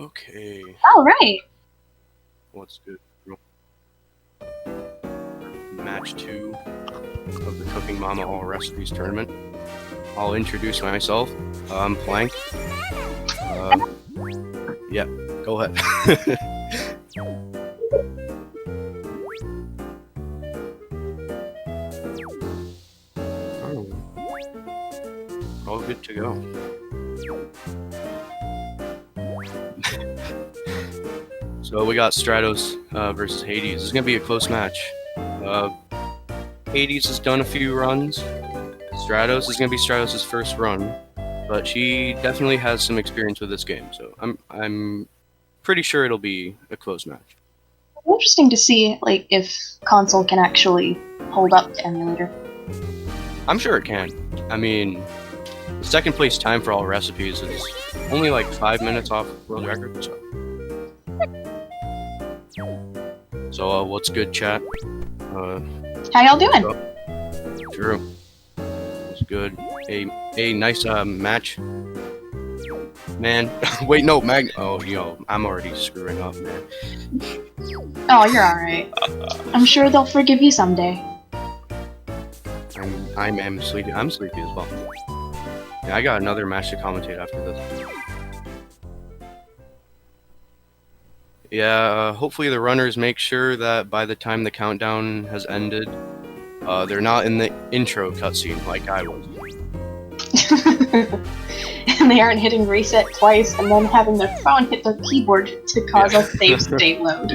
Okay. All right. What's good? Match 2 of the Cooking Mama All Recipes tournament. I'll introduce myself. I'm Plank. Yeah, go ahead. Oh. All good to go. So we got Stratos versus Hades. This is gonna be a close match. Hades has done a few runs. Stratos is gonna be Stratos' first run, but she definitely has some experience with this game, so I'm pretty sure it'll be a close match. Interesting to see, like, if console can actually hold up to emulator. I'm sure it can. I mean, the second place time for all recipes is only like 5 minutes off world record, so. So what's good, chat? How y'all doing? Drew. What's good? Hey, nice match. Man, wait, no, Oh, I'm already screwing up, man. Oh, you're alright. I'm sure they'll forgive you someday. I'm sleepy. I'm sleepy as well. Yeah, I got another match to commentate after this. Yeah, hopefully the runners make sure that by the time the countdown has ended, they're not in the intro cutscene like I was. And they aren't hitting reset twice and then having their phone hit their keyboard to cause a save state load.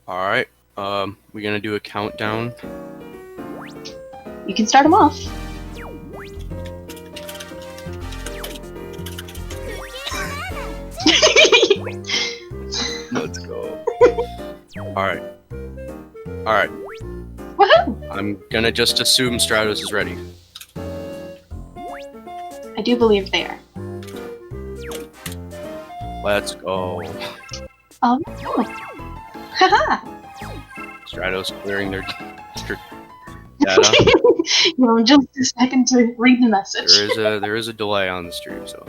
Alright, we're gonna do a countdown. You can start them off. Let's go. Alright. Alright. Woohoo! I'm gonna just assume Stratos is ready. I do believe they are. Let's go. Oh. Haha! Stratos clearing their data. You know, just a second to read the message. There is a delay on the stream, so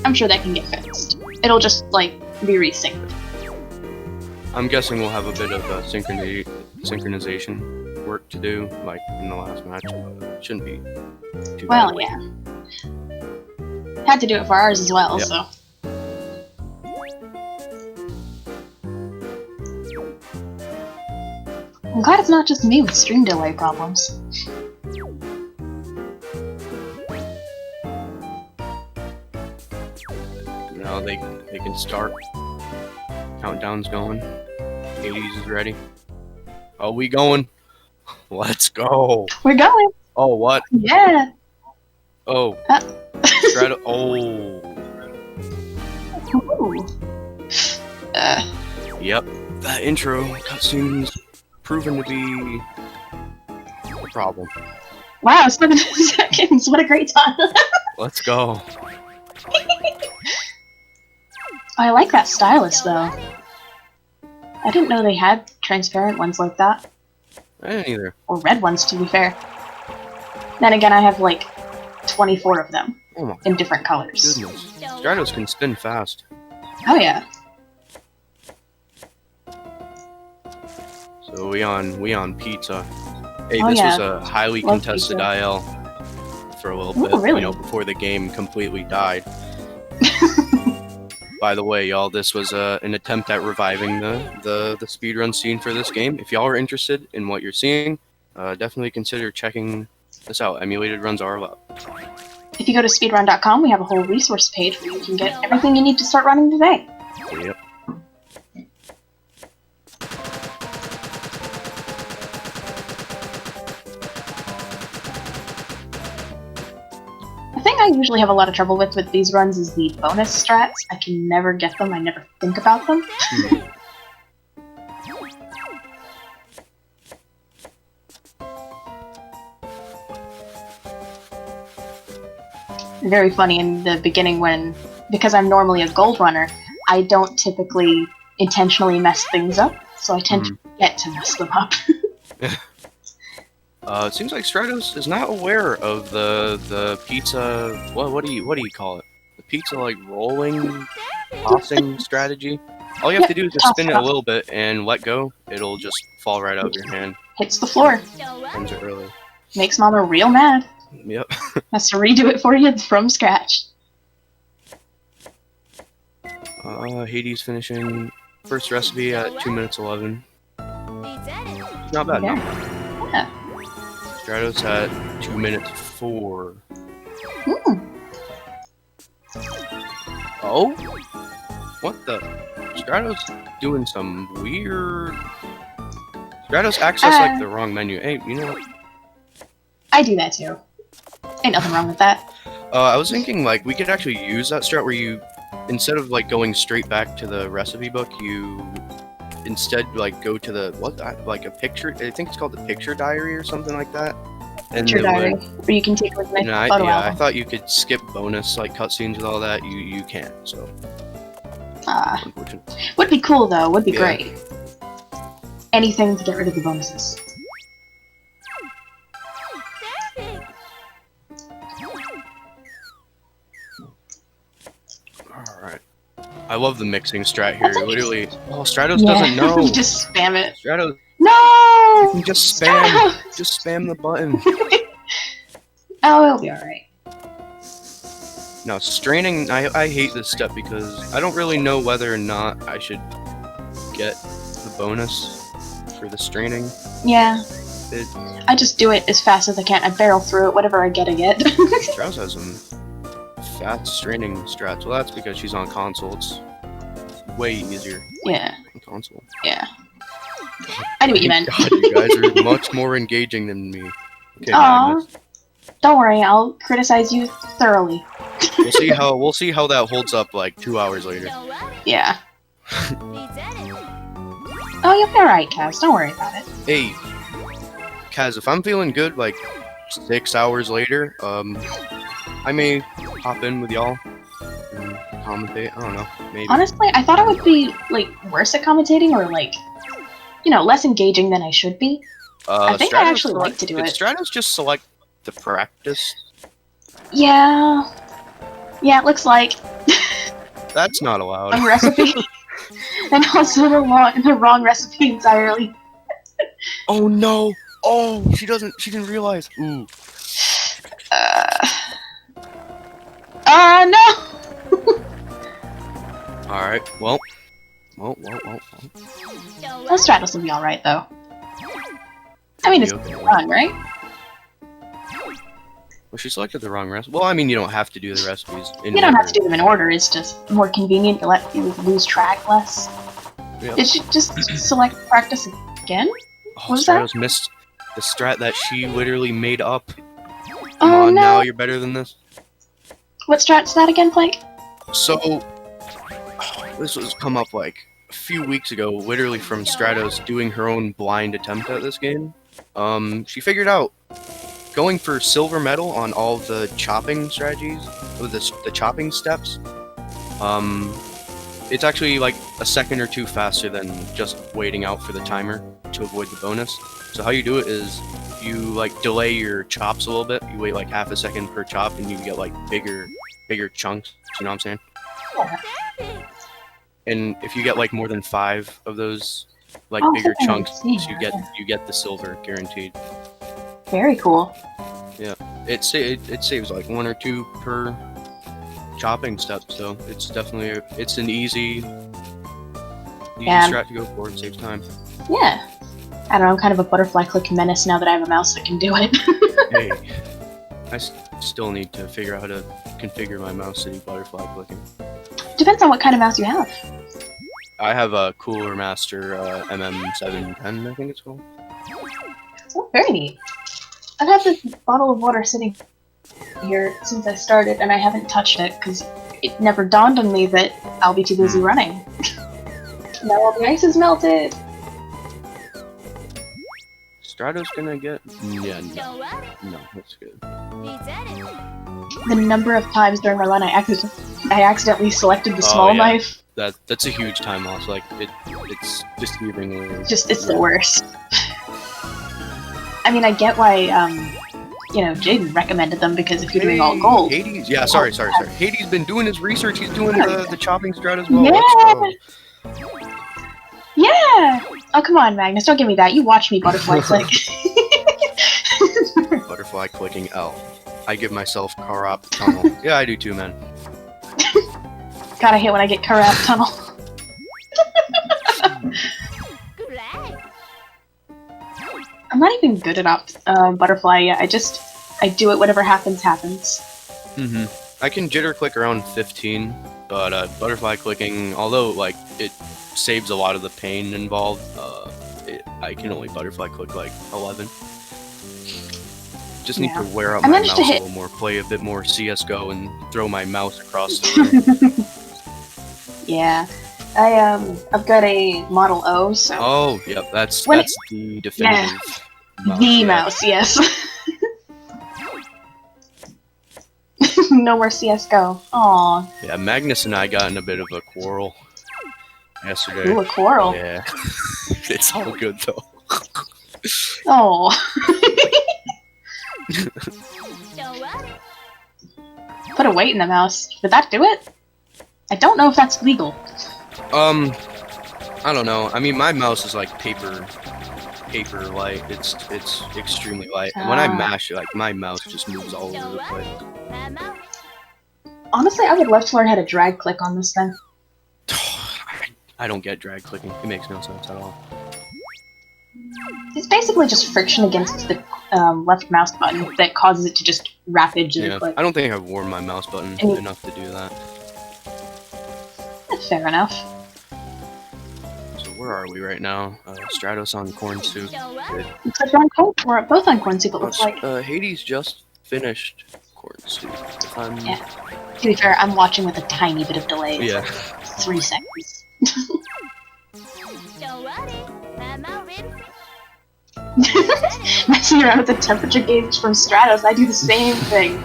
I'm sure that can get fixed. It'll just, like, be resynced. I'm guessing we'll have a bit of synchronization work to do, like in the last match. It shouldn't be too bad. Well, yeah. Had to do it for ours as well, Yep. so. I'm glad it's not just me with stream delay problems. Now they can start. Countdown's going. Hades is ready. Oh, we going? Let's go. We're going! Oh, what? Yeah! Oh. Oh. Ooh. Yep. That intro cutscene's proven to be a problem. Wow, 7 seconds! What a great time! Let's go. I like that stylus, though. I didn't know they had transparent ones like that. I didn't either. Or red ones, to be fair. Then again, I have, like, 24 of them. Oh my in different colors. goodness. Stratos can spin fast. Oh yeah. So we on pizza. Hey, Oh, this yeah. was a highly Love contested pizza. IL for a little Ooh, bit, really? before the game completely died. By the way, y'all, this was an attempt at reviving the speedrun scene for this game. If y'all are interested in what you're seeing, definitely consider checking this out. Emulated runs are allowed. If you go to speedrun.com, we have a whole resource page where you can get everything you need to start running today. Yep. I usually have a lot of trouble with these runs is the bonus strats. I can never get them, I never think about them. Very funny in the beginning because I'm normally a gold runner, I don't typically intentionally mess things up, so I tend to forget to mess them up. It seems like Stratos is not aware of the pizza. What do you call it? The pizza like rolling, tossing strategy. All you have to do is just spin it a little bit and let go. It'll just fall right out of your hand. Hits the floor. Ends it early. Makes Mama real mad. Yep. Has to redo it for you from scratch. Hades finishing first recipe at 2 minutes 11. Not bad. Yeah. Stratos at 2 minutes 4. Oh? What the? Stratos doing some weird... Stratos accessed like the wrong menu. Hey, you know what? I do that too. Ain't nothing wrong with that. I was thinking like we could actually use that strat where you, instead of like going straight back to the recipe book, you instead like go to the like a picture. I think it's called the picture diary or something like that. And picture diary, where you can take like a photo album. I thought you could skip bonus like cutscenes with all that. You can't. So. Would be cool though. Would be great. Anything to get rid of the bonuses. Alright. I love the mixing strat here. Literally. Oh, Stratos doesn't know. You just spam it. Stratos. No! You can just spam. Stratos! Just spam the button. Oh, it'll be alright. Now, straining, I hate this step because I don't really know whether or not I should get the bonus for the straining. Yeah. I just do it as fast as I can. I barrel through it, whatever I get, I get. Strauss has some fast straining strats. Well, that's because she's on console. It's way easier. Yeah. On console. Yeah. I knew what you meant. God, you guys are much more engaging than me. Okay, Magnus. Don't worry, I'll criticize you thoroughly. We'll see how that holds up like 2 hours later. Yeah. Oh, you'll be alright, Kaz. Don't worry about it. Hey, Kaz, if I'm feeling good like 6 hours later, I may hop in with y'all and commentate. I don't know, maybe. Honestly, I thought I would be like worse at commentating or like, you know, less engaging than I should be. I think I actually like to do it. Did Stratos just select the practice? Yeah. Yeah, it looks like. That's not allowed. A recipe. And also the wrong recipe entirely. Oh no! Oh, she didn't realize. Ooh. No! Alright, well. Well. Stratos will be alright, though. I mean, it's fun, right? Well, she selected the wrong recipe. Well, I mean, you don't have to do the recipes in order. You don't have to do them in order, it's just more convenient to let you lose track less. Yep. Did she just select practice again? Oh, What was Stratos that? missed the strat that she literally made up. Come Oh, on, no. now you're better than this. What strat's that again, Plank? So, this was come up like a few weeks ago, literally from Stratos doing her own blind attempt at this game. She figured out going for silver medal on all the chopping strategies, with the chopping steps. It's actually like a second or two faster than just waiting out for the timer to avoid the bonus. So how you do it is you like delay your chops a little bit. You wait like half a second per chop, and you get like bigger chunks. You know what I'm saying? Yeah. And if you get like more than 5 of those like bigger chunks, you get the silver guaranteed. Very cool. Yeah, it saves like 1 or 2 per chopping step, so it's definitely an easy strat to go for. It saves time. Yeah. I don't know, I'm kind of a butterfly click menace now that I have a mouse that can do it. Hey, I still need to figure out how to configure my mouse to do butterfly clicking. Depends on what kind of mouse you have. I have a Cooler Master MM710, I think it's called. Oh, very neat. I've had this bottle of water sitting here since I started, and I haven't touched it because it never dawned on me that I'll be too busy running. Now all the ice is melted. Stratos gonna get... Yeah, no, that's good. The number of times during my run I accidentally selected the small knife. That's a huge time loss. Like it's deceivingly. It's the worst. I mean, I get why Jaden recommended them because if you're doing all gold. Hades, yeah, sorry. Hades been doing his research. He's doing the chopping strat as well. Yeah. Yeah. Oh come on, Magnus, don't give me that. You watch me butterfly click. Butterfly clicking L. I give myself Karap Tunnel. Yeah, I do too, man. God, I hate when I get Karap Tunnel. I'm not even good at Butterfly yet. I do it, whatever happens, happens. I can jitter click around 15, but Butterfly clicking, although, like, it saves a lot of the pain involved, I can only Butterfly click, like, 11. Just need to wear out my mouse a little more, play a bit more CSGO, and throw my mouse across the room. Yeah. I've got a Model O, so... Oh, yep, that's the definitive mouse. The mouse, yes. No more CSGO. Aww. Yeah, Magnus and I got in a bit of a quarrel yesterday. Ooh, a quarrel? Yeah. It's all good, though. Oh. Put a weight in the mouse. Would that do it? I don't know if that's legal. I don't know. I mean, my mouse is like paper light. It's extremely light. And when I mash it, like my mouse just moves all over the place. Honestly, I would love to learn how to drag click on this thing. I don't get drag clicking. It makes no sense at all. It's basically just friction against the left mouse button that causes it to just rapidly click. I don't think I've worn my mouse button enough to do that. Fair enough. So where are we right now? Stratos on corn soup. We're both on corn soup, it looks like. Hades just finished corn soup. Yeah. To be fair, I'm watching with a tiny bit of delay. Yeah. 3 seconds. Messing around with the temperature gauge from Stratos, I do the same thing.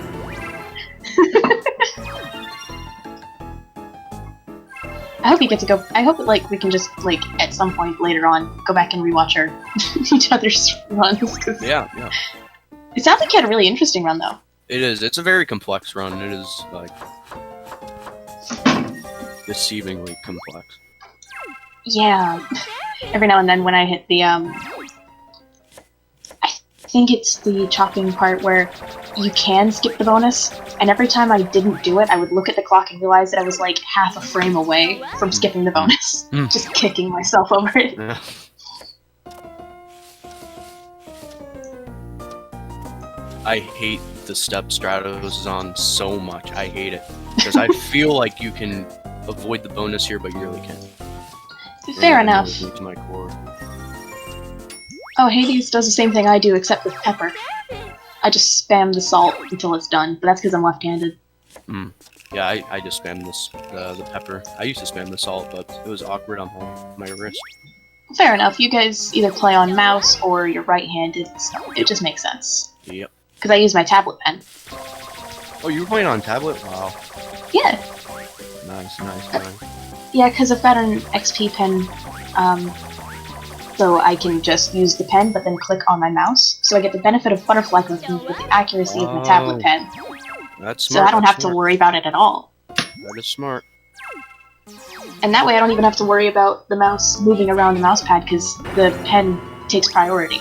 I hope we get to go. I hope like we can just like at some point later on go back and rewatch our each other's runs. Yeah. It sounds like you had a really interesting run though. It is. It's a very complex run. It is like deceivingly complex. Yeah. Every now and then when I hit the I think it's the chopping part where you can skip the bonus, and every time I didn't do it, I would look at the clock and realize that I was like half a frame away from skipping the bonus. Just kicking myself over it. Yeah. I hate the step Stratos is on so much. I hate it. Because I feel like you can avoid the bonus here, but you really can't. Fair enough. To my core. Oh, Hades does the same thing I do, except with pepper. I just spam the salt until it's done, but that's because I'm left-handed. Yeah, I just spam the pepper. I used to spam the salt, but it was awkward on my wrist. Fair enough. You guys either play on mouse or you're right-handed, so it just makes sense. Yep. Because I use my tablet pen. Oh, you were playing on tablet? Wow. Yeah. Nice. Yeah, because I've got an XP pen, so I can just use the pen, but then click on my mouse. So I get the benefit of butterfly clicking with the accuracy of my tablet pen. That's smart. So I don't have to worry about it at all. That is smart. And that way I don't even have to worry about the mouse moving around the mouse pad, because the pen takes priority.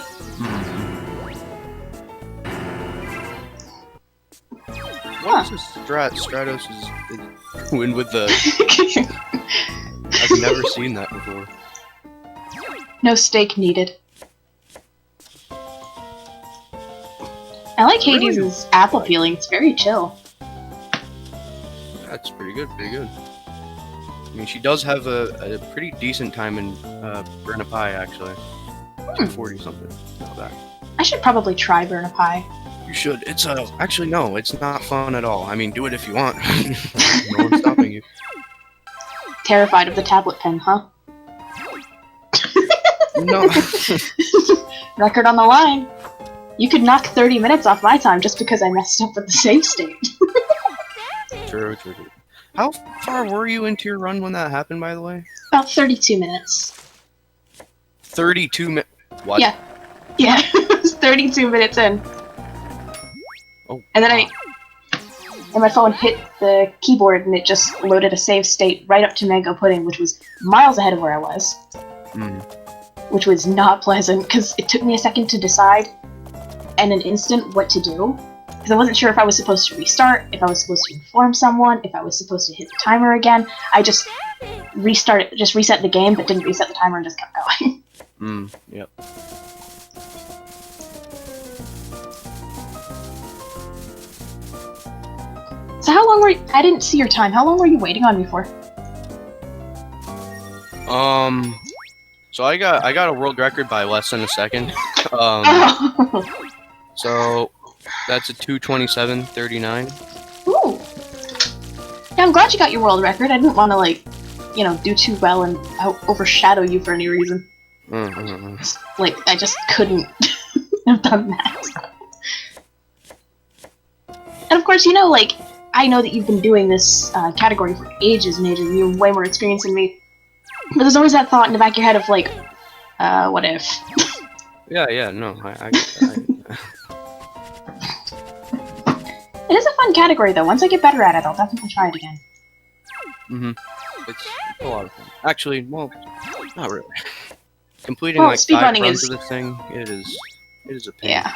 What is this Stratos is doing with the... I've never seen that before. No steak needed. I like Hades' apple peeling, it's very chill. That's pretty good. I mean, she does have a pretty decent time in Burn a Pie, actually. 240 something. Not bad. I should probably try Burn a Pie. You should. It's actually no, it's not fun at all. I mean, do it if you want. No one's stopping you. Terrified of the tablet pen, huh? No. Record on the line. You could knock 30 minutes off my time just because I messed up with the save state. True. How far were you into your run when that happened, by the way? About 32 minutes. 32 minutes. What? Yeah. Yeah, it was 32 minutes in. Oh. And then my phone hit the keyboard and it just loaded a save state right up to Mango Pudding, which was miles ahead of where I was. Which was not pleasant, because it took me a second to decide, and an instant, what to do. Because I wasn't sure if I was supposed to restart, if I was supposed to inform someone, if I was supposed to hit the timer again. I just reset the game, but didn't reset the timer and just kept going. Yep. So how long were you— I didn't see your time. How long were you waiting on me for? So I got a world record by less than a second. So that's a 2:27:39. Ooh. Yeah, I'm glad you got your world record. I didn't want to, like, you know, do too well and overshadow you for any reason. Like, I just couldn't have done that. And of course, you know, like, I know that you've been doing this category for ages and ages, and you have way more experience than me. But there's always that thought in the back of your head of, like, what if? Yeah, no, It is a fun category, though. Once I get better at it, I'll definitely try it again. It's a lot of fun. Actually, well, not really. Completing Well, like 5 speedrunning runs is— of this thing, it is a pain. Yeah.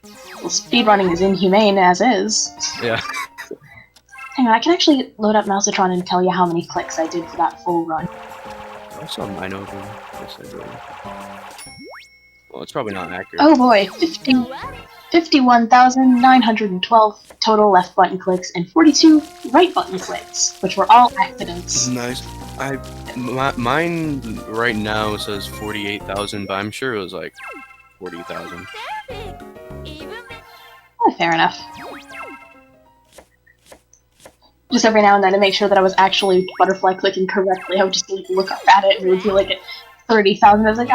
Well, speedrunning is inhumane as is. Yeah. Hang on, I can actually load up Mousatron and tell you how many clicks I did for that full run. I saw mine open. Yes, I did. Well, it's probably not accurate. Oh boy, 51,912 total left button clicks and 42 right button clicks, which were all accidents. Nice. Mine right now says 48,000, but I'm sure it was like 40,000. Oh, fair enough. Just every now and then to make sure that I was actually butterfly clicking correctly, I would just like look up at it and it would be like at 30,000. I was like,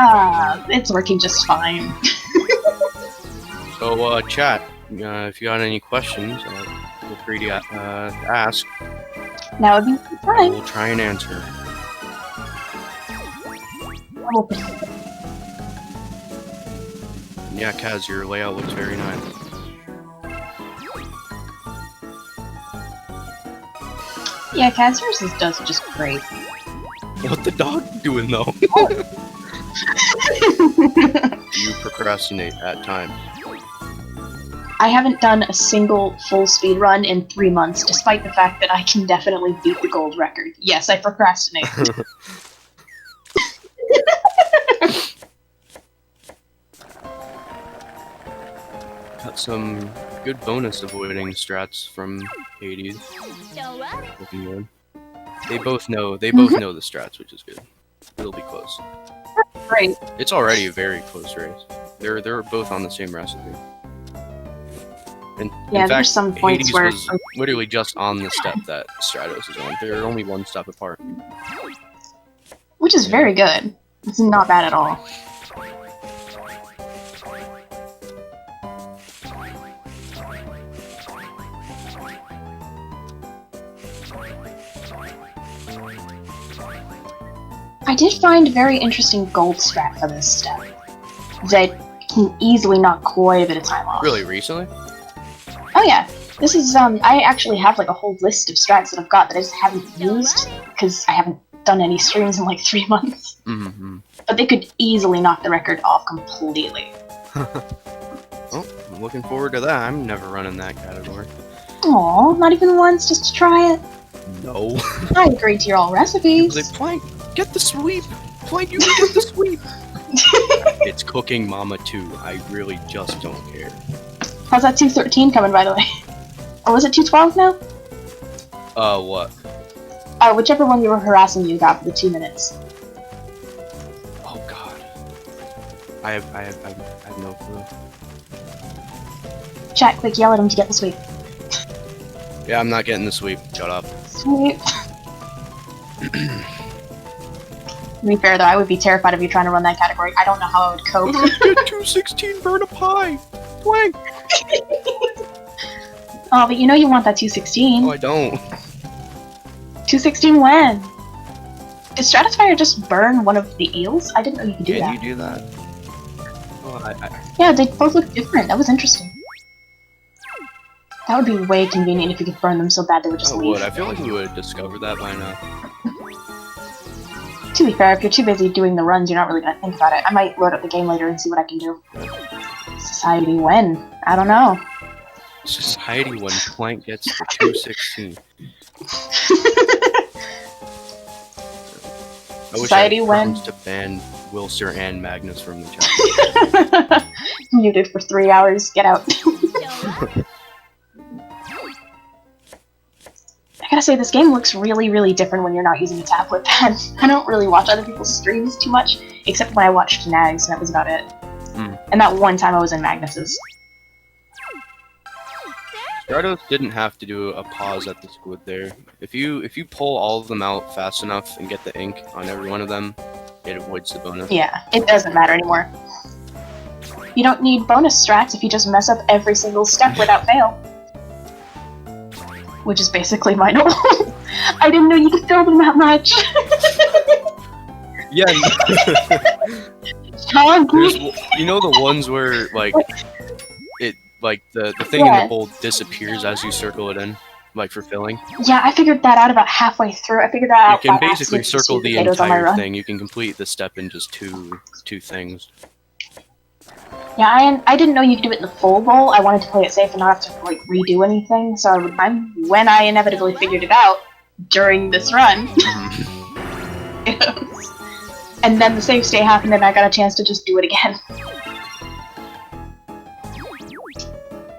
it's working just fine. So, chat, if you got any questions, feel free to ask. Now would be the time. We'll try and answer. Yeah, Kaz, your layout looks very nice. Yeah, Cat yours does just great. What the dog doing though? Do you procrastinate at times? I haven't done a single full speed run in 3 months, despite the fact that I can definitely beat the gold record. Yes, I procrastinate. Got some good bonus avoiding strats from Hades. Looking good. They both know the strats, which is good. It'll be close. Great. It's already a very close race. They're both on the same recipe. And Yeah, in fact, there's some points Hades where was literally just on the step that Stratos is on. They're only one step apart. which is very good. It's not bad at all. I did find a very interesting gold strat for this step that can easily knock quite a bit of time off. Really, recently? Oh yeah, this is I actually have like a whole list of strats that I've got that I just haven't used because I haven't done any streams in like 3 months. Mm-hmm. But they could easily knock the record off completely. Oh, I'm looking forward to that. I'm never running that category. Aw, not even once just to try it? No. I agree to your all recipes. Like, Plank, get the sweep! Plank, you can get the sweep! It's Cooking Mama 2. I really just don't care. How's that 213 coming, by the way? Or was it 212 now? What? Whichever one you were harassing you about for the 2 minutes. Oh god. I have no clue. Chat, quick, yell at him to get the sweep. Yeah, I'm not getting the sweep. Shut up. Sweep. To be fair, though, I would be terrified of you trying to run that category. I don't know how I would cope. Get 216, burn a pie! Twang! Oh, but you know you want that 216. Oh, I don't. 216 when? Did Stratosfire just burn one of the eels? I didn't know you could do that. Can you do that? Oh, Yeah, they both look different. That was interesting. That would be way convenient if you could burn them so bad they would just leave. would. I feel like we would have discovered that by now. To be fair, if you're too busy doing the runs, you're not really gonna think about it. I might load up the game later and see what I can do. Society when? I don't know. Society when Plank gets the 216. Society when to ban Wilster and Magnus from the chat. muted for 3 hours. Get out. I gotta say, this game looks really, really different when you're not using a tablet pad. I don't really watch other people's streams too much, except when I watched Nags, and that was about it. And that one time I was in Magnus's. Stratos didn't have to do a pause at the squid there. If you pull all of them out fast enough and get the ink on every one of them, it avoids the bonus. Yeah, it doesn't matter anymore. You don't need bonus strats if you just mess up every single step without fail. Which is basically my normal. I didn't know you could fill them that much. Yeah. You know the ones where like the thing in the bowl disappears as you circle it in, like for filling. Yeah, I figured that out about halfway through. I figured that out. You can basically circle the entire thing. You can complete the step in just two things. Yeah, I didn't know you could do it in the full bowl. I wanted to play it safe and not have to like redo anything. So when I inevitably figured it out during this run, and then the save state happened, and I got a chance to just do it again.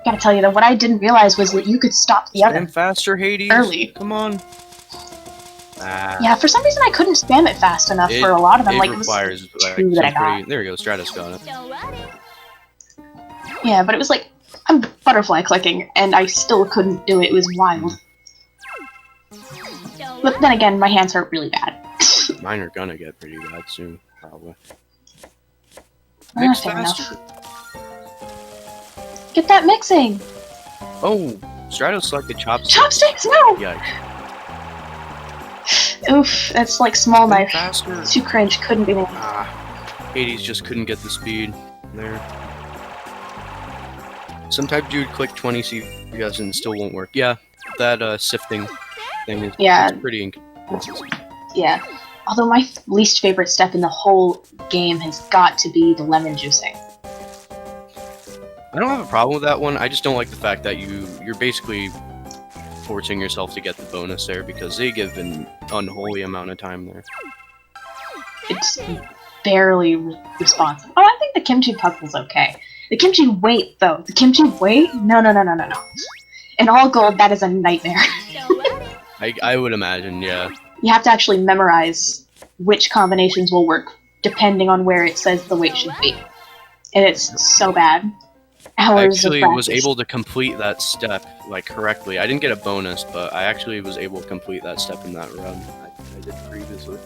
Gotta tell you though, what I didn't realize was that you could stop the oven faster, Hades. Early. Come on. Yeah, for some reason I couldn't spam it fast enough for a lot of them. Like, it was two that I got. There we go, Stratos got it. Yeah, but it was like, I'm butterfly clicking, and I still couldn't do it. It was wild. But then again, my hands hurt really bad. Mine are gonna get pretty bad soon, probably. Mix faster. Get that mixing! Oh, Stratos selected chopsticks. Chopsticks, no! Yikes. Oof, that's like small knife. Faster. Too cringe, couldn't be me. Hades just couldn't get the speed there. Sometimes you would click 20 CPS and it still won't work. Yeah, that sifting thing is pretty inconsistent. Yeah. Although my least favorite step in the whole game has got to be the lemon juicing. I don't have a problem with that one. I just don't like the fact that you're basically forcing yourself to get the bonus there because they give an unholy amount of time there. It's barely responsive. Oh, I think the kimchi puzzle's okay. The kimchi weight, though. The kimchi weight? No. In all gold, that is a nightmare. I would imagine, yeah. You have to actually memorize which combinations will work, depending on where it says the weight should be. And it's so bad. I actually was able to complete that step, like, correctly. I didn't get a bonus, but I actually was able to complete that step in that run. I did previously.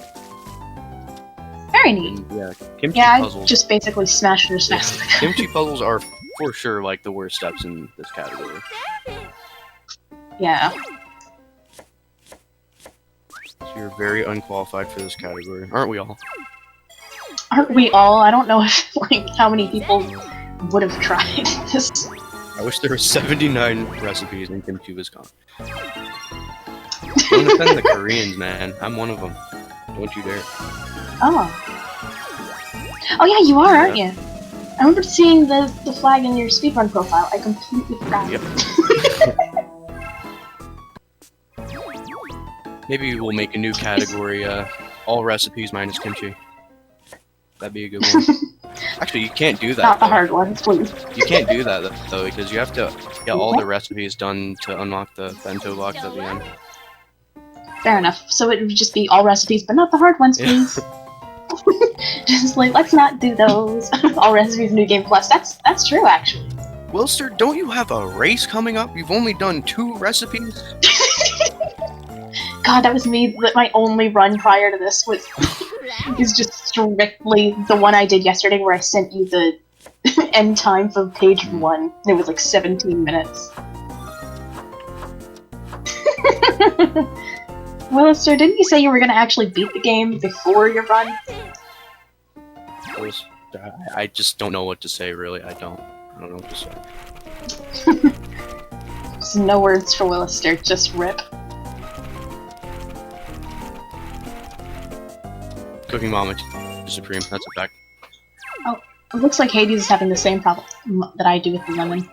Very neat. And, kimchi puzzles. I just basically smashed it as fast as I could. Kimchi puzzles are, for sure, like, the worst steps in this category. Yeah. So you're very unqualified for this category. Aren't we all? Aren't we all? I don't know if, like, how many people would have tried this. I wish there were 79 recipes and kimchi was gone. Don't offend the Koreans, man. I'm one of them. Don't you dare. Oh. Oh yeah, you are, aren't you? I remember seeing the flag in your speedrun profile. I completely forgot. Yep. Maybe we'll make a new category, all recipes minus kimchi. That'd be a good one. Actually, you can't do that. Not the hard ones, please. You can't do that, though, because you have to get all the recipes done to unlock the bento box at the end. Fair enough. So it would just be all recipes, but not the hard ones, please. Just like, let's not do those. All recipes, new game plus. That's true, actually. Wilster, don't you have a race coming up? You've only done 2 recipes? God, that was me. My only run prior to this is just strictly the one I did yesterday where I sent you the end time for page 1. It was like 17 minutes. Willister, didn't you say you were going to actually beat the game before your run? I just don't know what to say, really. I don't know what to say. There's no words for Willister, just rip. Cooking Mama is supreme, that's a fact. Oh, it looks like Hades is having the same problem that I do with the lemon.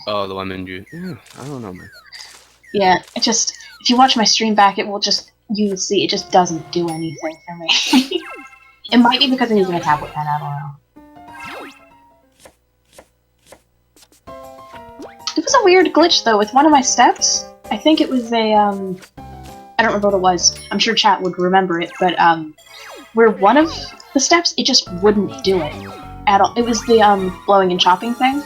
Oh, the lemon juice. Yeah, I don't know, man. Yeah, it just... If you watch my stream back, it will just... You'll see, it just doesn't do anything for me. It might be because I'm using a tablet pen, I don't know. It was a weird glitch, though, with one of my steps. I think it was a, I don't remember what it was. I'm sure chat would remember it, but, where one of the steps, it just wouldn't do it at all. It was the, blowing and chopping thing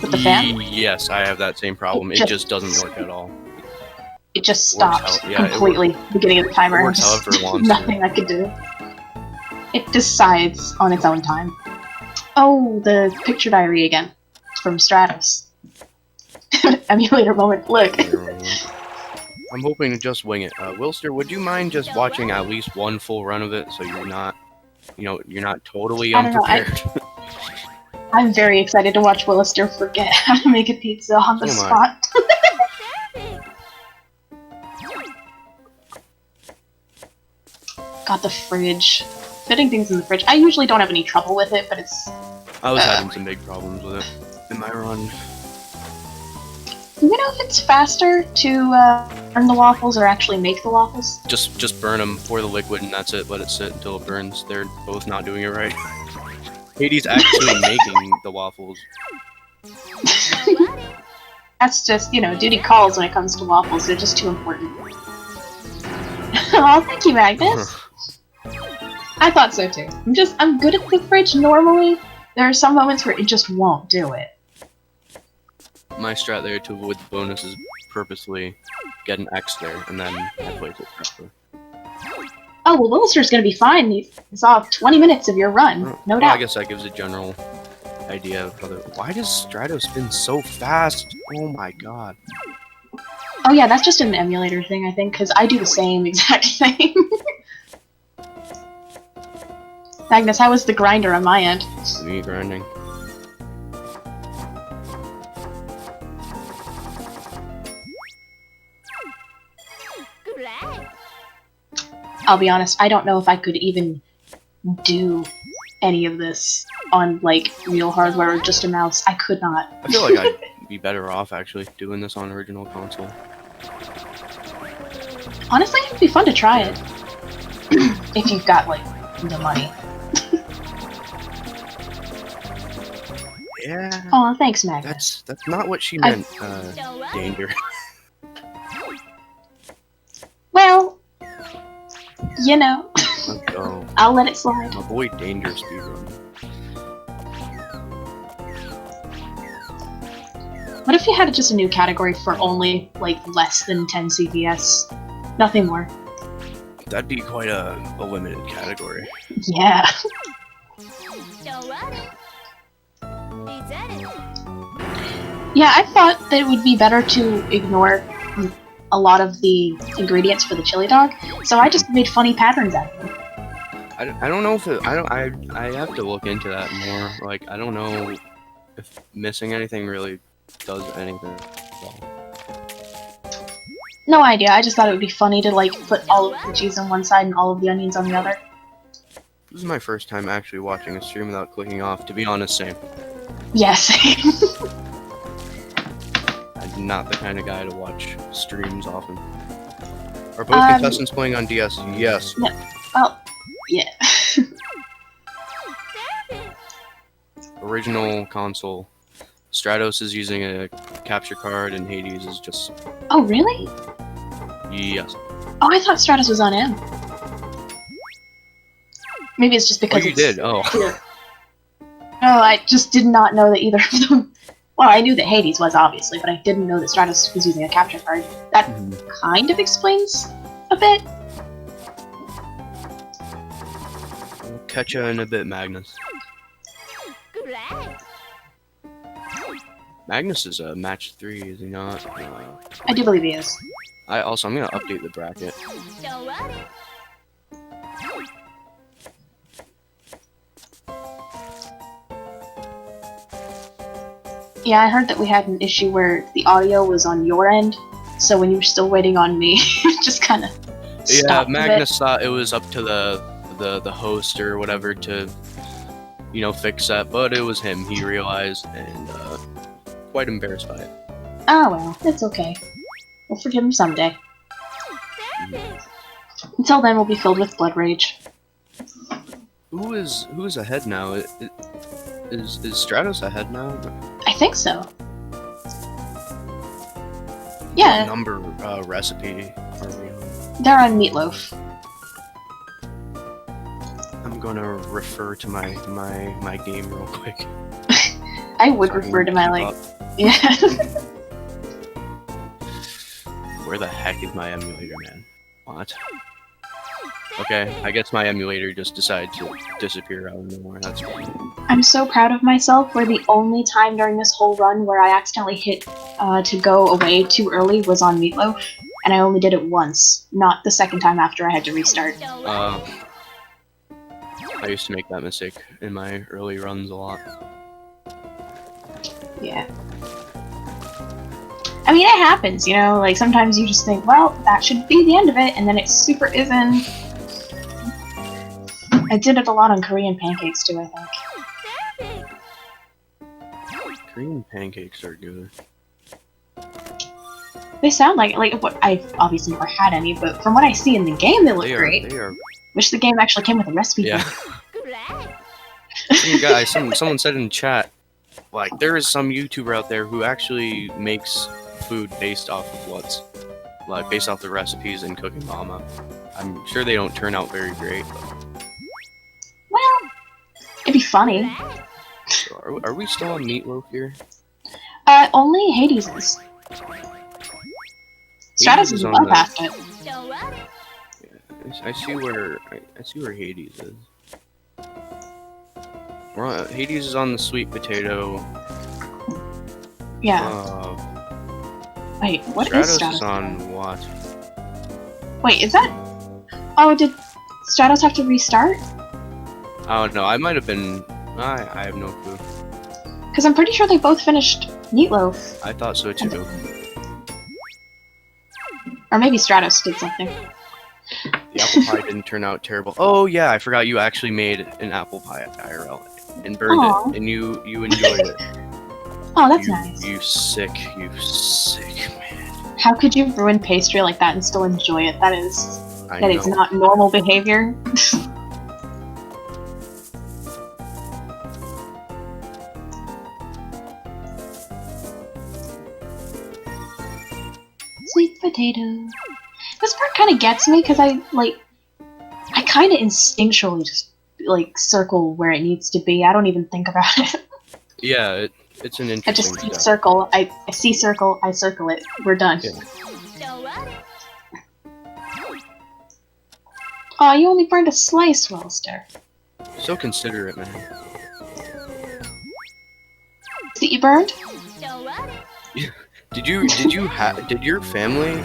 with the fan. Yes, I have that same problem. It just doesn't work at all. It just stopped completely beginning of the timer. It works however it wants nothing I could do. It decides on its own time. Oh, the picture diary again. From Stratos. Emulator moment, look. I'm hoping to just wing it. Wilster, would you mind just watching at least 1 full run of it so you're not, you're not totally unprepared? I'm very excited to watch Willister forget how to make a pizza on the spot. Got the fridge. Fitting things in the fridge. I usually don't have any trouble with it, but it's... I was having some big problems with it in my run. Do you know if it's faster to burn the waffles or actually make the waffles? Just burn them, pour the liquid, and that's it. Let it sit until it burns. They're both not doing it right. Hades actually making the waffles. That's just, duty calls when it comes to waffles. They're just too important. Oh, thank you, Magnus. I thought so too. I'm good at the fridge normally. There are some moments where it just won't do it. My strat there to avoid the bonus is purposely get an X there, and then I place it correctly. Oh, well, Willister's gonna be fine. You saw 20 minutes of your run, no doubt. I guess that gives a general idea of whether... Why does Strato spin so fast? Oh my god. Oh yeah, that's just an emulator thing, I think, because I do the same exact thing. Magnus, how was the grinder on my end? Me grinding. I'll be honest, I don't know if I could even do any of this on, like, real hardware or just a mouse. I could not. I feel like I'd be better off, actually, doing this on original console. Honestly, it'd be fun to try it. If you've got, like, the money. Yeah. Oh, thanks, Magnus. That's not what she meant, Danger. Well, Let's go. I'll let it slide. Avoid Danger speedrun. What if you had just a new category for only, like, less than 10 CPS? Nothing more. That'd be quite a limited category. Yeah. Yeah, I thought that it would be better to ignore a lot of the ingredients for the chili dog, so I just made funny patterns out of them. I don't know if it, I have to look into that more. Like, I don't know if missing anything really does anything at all. No idea, I just thought it would be funny to, like, put all of the cheese on one side and all of the onions on the other. This is my first time actually watching a stream without clicking off. To be honest, same. Yeah, same. I'm not the kind of guy to watch streams often. Are both contestants playing on DS? Yes. No. Well, yeah. Original console. Stratos is using a capture card, and Hades is just... Oh, really? Yes. Oh, I thought Stratos was on M. Maybe it's just because you did? Oh. No, I just did not know that either of them... Well, I knew that Hades was, obviously, but I didn't know that Stratos was using a capture card. That kind of explains a bit. We'll catch you in a bit, Magnus. Magnus is a match 3, is he not? I do believe he is. I'm gonna update the bracket. Yeah, I heard that we had an issue where the audio was on your end, so when you were still waiting on me, it just kind of stopped. Yeah, Magnus thought it was up to the host or whatever to, you know, fix that, but it was him. He realized, and quite embarrassed by it. Oh well, it's okay. We'll forgive him someday. Until then, we'll be filled with blood rage. Who is ahead now? Is Stratos ahead now? I think so. Yeah. What number recipe are we on? They're on meatloaf. I'm gonna refer to my game real quick. I would refer to my like. Yeah. Where the heck is my emulator, man? What? Okay, I guess my emulator just decided to disappear out of nowhere. That's fine. I'm so proud of myself, where the only time during this whole run where I accidentally hit to go away too early was on meatloaf, and I only did it once, not the second time after I had to restart. I used to make that mistake in my early runs a lot. Yeah. I mean, it happens, you know, like sometimes you just think, well, that should be the end of it, and then it super isn't. I did it a lot on Korean pancakes too, I think. Korean pancakes are good. They sound like what I've obviously never had any, but from what I see in the game, they look great. They are. Wish the game actually came with a recipe. Yeah. Someone said in chat, like, there is some YouTuber out there who actually makes food based off of based off the recipes in Cooking Mama. I'm sure they don't turn out very great, but... Well, it'd be funny. So are we still on meatloaf here? Only Hades is. Stratos is well past it. Yeah, I see where Hades is. Hades is on the sweet potato. Yeah. Wait, what Stratos is Stratos? Is on what? Wait, is that? Oh, did Stratos have to restart? Oh no, I might have been. I have no clue. Because I'm pretty sure they both finished meatloaf. I thought so too. Or maybe Stratos did something. The apple pie didn't turn out terrible. Oh yeah, I forgot you actually made an apple pie IRL and burned it, and you enjoyed it. Oh, that's nice. You sick man. How could you ruin pastry like that and still enjoy it? That is not normal behavior. Sweet potato. This part kind of gets me because I kind of instinctually just circle where it needs to be. I don't even think about it. Yeah, it's an interesting. I just see circle. I see circle. I circle it. We're done. Yeah. Oh, you only burned a slice, Wellster. So considerate, man. That you burned? Did your family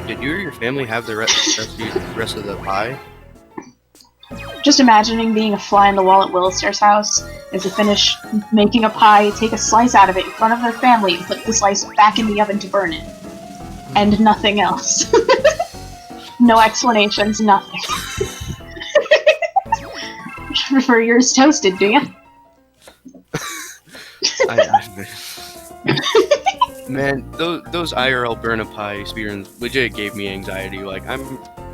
have the rest of the pie? Just imagining being a fly on the wall at Willister's house as they finish making a pie, take a slice out of it in front of their family, and put the slice back in the oven to burn it. And nothing else. No explanations, nothing. Prefer yours toasted, do you? Man, those IRL burn a pie speedruns legit gave me anxiety. Like,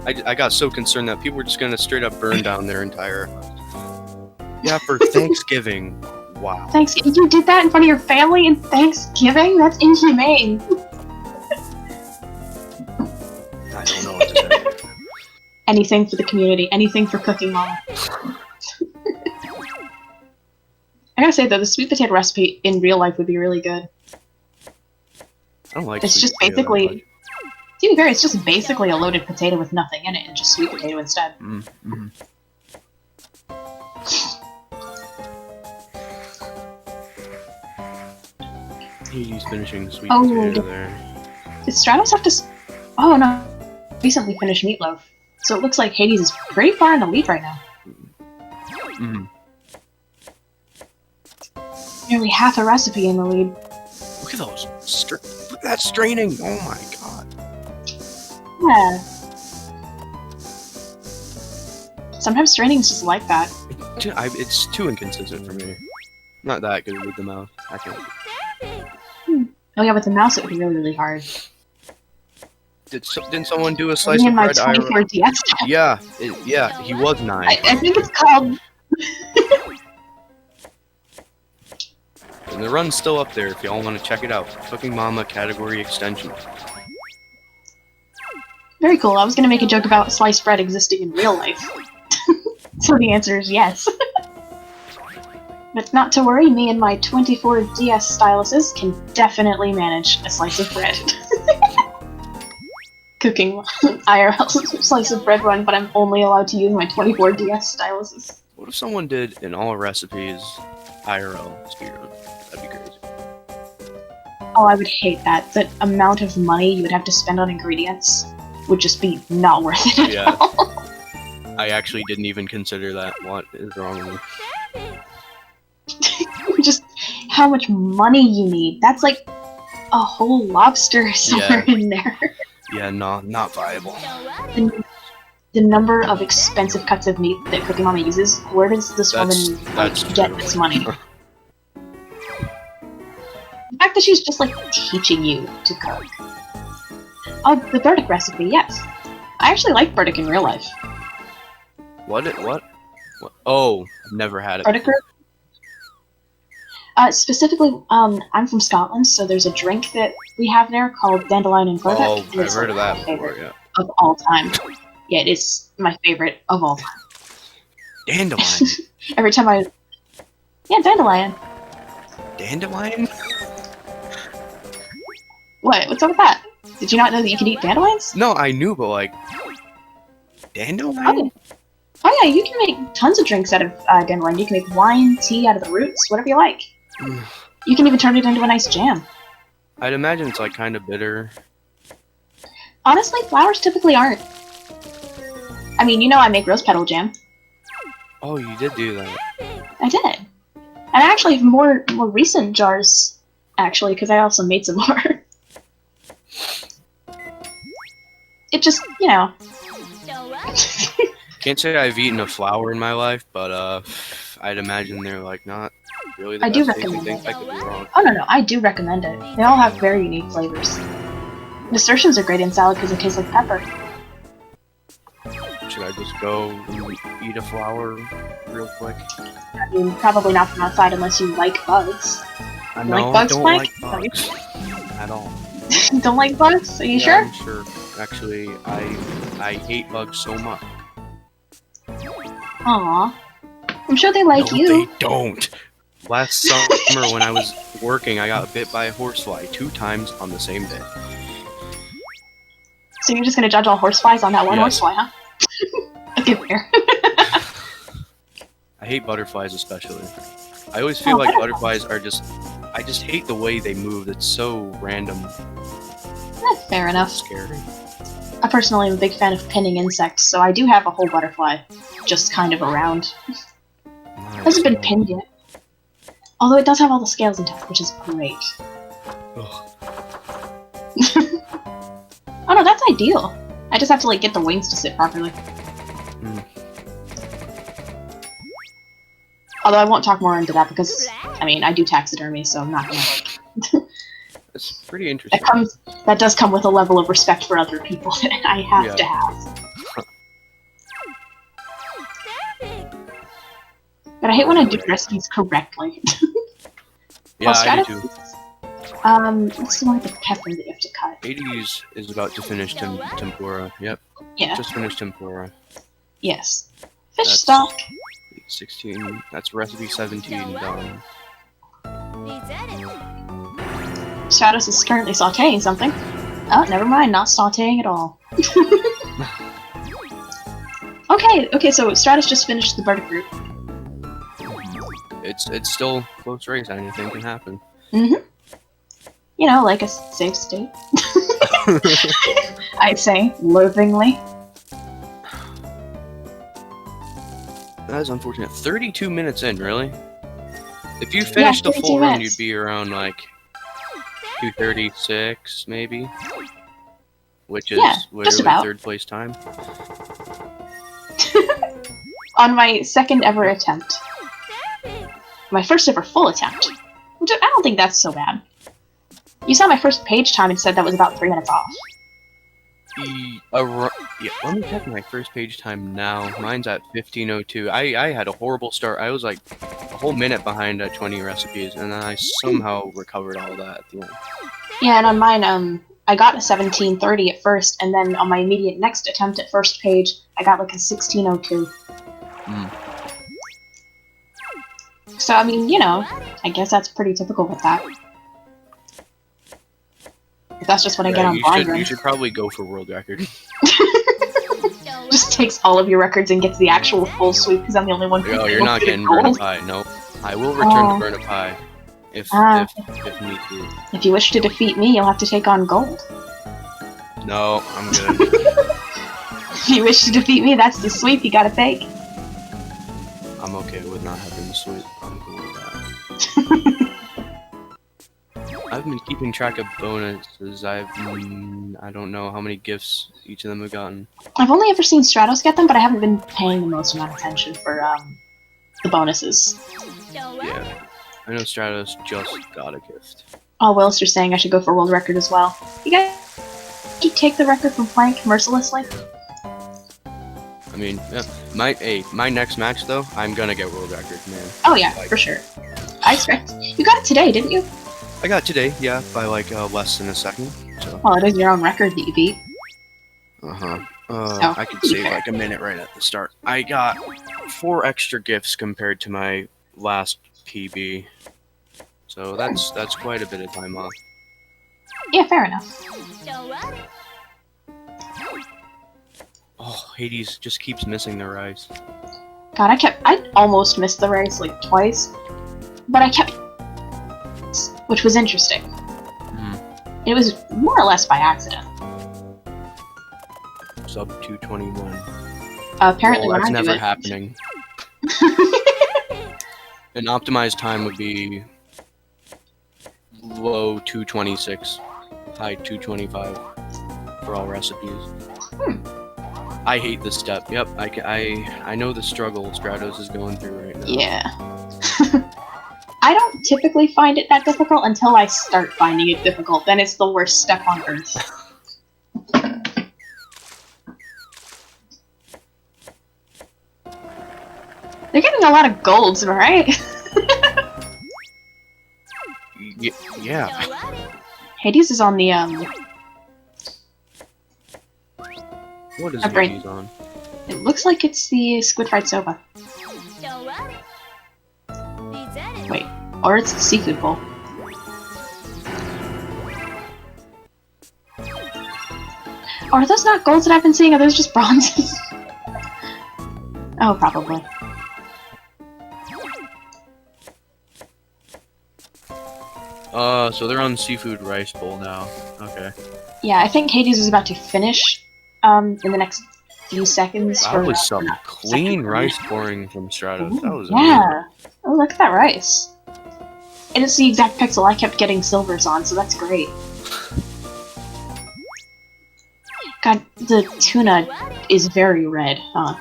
I got so concerned that people were just gonna straight up burn down their entire house. Yeah, for Thanksgiving. Wow. Thanksgiving? You did that in front of your family in Thanksgiving? That's inhumane. I don't know what to say. Anything for the community. Anything for Cooking Mama. I gotta say though, the sweet potato recipe in real life would be really good. I don't like It's sweet just potato that basically, much. to be fair, it's just basically a loaded potato with nothing in it, and just sweet potato instead. Mm-hmm. He's finishing the sweet potato there. Did Stratos have to... Oh, no. Recently finished Meatloaf. So it looks like Hades is pretty far in the lead right now. Mm-hmm. Nearly half a recipe in the lead. Look at those. Look at that straining. Oh my god. Yeah. Sometimes straining's just like that. It's too inconsistent for me. Not that good with the mouse. I can't. Oh yeah, with the mouse it would be really, really hard. Didn't someone do a slice Me of and my bread? 24 DS. Yeah, yeah, he was 9. I think it's called... And the run's still up there if y'all want to check it out. Cooking Mama category extension. Very cool. I was gonna make a joke about sliced bread existing in real life. So the answer is yes. But not to worry, me and my 24 DS styluses can definitely manage a slice of bread. Cooking IRL slice of bread run, but I'm only allowed to use my 24 DS styluses. What if someone did in all recipes IRL speedrun? That'd be crazy. Oh, I would hate that. The amount of money you would have to spend on ingredients would just be not worth it at Yeah. all. I actually didn't even consider that. What is wrong with me? Just how much money you need. That's like a whole lobster somewhere in there. Yeah, no, not viable. The number of expensive cuts of meat that Cooking Mama uses, where does this woman get this money? The fact that she's just like teaching you to cook. Oh, the burdick recipe, yes. I actually like burdick in real life. What? Oh, never had it. Burdick? Specifically, I'm from Scotland, so there's a drink that we have there called dandelion and burdick. Oh, and I've heard of that before, yeah. Of all time. Yeah, it is my favorite of all time. Dandelion? Every time I... Yeah, dandelion. Dandelion? What? What's up with that? Did you not know that you can eat dandelions? No, I knew, but like... Dandelion? Oh yeah, you can make tons of drinks out of dandelion. You can make wine, tea out of the roots, whatever you like. You can even turn it into a nice jam. I'd imagine it's like kind of bitter. Honestly, flowers typically aren't. I mean, you know I make rose petal jam. Oh, you did do that. I did. And I actually have more recent jars, actually, because I also made some more. It just, you know... Can't say I've eaten a flower in my life, but I'd imagine they're like not really the I do best tasting recommend things. it. I could be wrong. Oh no, I do recommend it. They all have very unique flavors. Nasturtiums are great in salad because it tastes like pepper. Should I just go and eat a flower real quick? I mean, probably not from outside unless you like bugs. I You know, like bugs, don't Mike? like bugs at all. Don't like bugs? Are you Yeah, sure? I'm sure. Actually, I hate bugs so much. Aw. I'm sure they like No, you. they don't. Last summer when I was working, I got bit by a horsefly 2 times on the same day. So you're just gonna judge all horseflies on that one Yes. horsefly, huh? Okay, fair. I hate butterflies especially. I always feel like butterflies are just... I just hate the way they move. It's so random. Fair enough. Scary. I personally am a big fan of pinning insects, so I do have a whole butterfly just kind of around. Nice. Hasn't been pinned yet. Although it does have all the scales intact, which is great. Ugh. Oh no, that's ideal. I just have to like get the wings to sit properly. Although I won't talk more into that because, I mean, I do taxidermy, so I'm not gonna... It's pretty interesting. That does come with a level of respect for other people that I have to have. But I hate when I do recipes correctly. Yeah, I do too. What's the one with the pepper that you have to cut? Hades is about to finish tempura. Yep. Yeah. Just finished tempura. Yes. Fish That's stock. 16. That's recipe 17 done. Stratos is currently sauteing something. Oh, never mind, not sauteing at all. Okay, so Stratos just finished the verdict group. It's still close race. Anything can happen. Mm-hmm. You know, like a safe state. I'd say, loathingly. That is unfortunate. 32 minutes in, really? If you finished the full run, you'd be around like 2:36, maybe, which is literally third place time. On my second ever attempt. My first ever full attempt. Which I don't think that's so bad. You saw my first page time and said that was about 3 minutes off. Yeah, let me check my first page time now. Mine's at 15:02. I had a horrible start. I was like a whole minute behind at 20 recipes, and then I somehow recovered all that at the end. Yeah, and on mine, I got a 17:30 at first, and then on my immediate next attempt at first page, I got like a 16:02. So, I mean, you know, I guess that's pretty typical with that. If that's just what I get on blind run. You should probably go for world record. Just takes all of your records and gets the actual full sweep because I'm the only one who Oh, you're not getting Burn Pie. Nope. I will return to Burn Pie if need be. If you wish to defeat me, you'll have to take on gold. No, I'm good. If you wish to defeat me, that's the sweep you gotta take. I'm okay with not having the sweep. I'm cool with that. I've been keeping track of bonuses. I don't know how many gifts each of them have gotten. I've only ever seen Stratos get them, but I haven't been paying the most amount of attention for the bonuses. Yeah, I know Stratos just got a gift. Oh, Wilster saying I should go for world record as well. You guys should take the record from Plank mercilessly. I mean, yeah, my next match though, I'm gonna get world record, man. Oh yeah, for sure. I expect you got it today, didn't you? I got it today, yeah, by like less than a second. So. Well, it is your own record that you beat. I could save like a minute right at the start. I got 4 extra gifts compared to my last PB, so that's quite a bit of time off. Yeah, fair enough. Oh, Hades just keeps missing the rice. God, I almost missed the race like twice, but I kept, which was interesting. It was more or less by accident. Sub 221. Apparently, that's never happening. An optimized time would be low 226, high 225 for all recipes. I hate this step. Yep, I know the struggle Stratos is going through right now. Yeah. I don't typically find it that difficult until I start finding it difficult. Then it's the worst step on earth. They're getting a lot of golds, right? Yeah. Hades is on the, What is Hades on? It looks like it's the squid fried soba. Wait, or it's the seafood bowl. Are those not golds that I've been seeing? Are those just bronzes? Oh, probably. So they're on seafood rice bowl now. Okay. Yeah, I think Hades is about to finish, in the next few seconds. That was some clean rice pouring from Stratos. That was yeah. Oh, look at that rice. And it's the exact pixel I kept getting silvers on, so that's great. God, the tuna is very red, huh?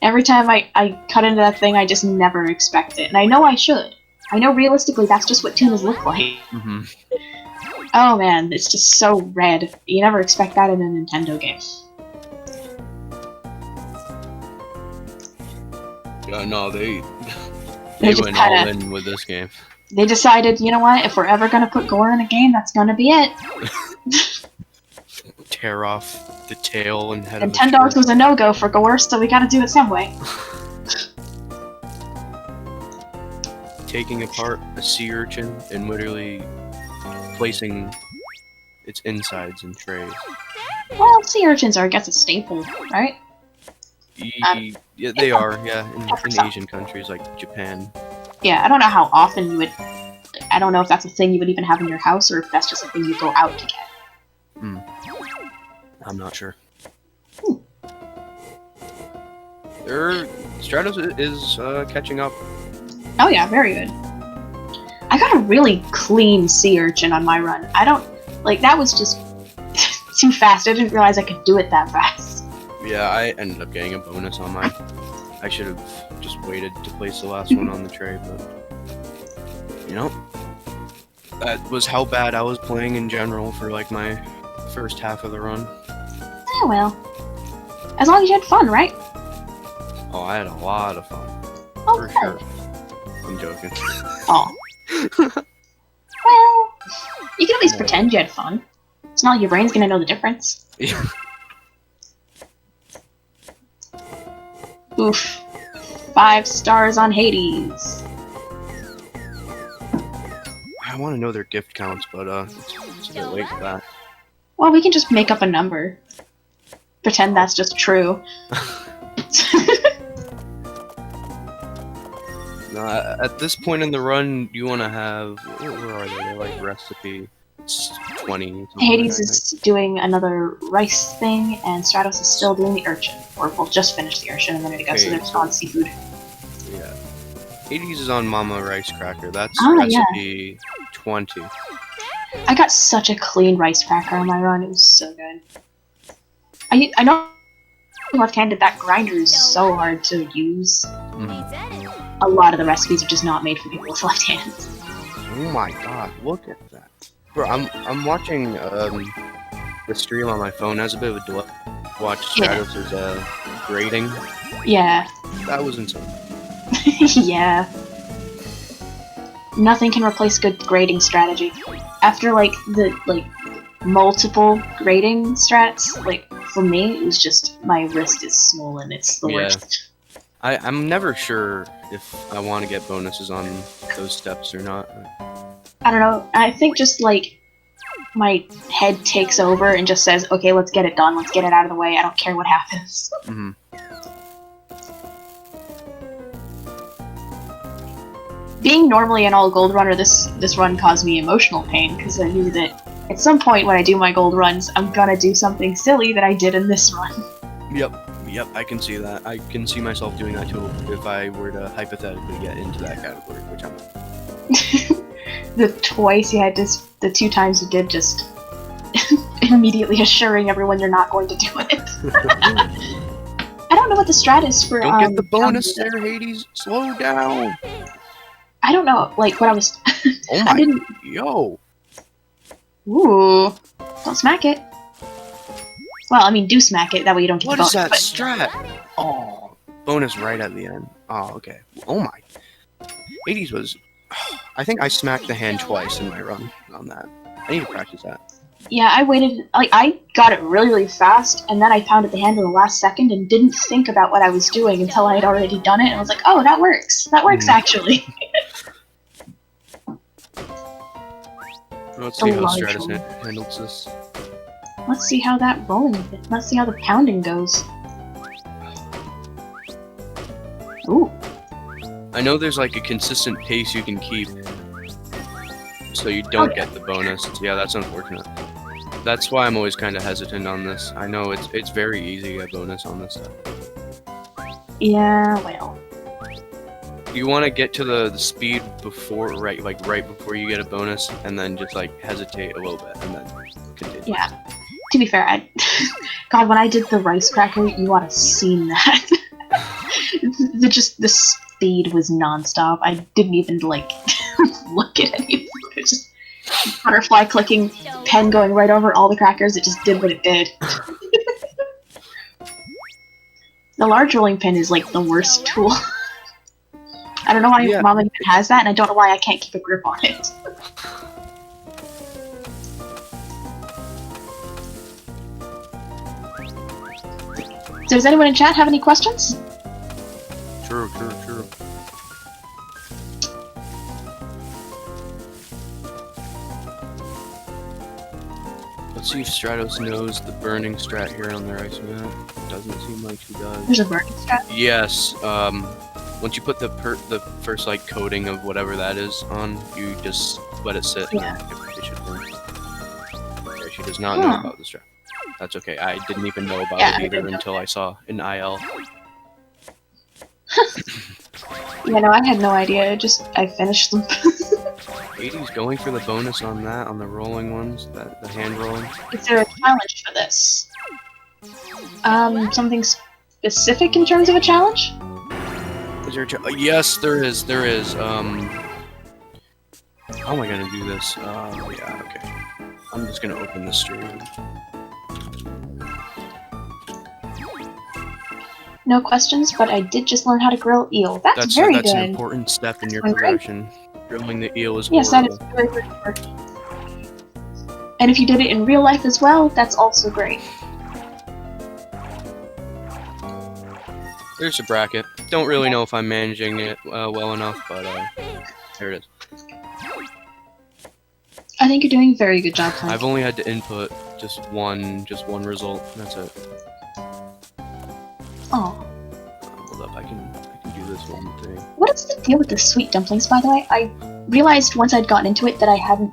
Every time I cut into that thing, I just never expect it. And I know I should. I know realistically that's just what tunas look like. Oh man, it's just so red. You never expect that in a Nintendo game. No, they went all in with this game. They decided, you know what, if we're ever gonna put gore in a game, that's gonna be it. Tear off the tail and head of Nintendo's was a no-go for gore, so we gotta do it some way. taking apart a sea urchin and literally placing its insides in trays. Well, sea urchins are, I guess, a staple, right? Yeah, they are. Yeah, in so. Asian countries like Japan. Yeah, I don't know how often you would. I don't know if that's a thing you would even have in your house, or if that's just a thing you go out to get. I'm not sure. Stratos is catching up. Oh yeah, very good. I got a really clean sea urchin on my run. I don't like that was just too fast. I didn't realize I could do it that fast. Yeah, I ended up getting a bonus on mine. I should have just waited to place the last one on the tray, but you know, that was how bad I was playing in general for like my first half of the run. Oh well. As long as you had fun, right? Oh, I had a lot of fun. Oh, For good. sure. I'm joking. Oh. Well, you can at least pretend you had fun. It's not like your brain's gonna know the difference. Yeah. Oof. 5 stars on Hades. I want to know their gift counts, but it's a bit late for that. Well, we can just make up a number. Pretend that's just true. No, at this point in the run, you want to have where are they? They're like recipe. It's 20. Hades is doing another rice thing, and Stratos is still doing the urchin. Or we'll just finish the urchin a minute ago, so there's non-seafood. Yeah. Hades is on Mama Rice Cracker. That's Oh, recipe 20. I got such a clean rice cracker on my run. It was so good. I know left-handed, that grinder is so hard to use. A lot of the recipes are just not made for people with left hands. Oh my god, look at that. Bro, I'm watching the stream on my phone. It has a bit of a delay. Watch Stratos' grading. Yeah. That was insane. Yeah. Nothing can replace good grading strategy. After the multiple grading strats, for me, it was just my wrist is swollen. It's the worst. I'm never sure if I want to get bonuses on those steps or not. I don't know. I think just my head takes over and just says, "Okay, let's get it done. Let's get it out of the way. I don't care what happens." Mm-hmm. Being normally an all gold runner, this run caused me emotional pain because I knew that at some point when I do my gold runs, I'm gonna do something silly that I did in this run. Yep, I can see that. I can see myself doing that too if I were to hypothetically get into that category, which I'm not. The 2 times you did, just immediately assuring everyone you're not going to do it. I don't know what the strat is for. Don't get the bonus there, Hades. Slow down. I don't know, what I was. Oh my! Yo. Ooh! Don't smack it. Well, I mean, do smack it. That way you don't get the bonus. What is that strat? Oh, bonus right at the end. Oh, okay. Oh my. Hades was. I think I smacked the hand twice in my run on that. I need to practice that. Yeah, I waited. I got it really, really fast, and then I pounded the hand in the last second and didn't think about what I was doing until I had already done it, and I was like, oh, that works. That works, actually. Let's see how Stratos handles this. Let's see how that rolling. Let's see how the pounding goes. Ooh. I know there's a consistent pace you can keep, so you don't get the bonus. Yeah, that's unfortunate. That's why I'm always kind of hesitant on this. I know it's very easy to get bonus on this stuff. Yeah, well. You want to get to the speed before, right before you get a bonus, and then just hesitate a little bit, and then continue. Yeah. To be fair, God, when I did the rice cracker, you ought to have seen that. The speed was nonstop. I didn't even look at anything. It was just butterfly clicking, pen going right over all the crackers. It just did what it did. The large rolling pin is the worst tool. I don't know why Mom even has that, and I don't know why I can't keep a grip on it. Does anyone in chat have any questions? True. Let's see if Stratos knows the burning strat here on their ice map. Doesn't seem like he does. There's a burning strat? Yes, once you put the first, like, coating of whatever that is on, you just let it sit. Yeah. And it should burn. Okay, she does not know about the strat. That's okay. I didn't even know about it either until I saw an IL. Yeah, no, I had no idea. I finished them. Hades going for the bonus on that, on the rolling ones, the hand rolling. Is there a challenge for this? Something specific in terms of a challenge? Is there a yes, there is. There is. How am I gonna do this? Yeah, okay. I'm just gonna open the stream. No questions, but I did just learn how to grill eel. That's very that's good. an important step in your progression. Grilling the eel is yes, horrible. that is very good. And if you did it in real life as well, that's also great. There's a bracket. Don't really know if I'm managing it well enough, but there it is. I think you're doing a very good job, Clint. I've only had to input just one result. That's it. Oh. Hold up, I can do this one thing. What is the deal with the sweet dumplings, by the way? I realized once I'd gotten into it that I hadn't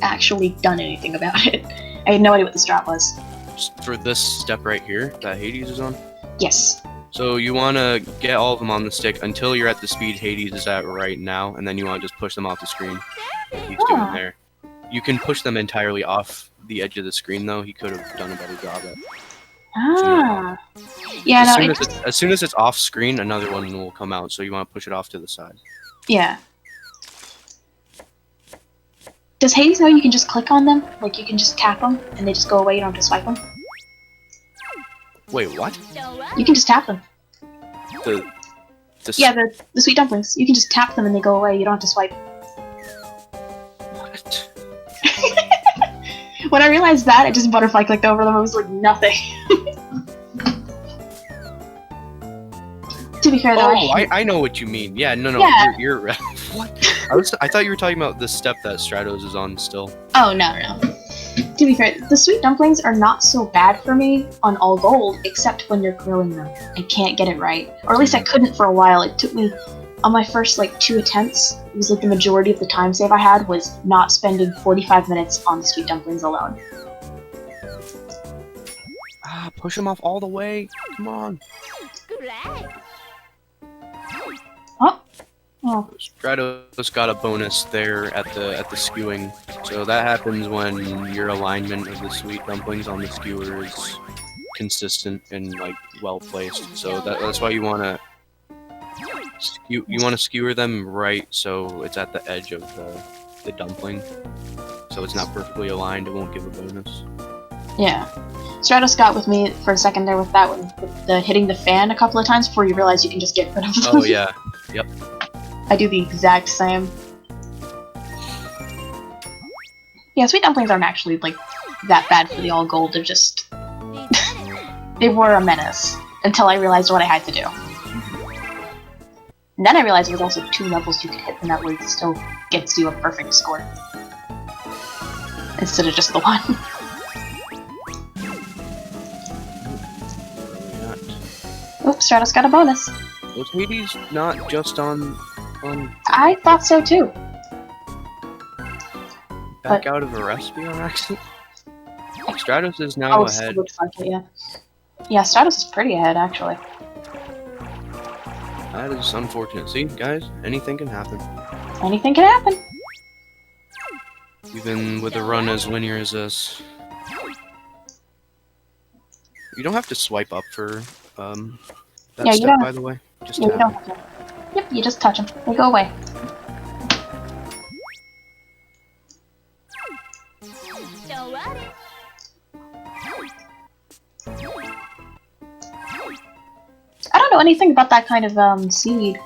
actually done anything about it. I had no idea what the strat was. Just for this step right here that Hades is on? Yes. So you want to get all of them on the stick until you're at the speed Hades is at right now, and then you want to just push them off the screen. Like he's doing there. You can push them entirely off the edge of the screen, though. He could have done a better job at. Ah. Yeah, As soon as it's off screen, another one will come out, so you want to push it off to the side. Yeah. Does Hades know you can just click on them? Like, you can just tap them, and they just go away, you don't have to swipe them? Wait, what? You can just tap them. The Yeah, the sweet dumplings. You can just tap them and they go away, you don't have to swipe. What? When I realized that, I just butterfly clicked over them, it was like nothing. To be fair, though, I know what you mean. Yeah, no, Yeah. you're what? I thought you were talking about the step that Stratos is on still. Oh, no. To be fair, the sweet dumplings are not so bad for me on all gold, except when you're grilling them. I can't get it right. Or at least I couldn't for a while. It took me, on my first, 2 attempts, it was the majority of the time save I had was not spending 45 minutes on the sweet dumplings alone. Ah, push him off all the way. Come on. Oh. Stratos got a bonus there at the skewing. So that happens when your alignment of the sweet dumplings on the skewer is consistent and well placed. So that's why you want to skewer them right so it's at the edge of the dumpling. So it's not perfectly aligned, it won't give a bonus. Yeah. Stratos got with me for a second there with that one, with the hitting the fan a couple of times before you realize you can just get rid of them. Oh yeah, yep. I do the exact same. Yeah, sweet dumplings aren't actually, that bad for the all gold, they're just... they were a menace, until I realized what I had to do. And then I realized there was also 2 levels you could hit, and that way it still gets you a perfect score. Instead of just the one. Oops, Stratos got a bonus. Was Hades not just on... I thought so too. Back out of a recipe on accident? Stratos is now ahead. Looks like it, yeah. Yeah, Stratos is pretty ahead, actually. That is unfortunate. See, guys, anything can happen. Anything can happen. Even with a run as linear as this. You don't have to swipe up for that step, by the way. Just yeah, you don't have to. Yep, you just touch them. They go away. I don't know anything about that kind of seed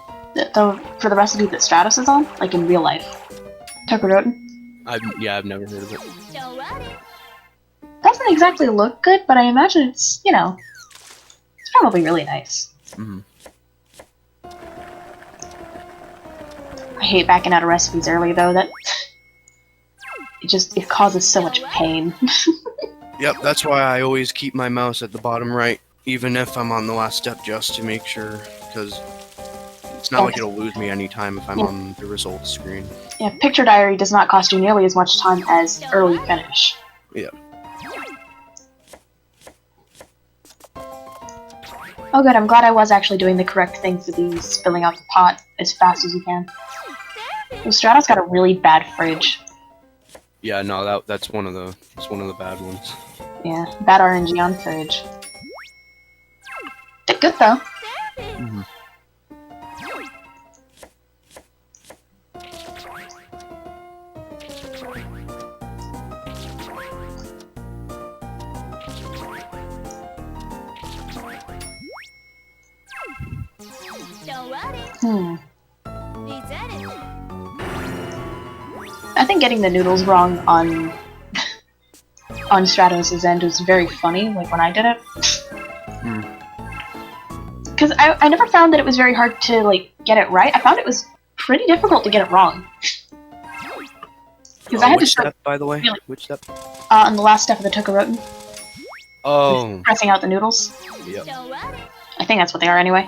for the recipe that Stratos is on, like in real life. Pepperoni. I've never heard of it. Doesn't exactly look good, but I imagine it's, it's probably really nice. Mm-hmm. I hate backing out of recipes early, though. That it causes so much pain. Yep, that's why I always keep my mouse at the bottom right, even if I'm on the last step, just to make sure, because it's not like it'll lose me anytime if I'm on the results screen. Yeah, Picture Diary does not cost you nearly as much time as Early Finish. Yeah. Oh good, I'm glad I was actually doing the correct thing for these, filling out the pot as fast as you can. Oh, Stratos got a really bad fridge. Yeah, no, that's one of the bad ones. Yeah, bad RNG on fridge. Did good though. Mm-hmm. I think getting the noodles wrong on Stratos' end was very funny, like when I did it. Because I never found that it was very hard to like get it right. I found it was pretty difficult to get it wrong. Because I had which step, by the way? Really, which step? On the last step of the Tokoroten. Oh. Pressing out the noodles. Yep. I think that's what they are anyway.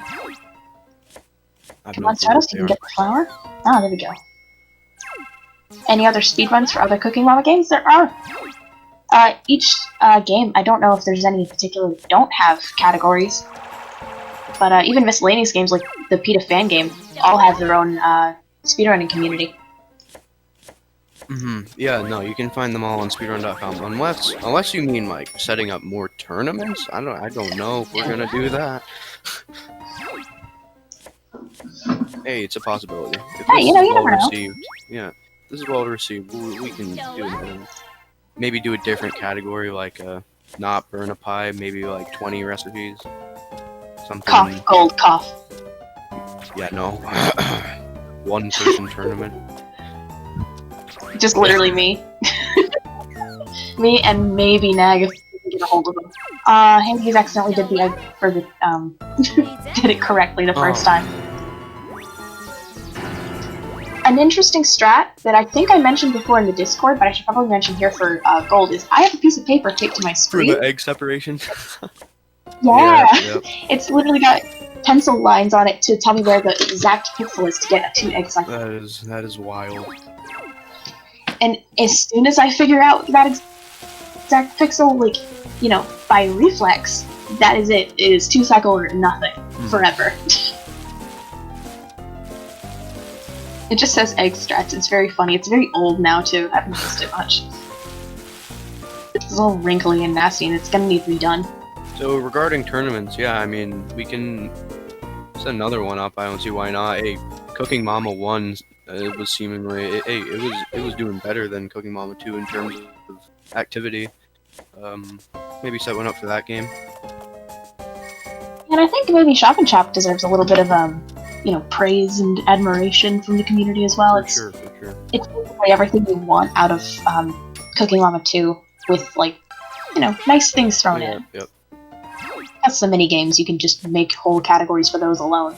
Come on, Stratos, you can get the flour. Ah, there we go. Any other speedruns for other Cooking Mama games? There are. Each game, I don't know if there's any particular that don't have categories, but even miscellaneous games like the PETA fan game all have their own speedrunning community. Yeah, no, you can find them all on speedrun.com, unless you mean like setting up more tournaments. I don't know if we're gonna do that. Hey, it's a possibility. If hey, you never know. Yeah, this is well received. We can do it. Maybe do a different category, like not burn a pie. Maybe like 20 recipes. Something. Cough, gold, cough. Yeah, no. One person tournament. Just literally me. Me and maybe Nag if we can get a hold of him. Handy's accidentally did the egg for the did it correctly the first time. An interesting strat that I think I mentioned before in the Discord, but I should probably mention here for gold, is I have a piece of paper taped to my screen. For the egg separation? Yeah! Yep. It's literally got pencil lines on it to tell me where the exact pixel is to get a 2 egg cycle. That is wild. And as soon as I figure out that exact pixel, like, you know, by reflex, that is it. It is 2 cycle or nothing. Forever. It just says egg strats. It's very funny. It's very old now, too. I haven't used it much. It's all wrinkly and nasty, and it's gonna need redone. So, regarding tournaments, yeah, I mean, we can set another one up. I don't see why not. Hey, Cooking Mama 1, it was seemingly... it was doing better than Cooking Mama 2 in terms of activity. Maybe set one up for that game. And I think maybe Shop and Shop deserves a little bit of, you know, praise and admiration from the community as well. For sure. It's basically everything you want out of Cooking Mama 2 with, like, you know, nice things thrown in. Yep. That's the mini games. You can just make whole categories for those alone.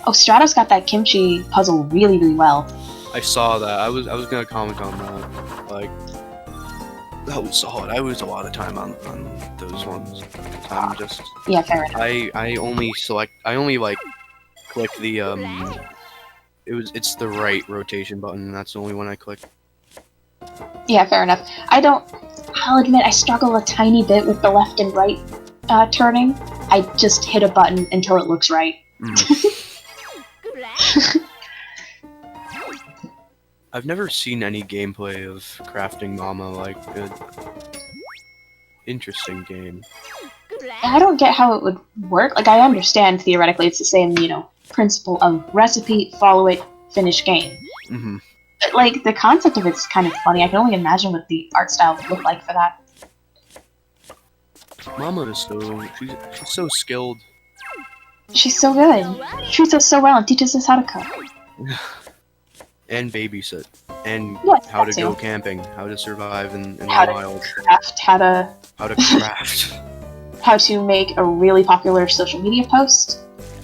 Oh, Stratos got that kimchi puzzle really, really well. I saw that. I was gonna comment on that. Like, that was solid. I lose a lot of time on those ones. I'm just... Yeah, fair enough. I only like click the it's the right rotation button, and that's the only one I click. Yeah, fair enough. I'll admit I struggle a tiny bit with the left and right turning. I just hit a button until it looks right. I've never seen any gameplay of Crafting Mama, like, interesting game. I don't get how it would work. Like, I understand theoretically it's the same, you know, principle of recipe, follow it, finish game. But, like, the concept of it's kind of funny. I can only imagine what the art style would look like for that. Mama is she's so skilled. She's so good. She treats us so well and teaches us how to cook. And babysit. And yes, how to go camping. How to survive in the wild. How to craft. How to make a really popular social media post.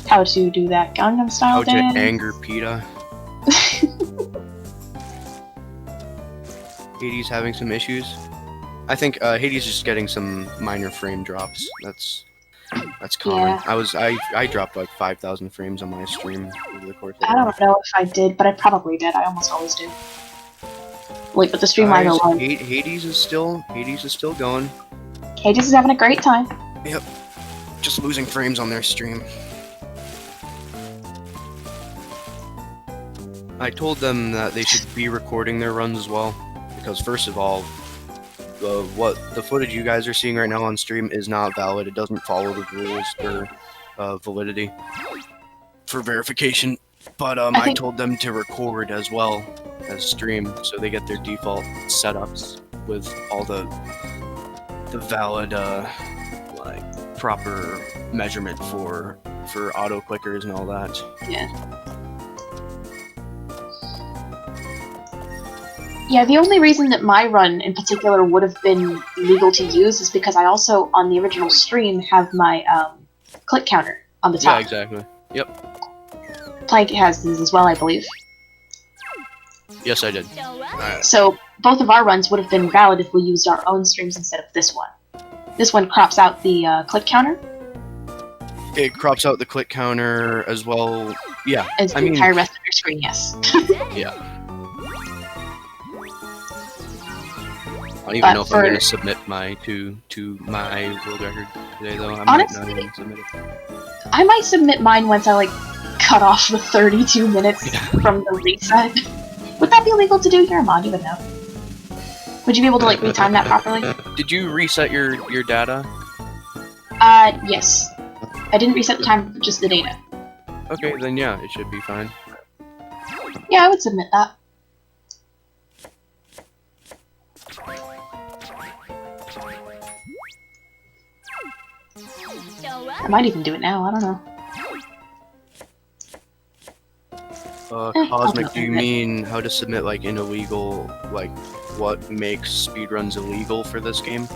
How to do that Gangnam Style dance. How to anger PETA. Hades having some issues. I think Hades is just getting some minor frame drops. That's common. Yeah. I dropped like 5,000 frames on my stream over the course of I a don't month. know if I did, but I probably did. I almost always do. Like, with the stream lag Guys, alone. Hades is still going. Hades is having a great time. Yep. Just losing frames on their stream. I told them that they should be recording their runs as well, because first of all, the footage you guys are seeing right now on stream is not valid. It doesn't follow the rules for validity for verification. But I told them to record as well as stream, so they get their default setups with all the valid like proper measurement for auto clickers and all that. Yeah. Yeah, the only reason that my run in particular would have been legal to use is because I also, on the original stream, have my click counter on the top. Yeah, exactly. Yep. Plank has these as well, I believe. Yes, I did. So both of our runs would have been valid if we used our own streams instead of this one. This one crops out the click counter. It crops out the click counter as well. Yeah, As the entire rest of your screen, yes. Yeah. I don't even know if I'm going to submit my to my world record today, though. Honestly, might not even submit it. I might submit mine once I like cut off the 32 minutes from the reset. Would that be illegal to do here? Mod, you would know. Would you be able to like retime that properly? Did you reset your data? Yes. I didn't reset the time, just the data. Okay, then yeah, it should be fine. Yeah, I would submit that. I might even do it now, I don't know. Cosmic, do you mean how to submit like an illegal, like what makes speedruns illegal for this game?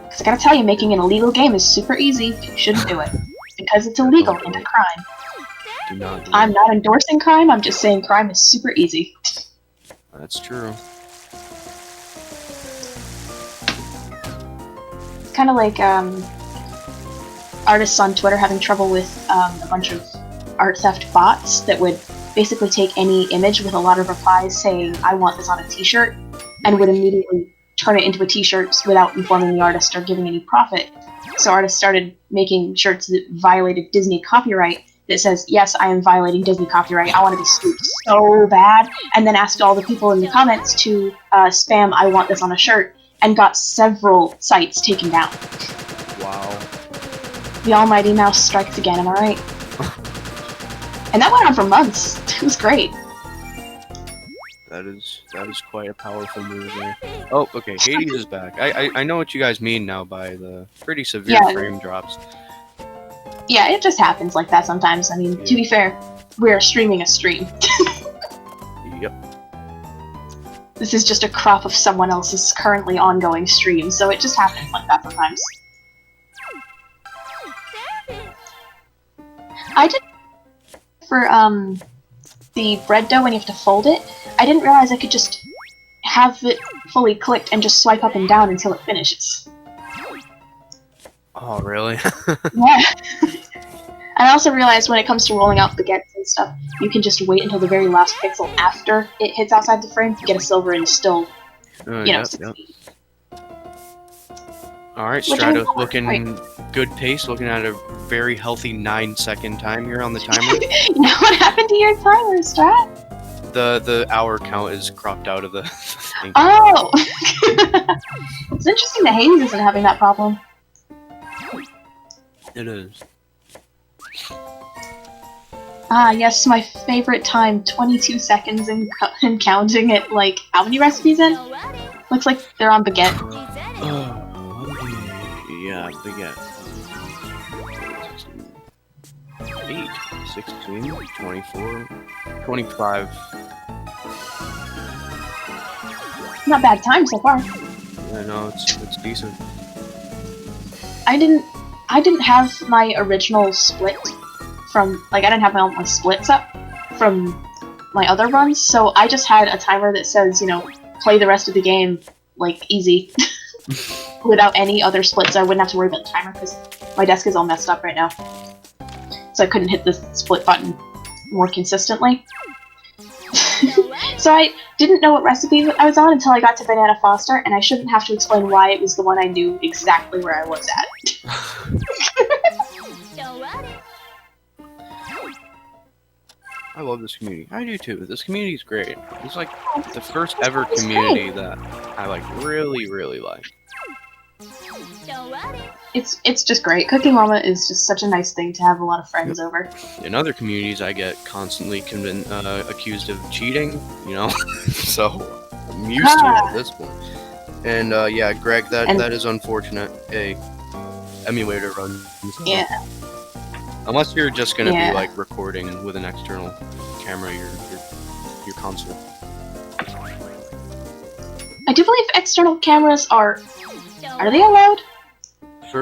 Because I gotta tell you, making an illegal game is super easy. You shouldn't do it. Because it's illegal and a crime. Do not do I'm not endorsing crime, I'm just saying crime is super easy. That's true. It's kind of like artists on Twitter having trouble with a bunch of art theft bots that would basically take any image with a lot of replies saying, I want this on a t-shirt, and would immediately turn it into a t-shirt without informing the artist or giving any profit. So artists started making shirts that violated Disney copyright that says, yes, I am violating Disney copyright, I want to be sued so bad, and then asked all the people in the comments to spam, I want this on a shirt, and got several sites taken down. Wow. The almighty mouse strikes again, am I right? And that went on for months. It was great. That is quite a powerful move there. Oh, okay, Hades is back. I know what you guys mean now by the pretty severe frame drops. Yeah, it just happens like that sometimes. I mean, to be fair, we're streaming a stream. Yep. This is just a crop of someone else's currently ongoing stream, so it just happens like that sometimes. I did for the bread dough when you have to fold it. I didn't realize I could just have it fully clicked and just swipe up and down until it finishes. Oh, really? Yeah. And I also realized when it comes to rolling out baguettes and stuff, you can just wait until the very last pixel after it hits outside the frame to get a silver and still, you know, succeed. Alright, Stratos looking good pace, looking at a very healthy 9-second time here on the timer. You know what happened to your timer, Strat? The hour count is cropped out of the thing. Oh! It's interesting that Hades isn't having that problem. It is. Ah, yes, my favorite time, 22 seconds and counting it, like, how many recipes in? Looks like they're on baguette. Yeah, baguette. 8, 16, 24, 25. Not bad time so far. I know, it's decent. I didn't have my original split from, like, I didn't have my splits up from my other runs, so I just had a timer that says, you know, play the rest of the game, like, easy. without any other splits, so I wouldn't have to worry about the timer, because my desk is all messed up right now. So I couldn't hit the split button more consistently. So I didn't know what recipe I was on until I got to Banana Foster, and I shouldn't have to explain why it was the one I knew exactly where I was at. I love this community. I do too. This community is great. It's like the first ever community that I like really like. It's just great. Cooking Mama is just such a nice thing to have a lot of friends over. In other communities, I get constantly accused of cheating, you know, so I'm used to it at this point. And yeah, Greg, that is unfortunate. Hey, emulator runs. Yeah. Unless you're just gonna be like recording with an external camera, your console. I do believe external cameras are they allowed?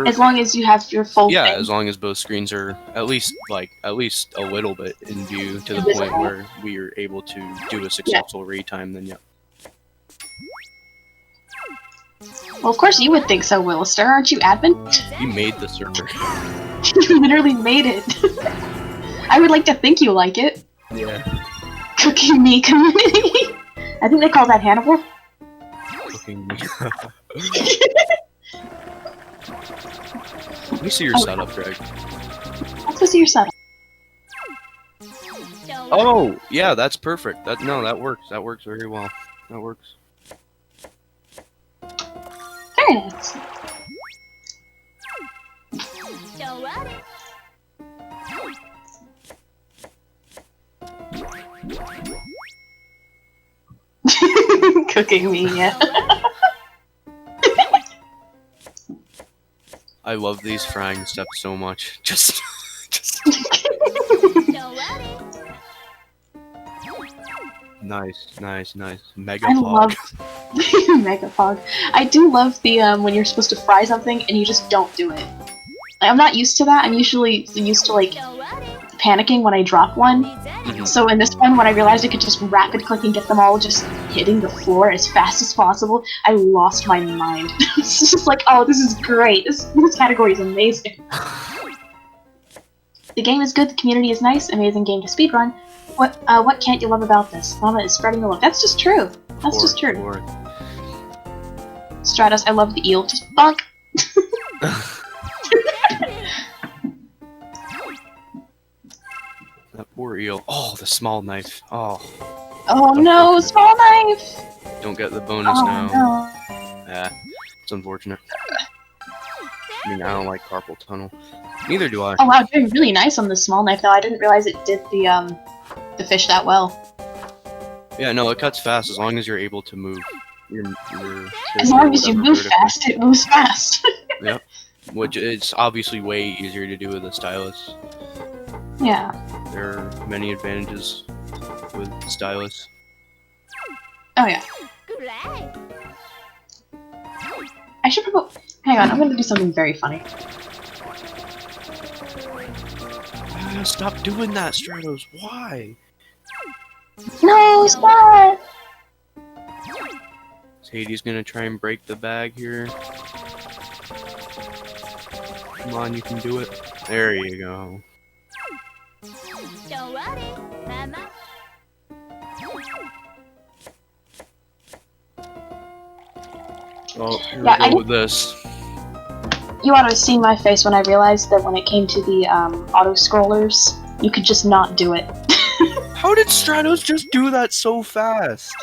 As long as you have your full thing. As long as both screens are at least a little bit in view to the point where we are able to do a successful retime, then yeah. Well, of course you would think so, Willister. Aren't you admin? You made the server. You literally made it. I would like to think you like it. Yeah. Cooking Me community. I think they call that Hannibal. Cooking Me. Let me see your setup, Greg. Let's go see your setup. Oh, yeah, that's perfect. That works. That works very well. That works. Very nice. Cooking Me, yeah. I love these frying steps so much. Just nice. Mega fog. Mega fog. I do love the when you're supposed to fry something and you just don't do it. I'm not used to that. I'm usually used to like panicking when I drop one. Mm-hmm. So in this one, when I realized I could just rapid click and get them all just hitting the floor as fast as possible, I lost my mind. It's just like, oh, this is great. This category is amazing. The game is good. The community is nice. Amazing game to speedrun. What can't you love about this? Mama is spreading the love. That's just true. That's just true. Stratos, I love the eel. Just bonk. That poor eel. Oh, the small knife. Oh. Oh no, small knife! Don't get the bonus now. No. Yeah, it's unfortunate. I mean, I don't like carpal tunnel. Neither do I. Oh wow, doing really nice on the small knife though. I didn't realize it did the fish that well. Yeah, no, it cuts fast as long as you're able to move. As long as you move fast, it moves fast. Yep. Which is obviously way easier to do with a stylus. Yeah. There are many advantages with stylus. Oh yeah. I should probably... Hang on, I'm gonna do something very funny. Stop doing that, Stratos. Why? No, stop! Is Hades gonna try and break the bag here? Come on, you can do it. There you go. Don't worry, Mama. Oh, here we go with this. You ought to have seen my face when I realized that when it came to the auto-scrollers, you could just not do it. How did Stratos just do that so fast?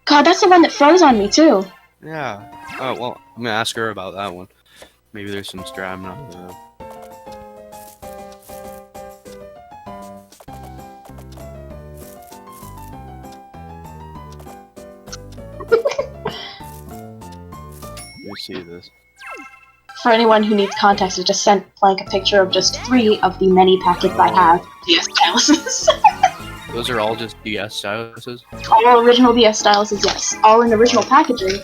God, that's the one that froze on me, too. Yeah. Oh, well, I'm gonna ask her about that one. Maybe there's some strat I'm not gonna know. Let me see this. For anyone who needs context, I just sent Plank a picture of just 3 of the many packets I have. DS styluses. Those are all just DS styluses? All original DS styluses, yes. All in original packaging.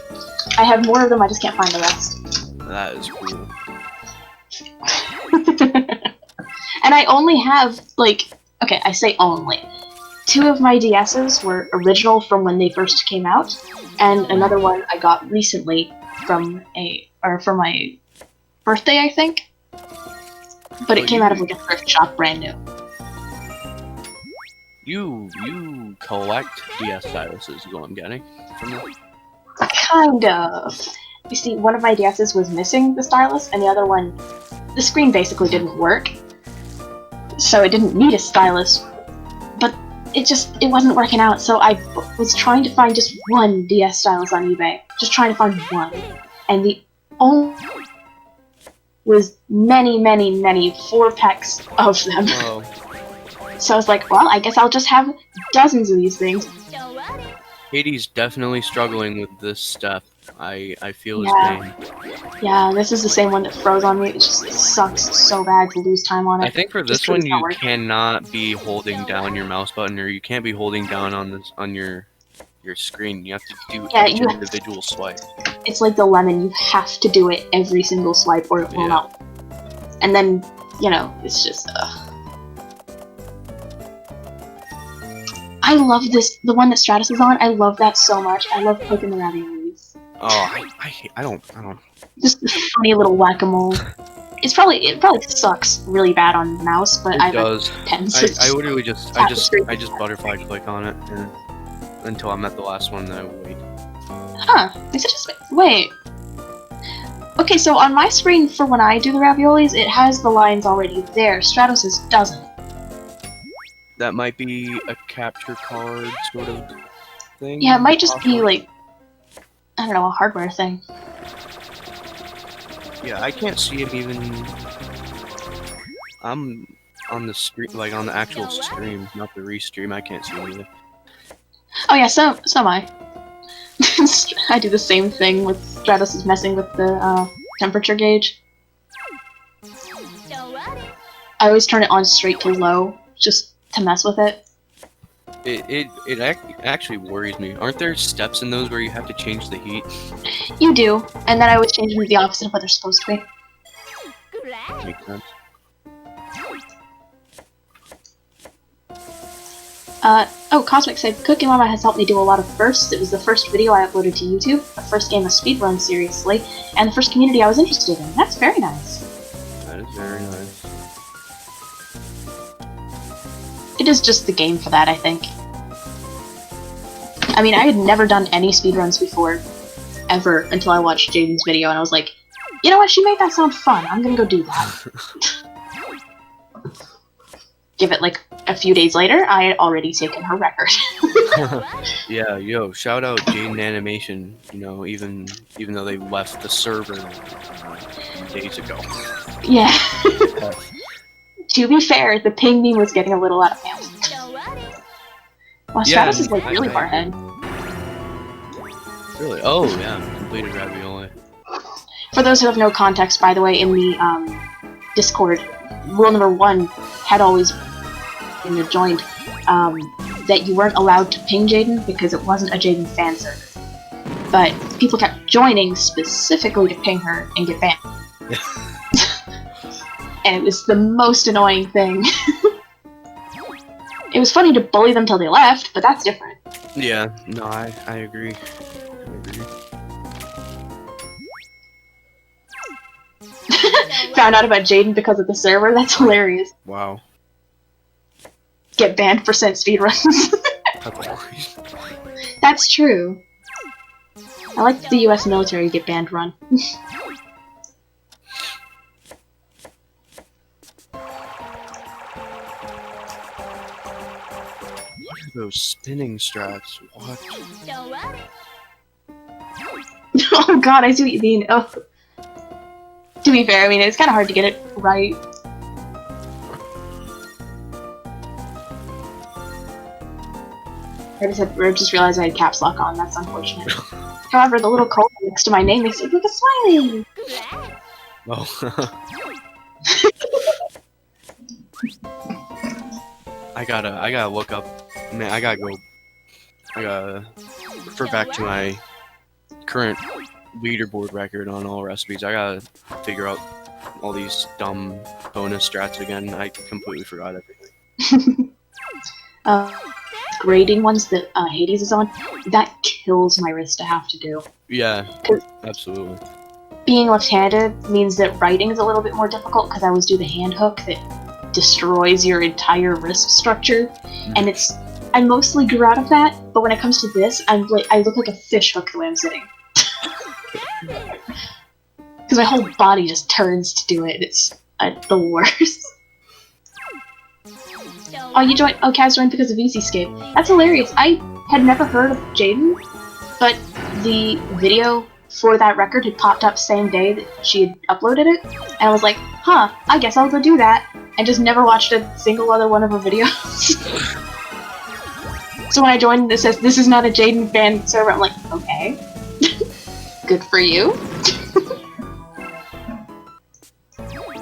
I have more of them, I just can't find the rest. That is cool. And I only have, like... Okay, I say only. 2 of my DSs were original from when they first came out, and another one I got recently for my birthday, I think. But it came out of like a thrift shop, brand new. You collect DS styluses, is what I'm getting from you. Kind of. You see, one of my DS's was missing the stylus, and the other one, the screen basically didn't work. So it didn't need a stylus, but it wasn't working out, so I was trying to find just one DS stylus on eBay. Just trying to find one. And the only was many, 4 packs of them. Oh. So I was like, well, I guess I'll just have dozens of these things. Hades definitely struggling with this step. I feel his pain. Yeah, this is the same one that froze on me. It sucks so bad to lose time on it. I think for this one you cannot be holding down your mouse button, or you can't be holding down on your screen. You have to do each individual swipe. It's like the lemon. You have to do it every single swipe, or it will not. And then, it's just. I love this. The one that Stratos is on. I love that so much. I love poking the raviolis. Oh, I don't. Just a funny little whack-a-mole. It probably sucks really bad on mouse, but it does. I literally just butterfly click on it until I'm at the last one, then I wait. Huh? Wait. Okay, so on my screen for when I do the raviolis, it has the lines already there. Stratos's doesn't. That might be a capture card sort of thing. Yeah, it might just be like, I don't know, a hardware thing. Yeah, I can't see it even. I'm on the screen, like on the actual stream, not the restream. I can't see it either. Oh yeah, so am I. I do the same thing with Stratos is messing with the temperature gauge. I always turn it on straight to low, just to mess with it. It actually worries me. Aren't there steps in those where you have to change the heat? You do, and then I always change them to the opposite of what they're supposed to be. Makes sense. Cosmic said, Cookie Mama has helped me do a lot of firsts. It was the first video I uploaded to YouTube, the first game of speedrun seriously, and the first community I was interested in. That's very nice. That is very nice. It is just the game for that, I think. I mean, I had never done any speedruns before, ever, until I watched Jaden's video, and I was like, you know what, she made that sound fun, I'm gonna go do that. Give it like a few days later, I had already taken her record. Yeah, yo, shout out Jaden Animation, even though they left the server days ago. Yeah. To be fair, the ping meme was getting a little out of hand. Wow, Stratos is like really far ahead. Really? Oh, yeah, completed ravioli. For those who have no context, by the way, in the Discord, rule number 1 had always been joined that you weren't allowed to ping Jaden because it wasn't a Jaden fan server. But people kept joining specifically to ping her and get banned. And it was the most annoying thing. It was funny to bully them till they left, but that's different. Yeah, no, I agree. Found out about Jaden because of the server? That's hilarious. Wow. Get banned for sent speedruns. That's true. I like the US military get banned run. Those spinning strats, what? Oh god, I see what you mean. Oh. To be fair, I mean, it's kind of hard to get it right. I just realized I had caps lock on, that's unfortunate. However, the little colon next to my name makes it look like a smiley! Oh. I gotta look up. Man, I gotta refer back to my current leaderboard record on all recipes. I gotta figure out all these dumb bonus strats again. I completely forgot everything. grading ones that Hades is on, that kills my wrist to have to do. Yeah, absolutely. Being left-handed means that writing is a little bit more difficult because I always do the hand hook that destroys your entire wrist structure, and I mostly grew out of that. But when it comes to this, I look like a fish hook the way I'm sitting, because my whole body just turns to do it. It's the worst. Oh, you joined? Oh, Kaz joined because of Easyscape. That's hilarious. I had never heard of Jaden, but the video for that record had popped up same day that she had uploaded it, and I was like, huh, I guess I'll go do that, and just never watched a single other one of her videos. So when I joined, it says, this is not a Jaden fan server, I'm like, okay. Good for you.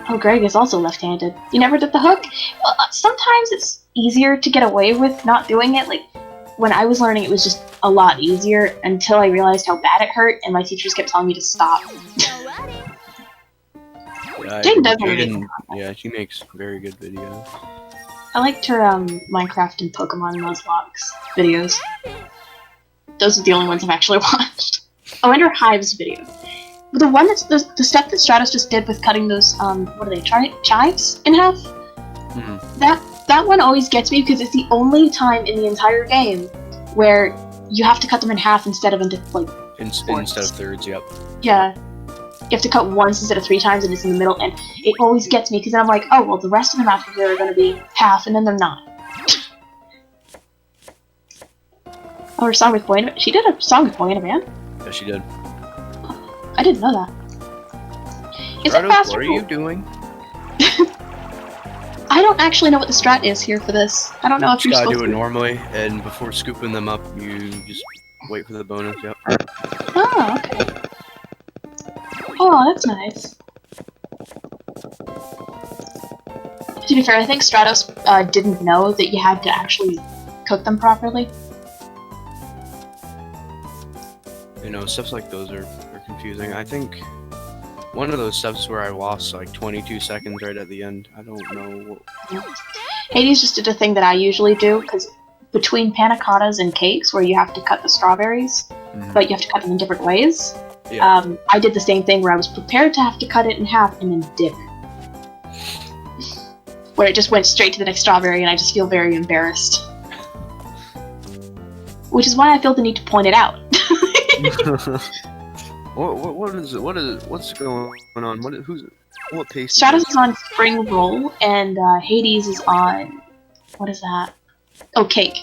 Oh, Greg is also left-handed. You never did the hook? Well, sometimes it's easier to get away with not doing it, like, when I was learning, it was just a lot easier until I realized how bad it hurt, and my teachers kept telling me to stop. Yeah, she makes very good videos. I liked her Minecraft and Pokemon Nuzlocke videos. Those are the only ones I've actually watched. Oh, and her Hives video. The one that's the step that Stratos just did with cutting those what are they, chives in half? That one always gets me because it's the only time in the entire game where you have to cut them in half instead of into, like, instead of thirds, yep. Yeah. You have to cut once instead of 3 times, and it's in the middle, and it always gets me because then I'm like, oh, well, the rest of them after here are going to be half, and then they're not. Oh, her song with Boy in a Band? She did a song with Boy in a Band? Yeah, she did. I didn't know that. Is it faster? What are you doing? I don't actually know what the strat is here for this. I don't know if you're supposed to do it normally, and before scooping them up, you just wait for the bonus, yep. Oh, okay. Oh, that's nice. To be fair, I think Stratos didn't know that you had to actually cook them properly. You know, stuff like those are confusing. I think one of those steps where I lost like 22 seconds right at the end. I don't know what... Hades just did a thing that I usually do, because between panna cottas and cakes, where you have to cut the strawberries, but you have to cut them in different ways, I did the same thing where I was prepared to have to cut it in half and then didn't. Where it just went straight to the next strawberry, and I just feel very embarrassed. Which is why I feel the need to point it out. What is it? What's going on? What pace? Stratos is on spring roll, and Hades is on, what is that? Oh, cake.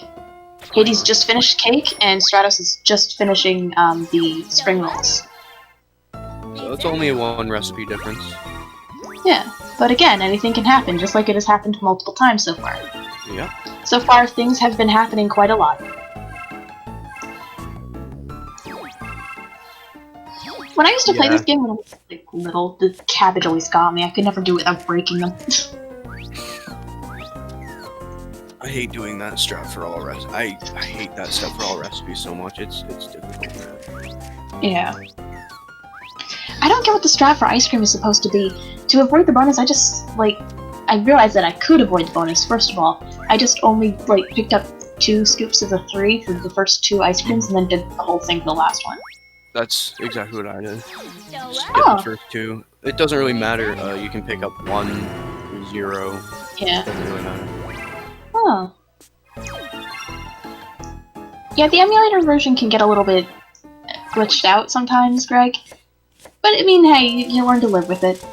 Hades just finished cake, and Stratos is just finishing the spring rolls. So it's only a 1 recipe difference. Yeah, but again, anything can happen, just like it has happened multiple times so far. Yeah. So far, things have been happening quite a lot. When I used to play this game when I was like little, the cabbage always got me. I could never do it without breaking them. I hate doing that strat for all I hate that step for all recipes so much. It's difficult. Yeah. I don't get what the strat for ice cream is supposed to be. To avoid the bonus, I realized that I could avoid the bonus, first of all. I just only, picked up 2 scoops of the 3 for the first 2 ice creams, and then did the whole thing for the last one. That's exactly what I did. Just get the first 2. It doesn't really matter. You can pick up 1, 0. Yeah. It doesn't really matter. Oh. Yeah, the emulator version can get a little bit glitched out sometimes, Greg. But, I mean, hey, you learn to live with it.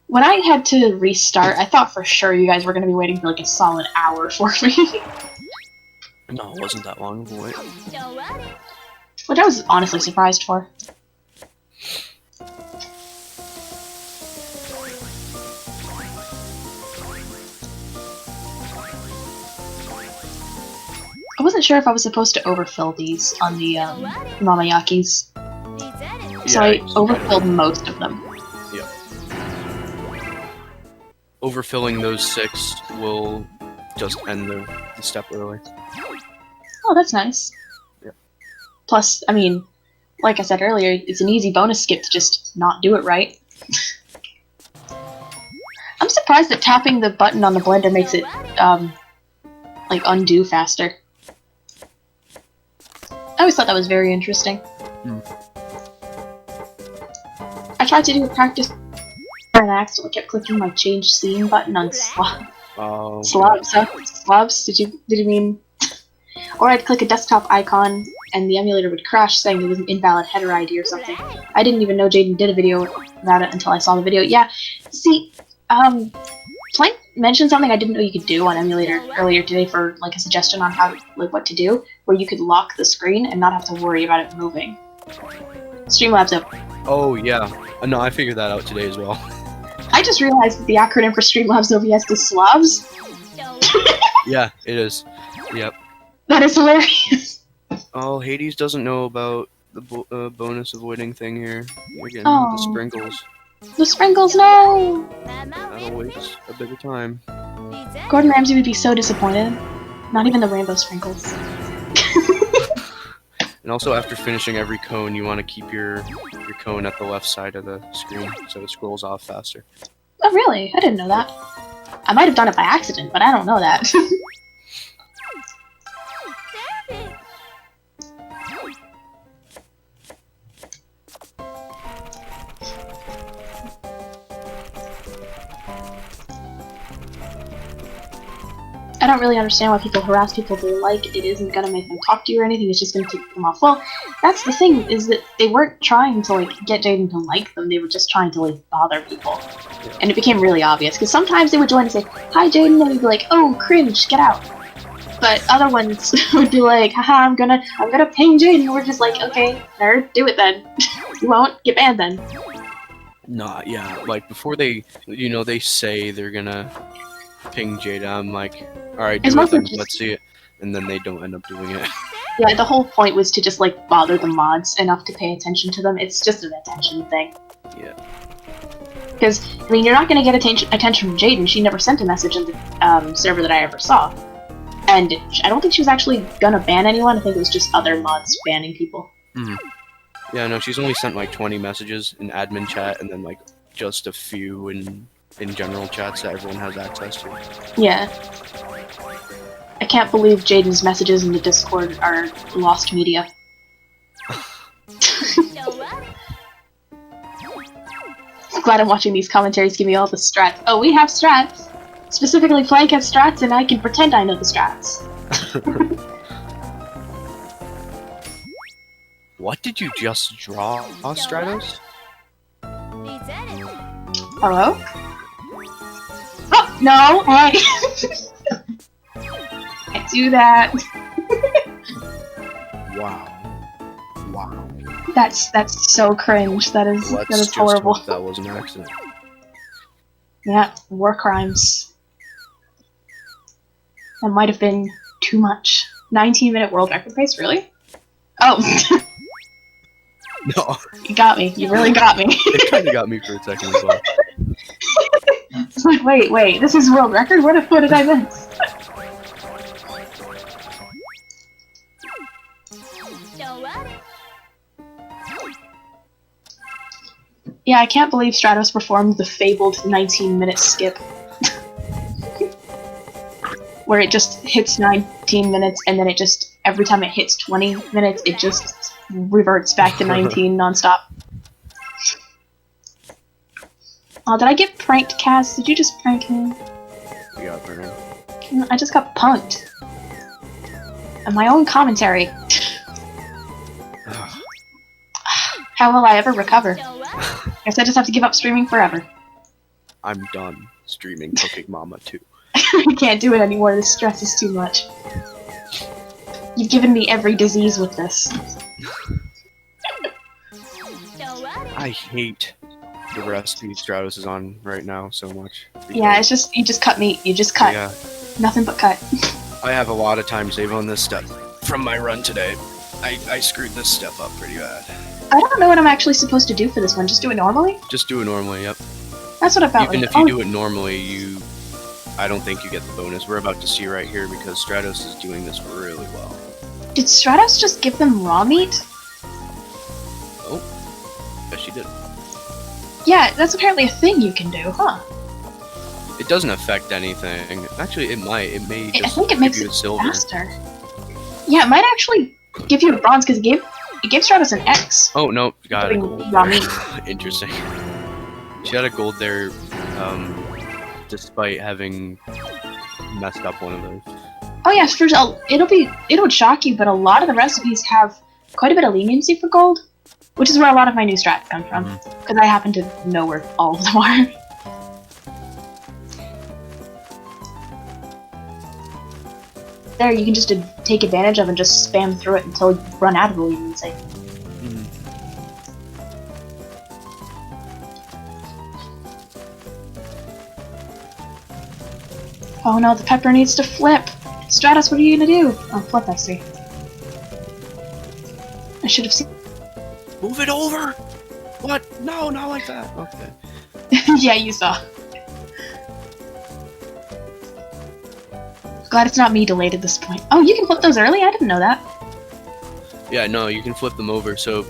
When I had to restart, I thought for sure you guys were going to be waiting for, a solid hour for me. No, it wasn't that long of a wait. Which I was honestly surprised for. I wasn't sure if I was supposed to overfill these on the Mamayakis. So I overfilled most of them. Yep. Overfilling those 6 will just end the step early. Oh, that's nice. Yep. Plus, I mean, like I said earlier, it's an easy bonus skip to just not do it right. surprised that tapping the button on the blender makes it, like, undo faster. I always thought that was very interesting. I tried to do a practice and I accidentally kept clicking my change scene button on slobs. Slobs? Did you mean? Or I'd click a desktop icon and the emulator would crash saying it was an invalid header ID or something. I didn't even know Jaden did a video about it until I saw the video. Yeah, see, Plank mentioned something I didn't know you could do on emulator earlier today for like a suggestion on how, like, what to do, where you could lock the screen and not have to worry about it moving. Streamlabs up. Oh yeah, no, I figured that out today as well. I just realized that the acronym for Streamlabs OBS is SLOBS. Yeah, it is. Yep. That is hilarious. Oh, Hades doesn't know about the bonus avoiding thing here. You're getting the sprinkles. The sprinkles, no! That'll waste a bit of time. Gordon Ramsay would be so disappointed. Not even the rainbow sprinkles. And also, after finishing every cone, you want to keep your cone at the left side of the screen so it scrolls off faster. Oh, really? I didn't know that. I might have done it by accident, but I don't know that. I don't really understand why people harass people they like. It isn't gonna make them talk to you or anything, it's just gonna take them off. Well, that's the thing, is that they weren't trying to, like, get Jaden to like them, they were just trying to, like, bother people. And it became really obvious, because sometimes they would join and say, "Hi Jaden," and we'd be like, "Oh, cringe, get out." But other ones would be like, "Haha, I'm gonna ping Jaden," and we're just like, "Okay, nerd, do it then." You won't get banned then. Nah, yeah, like, before they, you know, they say they're gonna ping Jada, I'm like, alright, do it then, let's see it. And then they don't end up doing it. Yeah, the whole point was to just, like, bother the mods enough to pay attention to them. It's just an attention thing. Yeah. Because, I mean, you're not gonna get attention from Jaden. She never sent a message in the server that I ever saw. And I don't think she was actually gonna ban anyone. I think it was just other mods banning people. Yeah, no, she's only sent like 20 messages in admin chat and then like just a few in general chats that everyone has access to. Yeah. I can't believe Jaden's messages in the Discord are lost media. Glad I'm watching these commentaries give me all the strats. Oh, we have strats! Specifically, Plank has strats, and I can pretend I know the strats. What did you just draw, Stratos? Hello? Oh, no! Hey! Can't do that. Wow. Wow. That's so cringe. That is horrible. Hope that was an accident. Yeah, war crimes. That might have been too much. 19-minute world record pace, really? Oh. No. You got me. You really got me. It kind of got me for a second as well. It's like, wait, this is world record? What did I miss? Yeah, I can't believe Stratos performed the fabled 19-minute skip. Where it just hits 19 minutes and then it just, every time it hits 20 minutes, it just reverts back to 19 nonstop. Oh, did I get pranked, Kaz? Did you just prank me? We got burned. I just got punked. And my own commentary. How will I ever recover? Guess I just have to give up streaming forever. I'm done streaming Cooking Mama 2. I can't do it anymore, this stress is too much. You've given me every disease with this. I hate the recipe Stratos is on right now so much. Yeah, it's just, you just cut meat, you just cut. Yeah. Nothing but cut. I have a lot of time saved on this step from my run today. I screwed this step up pretty bad. I don't know what I'm actually supposed to do for this one, just do it normally? Just do it normally, yep. That's what I felt. Even if you do it normally, I don't think you get the bonus. We're about to see right here because Stratos is doing this really well. Did Stratos just give them raw meat? Oh, yes she did. Yeah, that's apparently a thing you can do, huh? It doesn't affect anything. Actually, it might. It may just I think it give makes you it a silver. faster. Yeah, it might actually give you a bronze because it gave Stratos an X. Oh no, got a gold raw there. meat. Interesting. She had a gold there, despite having messed up one of those. Oh yeah, it would shock you, but a lot of the recipes have quite a bit of leniency for gold, which is where a lot of my new strats come from, because I happen to know where all of them are. There, you can just take advantage of and just spam through it until you run out of the leniency. Oh no, the pepper needs to flip! Stratos, what are you gonna do? Oh, flip, I see. I should have seen. Move it over! What? No, not like that. Okay. Yeah, you saw. Glad it's not me delayed at this point. Oh, you can flip those early? I didn't know that. Yeah, no, you can flip them over, so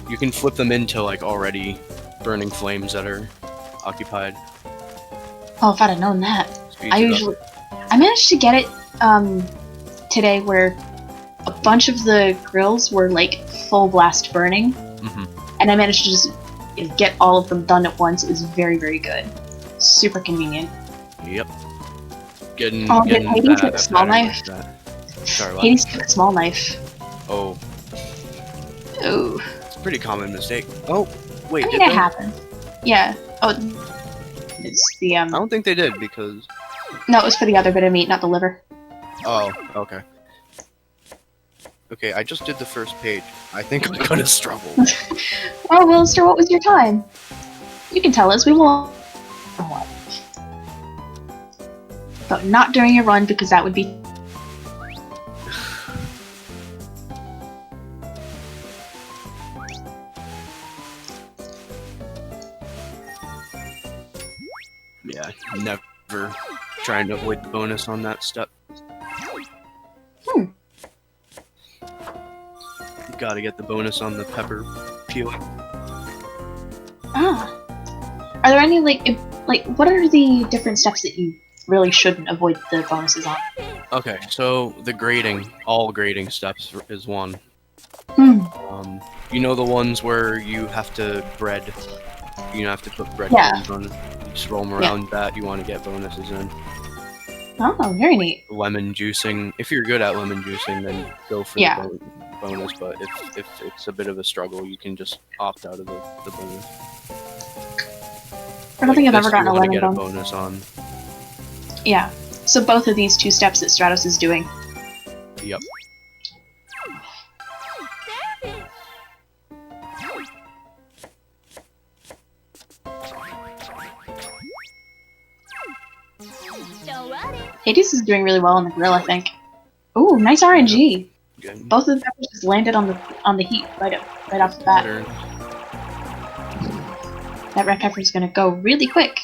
you can flip them into like already burning flames that are occupied. Oh, if I'd have known that. I managed to get it today where a bunch of the grills were like full blast burning, and I managed to just get all of them done at once. It was very, very good. Super convenient. Yep. Did Hades get a small knife? Sorry, what? Hades took a small knife. Oh. Oh. It's a pretty common mistake. Oh, wait, I mean, it happens. Yeah. Oh, it's the I don't think they did, because... No, it was for the other bit of meat, not the liver. Oh, okay. Okay, I just did the first page. I think I'm gonna struggle. Oh, well, sir, what was your time? You can tell us, we won't... But not during your run, because that would be... Yeah, never trying to avoid the bonus on that step. Gotta get the bonus on the pepper peeling. Ah. Are there any, what are the different steps that you really shouldn't avoid the bonuses on? Okay, so the grading, all grading steps is one. You know the ones where you have to have to put breadcrumbs on it. You just roll them around that, you want to get bonuses in. Oh, very neat. Lemon juicing, if you're good at lemon juicing, then go for the bonus, but if it's a bit of a struggle, you can just opt out of the bonus. I don't think I've ever gotten a lemon bonus. Bonus on. Yeah, so both of these two steps that Stratos is doing. Yep. Hades is doing really well on the grill, I think. Ooh, nice RNG. Good. Both of the peppers just landed on the heat right off the bat. That red pepper is gonna go really quick.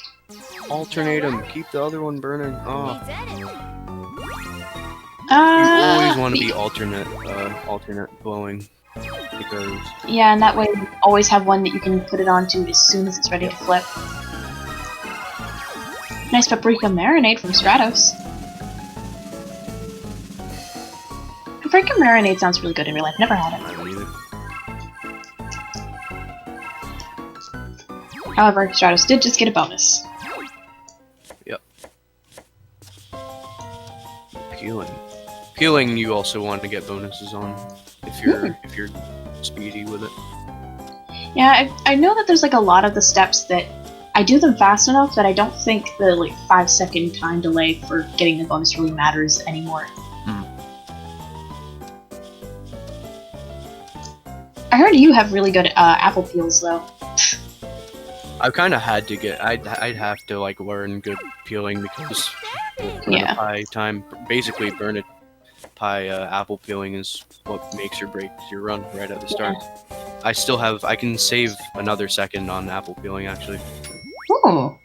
Alternate them. Keep the other one burning. Oh. You always want to be alternate blowing, because yeah, and that way you always have one that you can put it onto as soon as it's ready to flip. Nice paprika marinade from Stratos. Paprika marinade sounds really good in real life. Never had it. I don't either. However, Stratos did just get a bonus. Yep. Peeling you also want to get bonuses on if you're speedy with it. Yeah, I know that there's like a lot of the steps that I do them fast enough that I don't think the 5-second time delay for getting the bonus really matters anymore. I heard you have really good apple peels though. I've kind of had to get. I'd have to learn good peeling because burn a pie time. Basically, burn a pie apple peeling is what makes or breaks your run right at the start. Yeah. I can save another second on apple peeling actually. Ooh.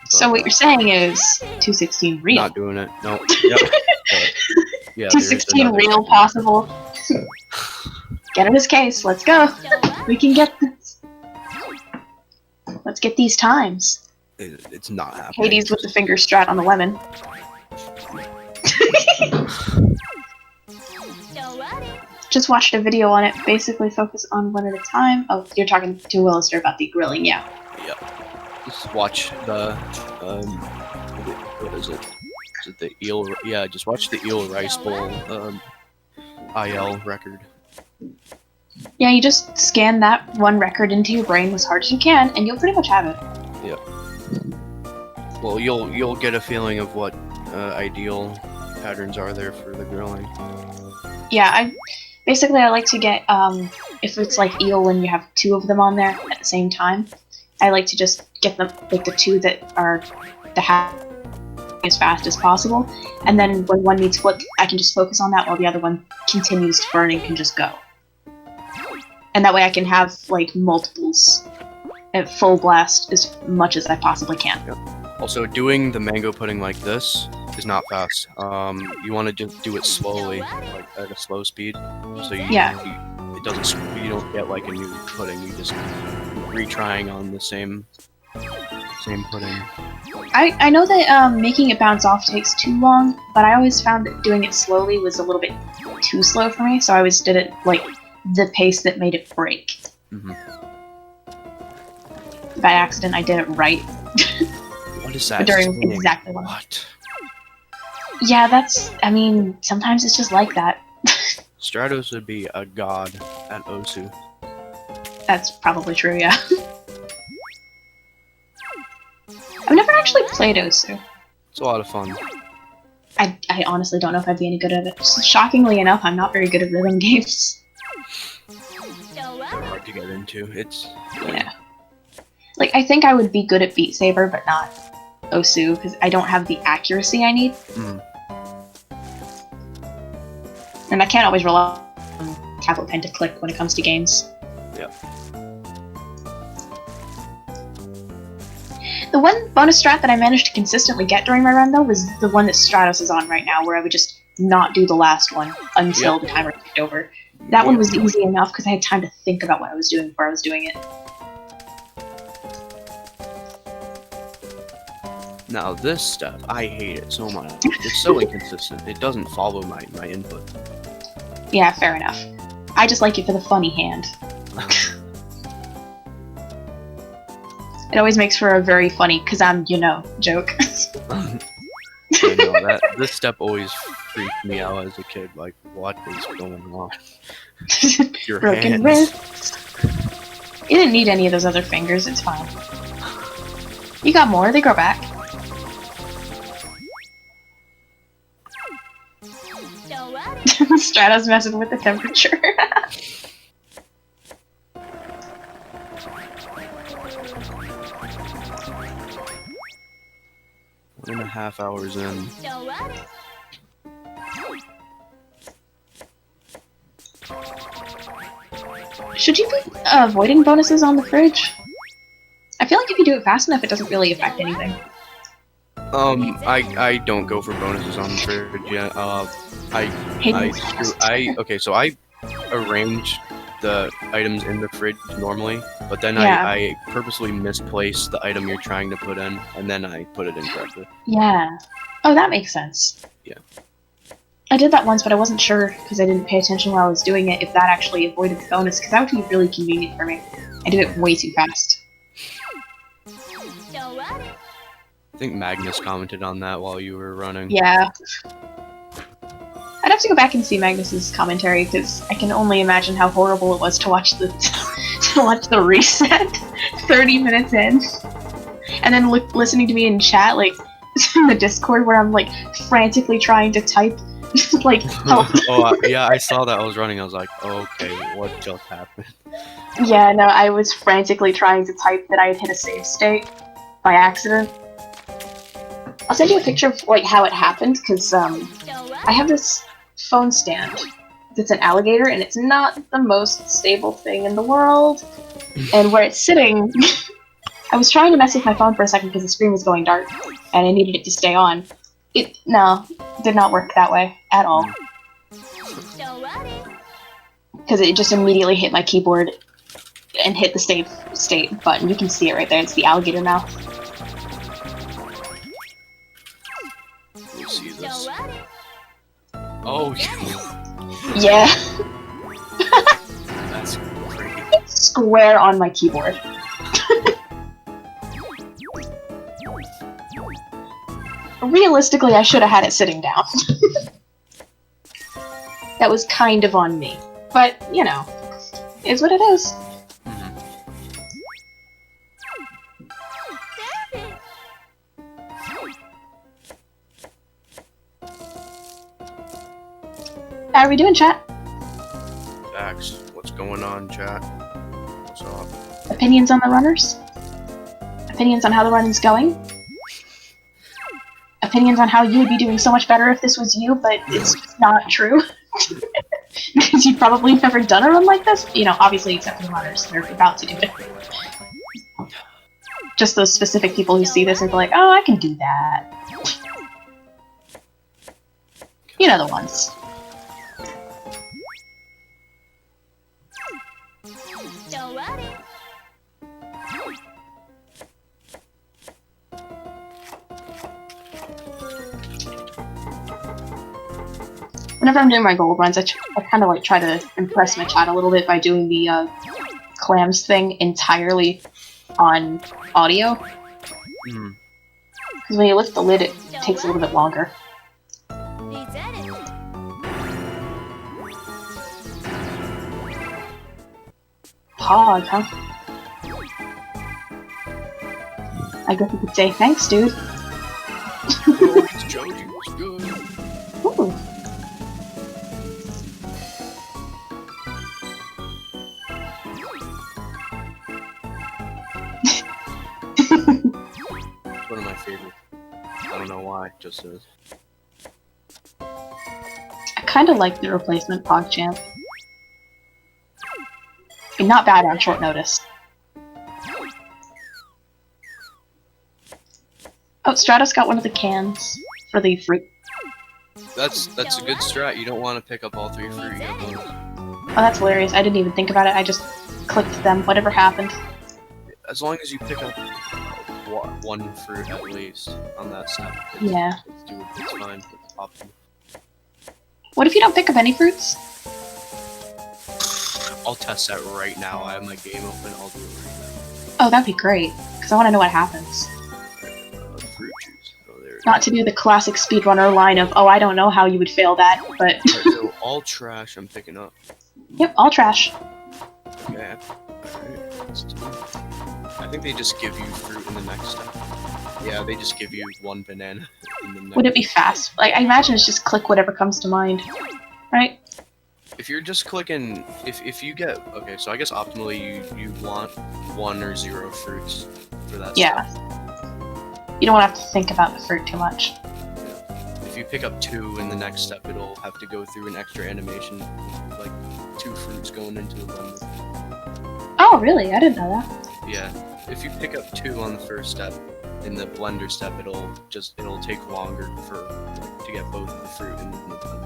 So what you're saying is 216 real. Not doing it. No. Yep. Yeah. 216 real possible. Get in his case. Let's go. We can get this. Let's get these times. It's not happening. Hades with the finger strat on the lemon. Just watched a video on it. Basically, focus on one at a time. Oh, you're talking to Willister about the grilling, yeah. Yep. Just watch the what is it? Is it the eel? Yeah, just watch the eel rice bowl IL record. Yeah, you just scan that one record into your brain as hard as you can, and you'll pretty much have it. Yep. Well, you'll get a feeling of what ideal patterns are there for the grilling. Yeah, I like to get if it's like eel and you have two of them on there at the same time, I like to just get them like the two that are the half as fast as possible, and then when one needs flip, I can just focus on that while the other one continues to burn and can just go. And that way I can have like multiples at full blast as much as I possibly can. Yep. Also, doing the mango pudding like this is not fast. You want to just do it slowly, like at a slow speed, so you don't get like a new pudding. You just retrying on the same pudding. I know that making it bounce off takes too long, but I always found that doing it slowly was a little bit too slow for me, so I always did it like the pace that made it break. Mm-hmm. By accident, I did it right. What is that? During exactly one. What? Yeah, I mean, sometimes it's just like that. Stratos would be a god at Osu. That's probably true, yeah. I've never actually played Osu. It's a lot of fun. I honestly don't know if I'd be any good at it. Shockingly enough, I'm not very good at rhythm games. They're hard to get into. Yeah. Like, I think I would be good at Beat Saber, but not Osu, because I don't have the accuracy I need. Mm. And I can't always rely on tablet pen to click when it comes to games. Yeah. The one bonus strat that I managed to consistently get during my run, though, was the one that Stratos is on right now, where I would just not do the last one until the timer ticked over. That one was easy enough because I had time to think about what I was doing before I was doing it. Now this step, I hate it so much. It's so inconsistent. It doesn't follow my input. Yeah, fair enough. I just like it for the funny hand. It always makes for a very funny, 'cause I'm, joke. I know, this step always freaked me out as a kid. Like, what is going on? Your Broken hands. wrists. You didn't need any of those other fingers, it's fine. You got more, they grow back. Stratos messing with the temperature. 1.5 hours in. Should you be avoiding bonuses on the fridge? I feel like if you do it fast enough, it doesn't really affect anything. I don't go for bonuses on the fridge yet. So I arrange the items in the fridge normally, but then I purposely misplace the item you're trying to put in, and then I put it in correctly. Yeah. Oh, that makes sense. Yeah. I did that once, but I wasn't sure, because I didn't pay attention while I was doing it, if that actually avoided the bonus, because that would be really convenient for me. I did it way too fast. I think Magnus commented on that while you were running. Yeah. I'd have to go back and see Magnus's commentary, because I can only imagine how horrible it was to watch the the reset 30 minutes in, and then listening to me in chat, like in the Discord, where I'm like frantically trying to type, like help. Yeah, I saw that. I was running. I was like, okay, what just happened? Yeah, no, I was frantically trying to type that I had hit a save state by accident. I'll send you a picture of like how it happened, because I have this phone stand that's an alligator, and it's not the most stable thing in the world. And where it's sitting, I was trying to mess with my phone for a second because the screen was going dark, and I needed it to stay on. It did not work that way at all. Because it just immediately hit my keyboard and hit the save state button. You can see it right there. It's the alligator mouth. Oh, Yeah. that's crazy. Square on my keyboard. Realistically, I should have had it sitting down. That was kind of on me. But, you know, is what it is. How are we doing, chat? Dax, what's going on, chat? What's up? Opinions on the runners? Opinions on how the run is going? Opinions on how you would be doing so much better if this was you, but it's not true. Because you've probably never done a run like this. You know, obviously except for the runners, they're about to do it. Just those specific people who see this and be like, oh, I can do that. You know the ones. Don't worry. Whenever I'm doing my gold runs, I kind of like try to impress my chat a little bit by doing the clams thing entirely on audio. Because when you lift the lid, it takes a little bit longer. Pog, huh? I guess you could say thanks, dude. Oh, it's Joji, what's good? Ooh. One of my favorites. I don't know why, just is. I kind of like the replacement PogChamp. Not bad on short notice. Oh, Stratos got one of the cans for the fruit. That's a good strat. You don't want to pick up all 3 fruit. You get bonus. Oh, that's hilarious. I didn't even think about it. I just clicked them, whatever happened. As long as you pick up 1 fruit at least on that step. Yeah. It's fine. It's optimal. What if you don't pick up any fruits? I'll test that right now. I have my game open. I'll do it right now. Oh, that'd be great. Because I want to know what happens. Fruit juice. Oh, there it Not to do the classic speedrunner line of, oh, I don't know how you would fail that, but... is. Alright, so all trash I'm picking up. Yep, all trash. Okay. Alright, let's do it. I think they just give you fruit in the next step. Yeah, they just give you 1 banana in the next. Would it be fast? Like, I imagine it's just click whatever comes to mind. Right? If you're just clicking, if you get, okay, so I guess optimally you want 1 or 0 fruits for that Yeah. step. You don't want to have to think about the fruit too much. If you pick up 2 in the next step, it'll have to go through an extra animation, like 2 fruits going into a blender. Oh, really? I didn't know that. Yeah, if you pick up 2 on the first step, in the blender step, it'll take longer to get both the fruit and the blender.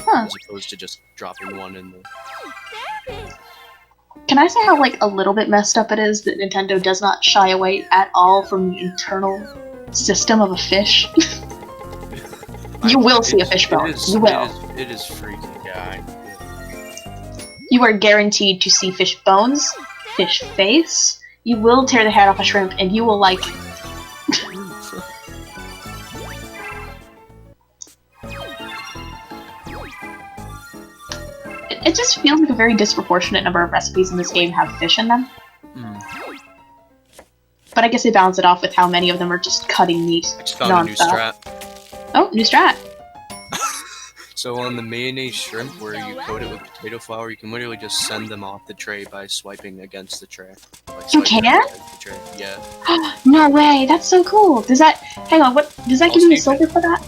Huh. As opposed to just dropping 1 in the... Can I say how, like, a little bit messed up it is that Nintendo does not shy away at all from the internal system of a fish? You will see a fish bone. You will. It is freaky, yeah. You are guaranteed to see fish bones, fish face. You will tear the head off a shrimp, and you will like it. It just feels like a very disproportionate number of recipes in this game have fish in them. But I guess they balance it off with how many of them are just cutting meat. I just found a new strat. Oh, new strat. So on the mayonnaise shrimp, where you coat it with potato flour, you can literally just send them off the tray by swiping against the tray. Like, You can? against the tray. Yeah. No way, that's so cool. Does that... Hang on, what... Does that give you a silver for that?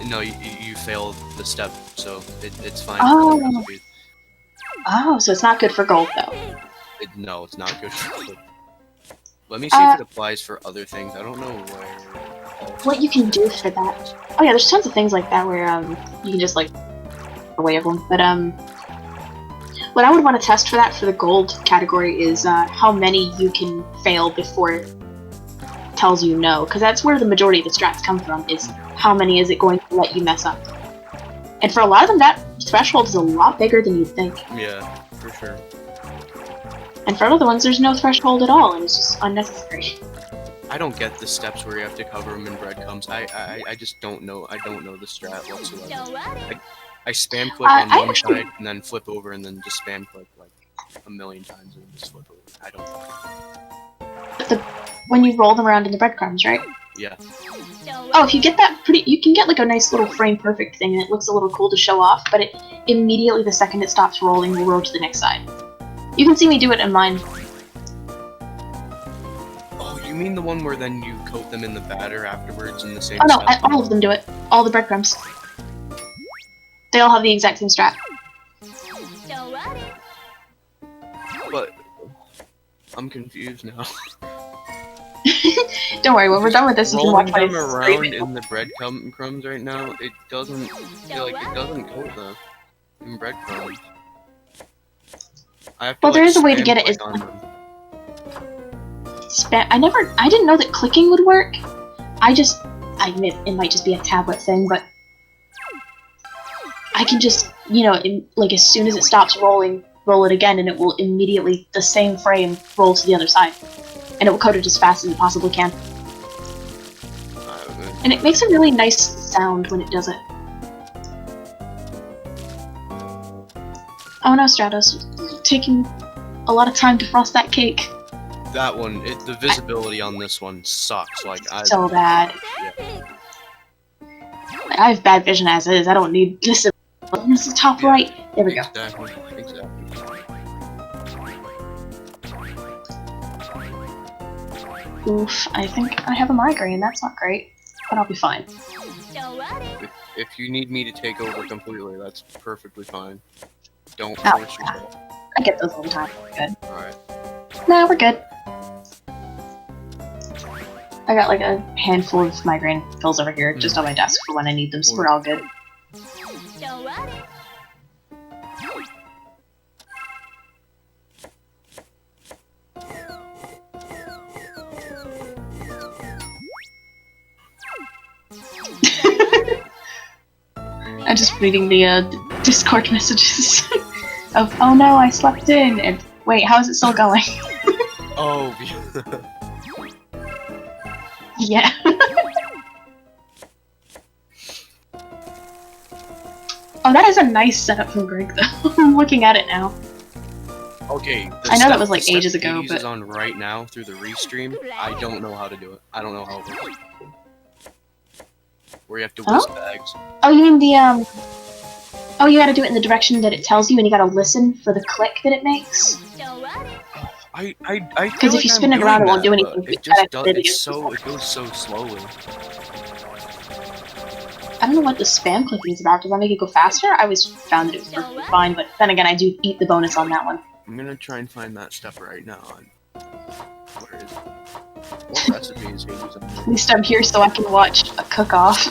No, you failed the step, so it's fine. Oh. For the recipes. Oh, so it's not good for gold, though. No, it's not good for gold. Let me see if it applies for other things. I don't know where... What you can do for that. Oh yeah, there's tons of things like that where you can just like away of them. But what I would want to test for that for the gold category is how many you can fail before it tells you no, because that's where the majority of the strats come from. Is how many is it going to let you mess up? And for a lot of them, that threshold is a lot bigger than you'd think. Yeah, for sure. And for other ones, there's no threshold at all, and it's just unnecessary. I don't get the steps where you have to cover them in breadcrumbs. I just don't know. I don't know the strat whatsoever. I spam click on one actually- side and then flip over and then just spam click like a million times and just flip over. I don't know. When you roll them around in the breadcrumbs, right? Yeah. Oh, if you get that you can get like a nice little frame perfect thing, and it looks a little cool to show off, but it immediately, the second it stops rolling, will roll to the next side. You can see me do it in mine. Oh, you mean the one where then you coat them in the batter afterwards in the same Oh no, step? all of them do it. All the breadcrumbs. They all have the exact same strat. But I'm confused now. Don't worry, when we're done with this, you can watch Rolling my them around screen. in the breadcrumbs right now, it doesn't feel like it doesn't coat them in breadcrumbs. I have to, Well, there like, is a way to spam get it. click Is on them. I didn't know that clicking would work. I admit it might just be a tablet thing, but I can just, like as soon as it stops rolling, roll it again, and it will immediately, the same frame, roll to the other side. And it will code it as fast as it possibly can. And it makes a really nice sound when it does it. Oh no, Stratos, you're taking a lot of time to frost that cake. That one, the visibility on this one sucks. Like So bad. Yeah. I have bad vision as is. I don't need this. This is top right. There we go. Exactly. Oof, I think I have a migraine. That's not great, but I'll be fine. If you need me to take over completely, that's perfectly fine. Don't Oh, force yourself. I get those all the time. We're good. Alright. No, we're good. I got like a handful of migraine pills over here, just on my desk for when I need them, so we're all good. I'm just reading the Discord messages of, oh no, I slept in, and wait, how is it still going? Oh, Yeah. Oh, that is a nice setup from Greg, though. I'm looking at it now. okay. I know that was, like, ages ago, Hades but- is on right now through the restream. I don't know how to do it. I don't know how it works. Where you have to whisk bags. Oh, you mean the, oh, you gotta do it in the direction that it tells you, and you gotta listen for the click that it makes? I Because if you spin it around, it won't do anything. It just does. It goes so slowly. I don't know what the spam clicking is about. Does that make it go faster? I always found that it was perfectly fine, but then again, I do eat the bonus on that one. I'm gonna try and find that stuff right now. Where is it? What recipe is Hades on? At least I'm here so I can watch a cook-off.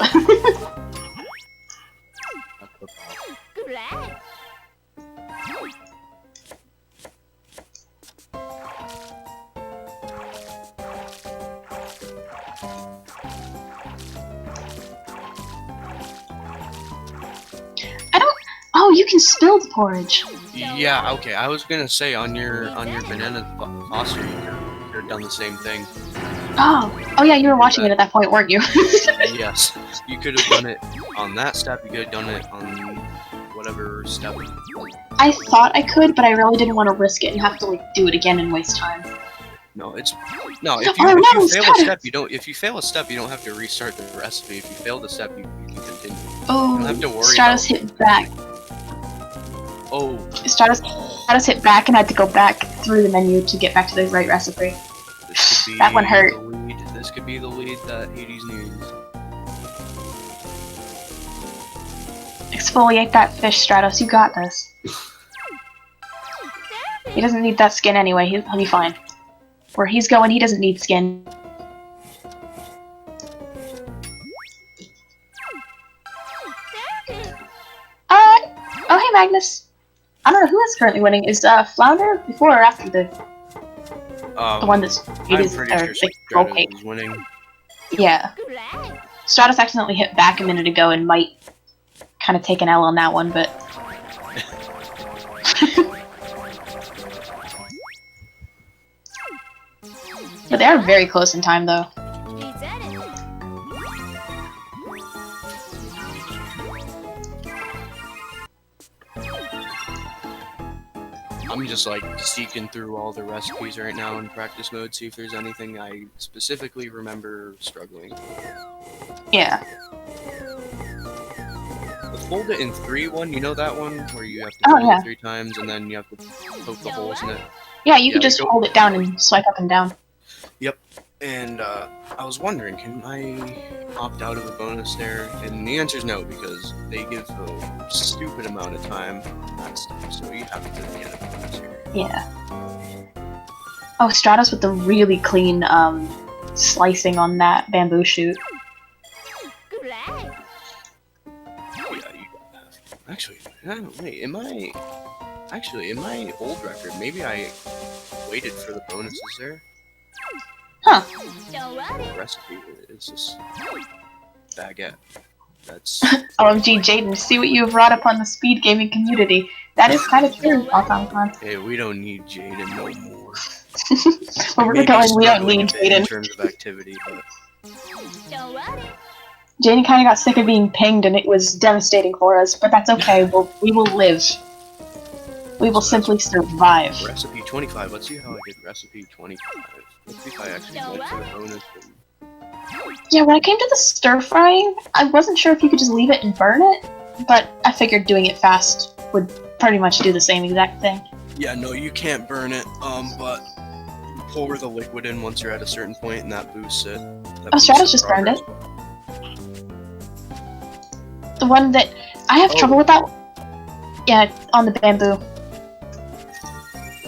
Oh, you can spill the porridge. Yeah, okay. I was gonna say on your banana foster, you're done the same thing. Oh yeah, you were watching it at that point, weren't you? Yes, you could have done it on that step. You could have done it on whatever step. I thought I could, but I really didn't want to risk it and have to like do it again and waste time. No, it's no. Oh, no, If you fail a stop it. step, you don't. If you fail a step, you don't have to restart the recipe. If you fail the step, you can continue. Oh, You don't have to worry Stratos about. hit back. Oh, Stratos hit back and had to go back through the menu to get back to the right recipe. this could be That one hurt. the lead. This could be the lead that Hades needs. Exfoliate that fish, Stratos. You got this. He doesn't need that skin anyway. He'll be fine. Where he's going, he doesn't need skin. Oh hey Magnus. I don't know who is currently winning. Is Flounder before or after the one that's I'm pretty sure Stratos is winning. Yeah. Stratos accidentally hit back a minute ago and might kind of take an L on that one, but... But they are very close in time, though. I'm just like seeking through all the recipes right now in practice mode, see if there's anything I specifically remember struggling. Yeah. The fold it in 3 one, you know that one where you have to Oh, fold yeah. it 3 times and then you have to poke the holes in it. Yeah, you could Yeah, just go- hold it down and swipe up and down. Yep. And I was wondering, can I opt out of the bonus there? And the answer is no, because they give a stupid amount of time on that stuff, so you have to get a bonus here. Yeah. Oh, Stratos with the really clean slicing on that bamboo shoot. Great. Yeah, you got that. Actually, wait, in my old record, maybe I waited for the bonuses there. Huh. Don't worry. The recipe is just baguette. That's OMG, Jaden, see what you have brought upon the speed gaming community. That is kind of true, Automaton. hey, we don't need Jaden no more. Where we're Maybe going, we don't struggling need a bit in Jaden. terms of activity, but Don't worry. Jaden kind of got sick of being pinged, and it was devastating for us, but that's okay. We will live. We will simply survive. recipe 25. Let's see how I did recipe 25. Let's see if I actually went for the bonus. Yeah, when I came to the stir frying, I wasn't sure if you could just leave it and burn it, but I figured doing it fast would pretty much do the same exact thing. Yeah, no, you can't burn it. But you pour the liquid in once you're at a certain point, and that boosts it. That boosts Stratos the just burned progress. The one that I have trouble with that. Yeah, on the bamboo.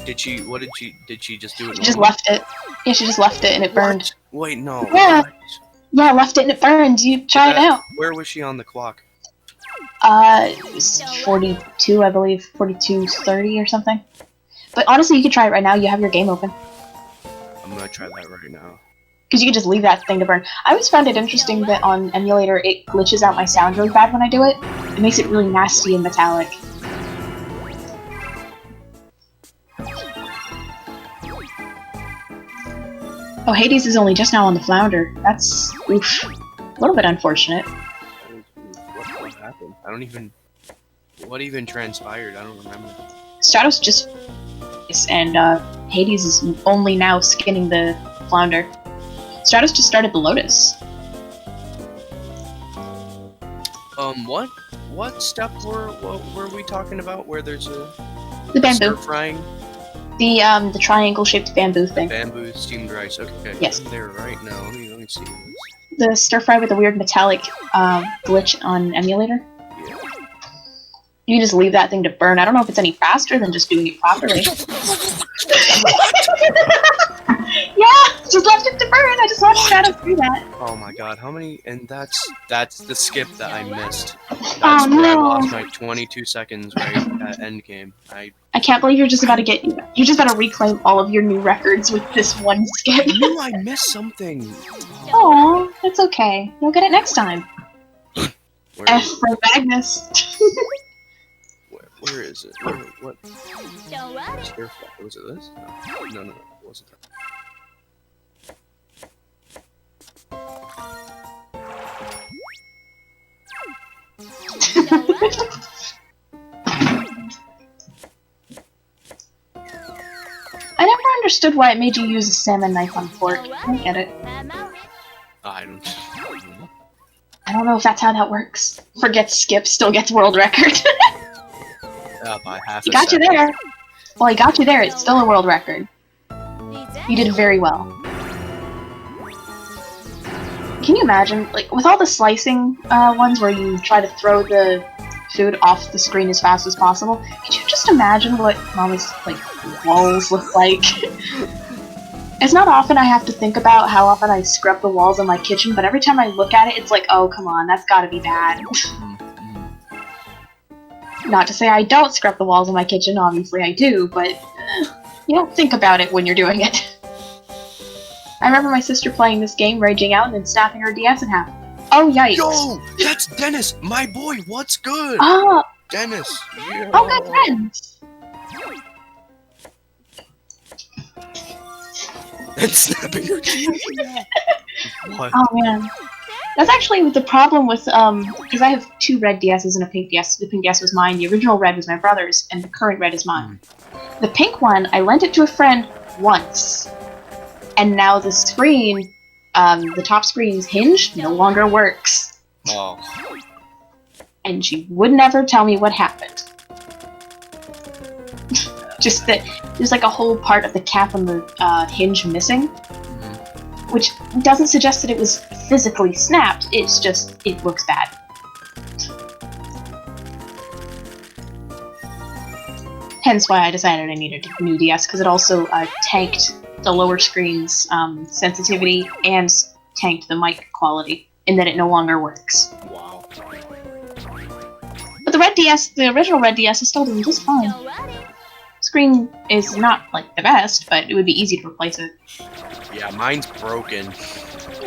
Did she? What did she? Did she just do it? She just normally? left it. Yeah, she just left it and it burned. What? Wait, no. Yeah. What? Yeah, left it and it burned. You try it out. Where was she on the clock? It was 42, I believe. 42:30 or something. But honestly, you could try it right now. You have your game open. I'm gonna try that right now. Because you can just leave that thing to burn. I always found it interesting that on emulator it glitches out my sound really bad when I do it. It makes it really nasty and metallic. Oh, Hades is only just now on the flounder. That's, oof, a little bit unfortunate. What happened? I don't even. What even transpired? I don't remember. Stratos just and Hades is only now skinning the flounder. Stratos just started the lotus. What? What step were we talking about? Where there's a The bamboo. stir frying The triangle-shaped bamboo thing. bamboo steamed rice. Okay, Yes. I'm there right now. Let me see this. The stir fry with the weird metallic glitch on emulator. Yeah. You can just leave that thing to burn. I don't know if it's any faster than just doing it properly. Yeah, just left it to burn. I just watched Shadow do that. Oh my god, how many? And that's the skip that I missed. That's Oh, where I no. lost my 22 seconds right at end game. I can't believe you're just about to you're just about to reclaim all of your new records with this one skip. knew I missed something. Oh, it's okay. You'll get it next time. Where F is, for Magnus. where is it? What? Don't worry. Stir fry. Was it this? No, it wasn't that. Don't worry. I never understood why it made you use a salmon knife on pork. I don't get it. I'm out. I don't know. I don't know if that's how that works. Forget skip, still gets world record. By half He a got you second. there. Well, he got you there. It's still a world record. You did very well. Can you imagine, like, with all the slicing ones where you try to throw the food off the screen as fast as possible, could you just imagine what Mama's, like, walls look like? It's not often I have to think about how often I scrub the walls in my kitchen, but every time I look at it, it's like, oh, come on, that's gotta be bad. Not to say I don't scrub the walls in my kitchen, obviously I do, but you don't think about it when you're doing it. I remember my sister playing this game, raging out, and then snapping her DS in half. Oh, yikes. Yo, that's Dennis, my boy. What's good? Oh, Dennis. Yeah. oh, good friends. And snapping your teeth. What? Oh, man. That's actually the problem with, because I have 2 red DSs and a pink DS. The pink DS was mine, the original red was my brother's, and the current red is mine. The pink one, I lent it to a friend once. And now the screen, the top screen's hinge no longer works. Oh. And she would never tell me what happened. Just that there's like a whole part of the cap on the hinge missing. Which doesn't suggest that it was physically snapped, it's just, it looks bad. Hence why I decided I needed a new DS, because it also tanked the lower screen's sensitivity and tanked the mic quality, in that it no longer works. Wow. But the red DS, the original red DS, is still doing just fine. Screen is not, like, the best, but it would be easy to replace it. Yeah, mine's broken.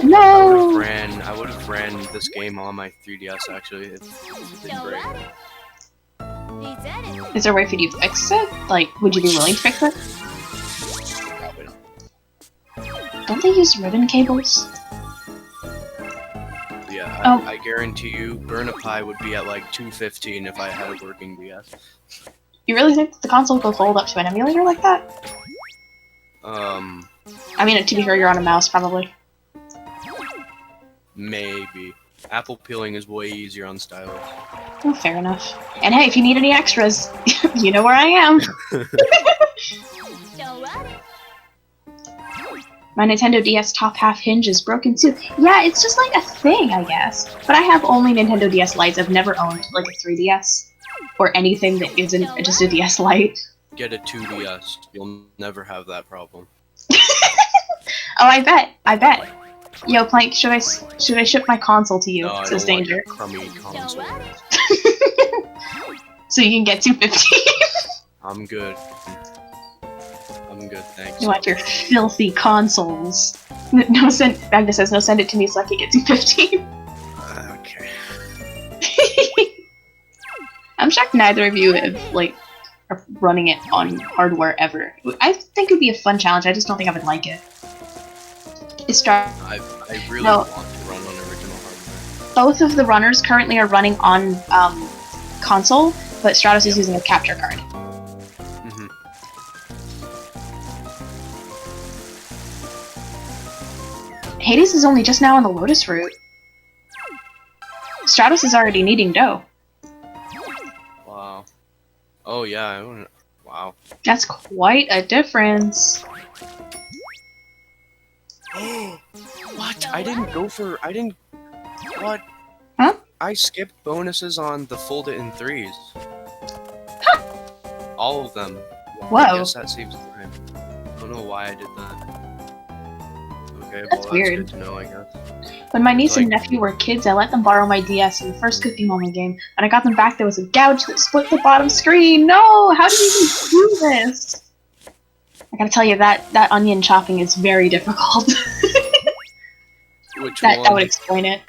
No! I would have ran this game on my 3DS actually. It didn't break. Is there a way for you to fix it? Like, would you be willing to fix it? Probably not. Don't they use ribbon cables? Yeah, Oh. I guarantee you, Burn a Pie would be at like 215 if I had a working DS. You really think the console will hold up to an emulator like that? I mean, to be fair, you're on a mouse, probably. Maybe. Apple peeling is way easier on stylus. Oh, fair enough. And hey, if you need any extras, you know where I am. My Nintendo DS top half hinge is broken too. Yeah, it's just like a thing, I guess. But I have only Nintendo DS Lites. I've never owned like a 3DS or anything that isn't just a DS Lite. Get a 2DS. You'll never have that problem. Oh, I bet. Yo, Plank, should I ship my console to you? No, I Says don't want Danger. your crummy console. So you can get 250. I'm good. I'm good, thanks. You want your filthy consoles. No, Magda says, no, send it to me so I can get 250. Okay. I'm shocked neither of you have, like, are running it on hardware ever. I think it would be a fun challenge, I just don't think I would like it. I really No. want to run on original hardware. Both of the runners currently are running on console, but Stratos is using a capture card. Hades is only just now on the Lotus route. Stratos is already needing dough. Wow. Oh yeah, wow. That's quite a difference. What? I didn't. What? Huh? I skipped bonuses on the Fold It in 3s. All of them. Well, Whoa. I guess that saves time. I don't know why I did that. Okay, That's well, weird. that's good to know, I guess. When my niece and Like- nephew were kids, I let them borrow my DS in the first Cookie Moment game. When I got them back, there was a gouge that split the bottom screen. No! How do you even do this? I gotta tell you, that onion chopping is very difficult. Which that one? would explain it.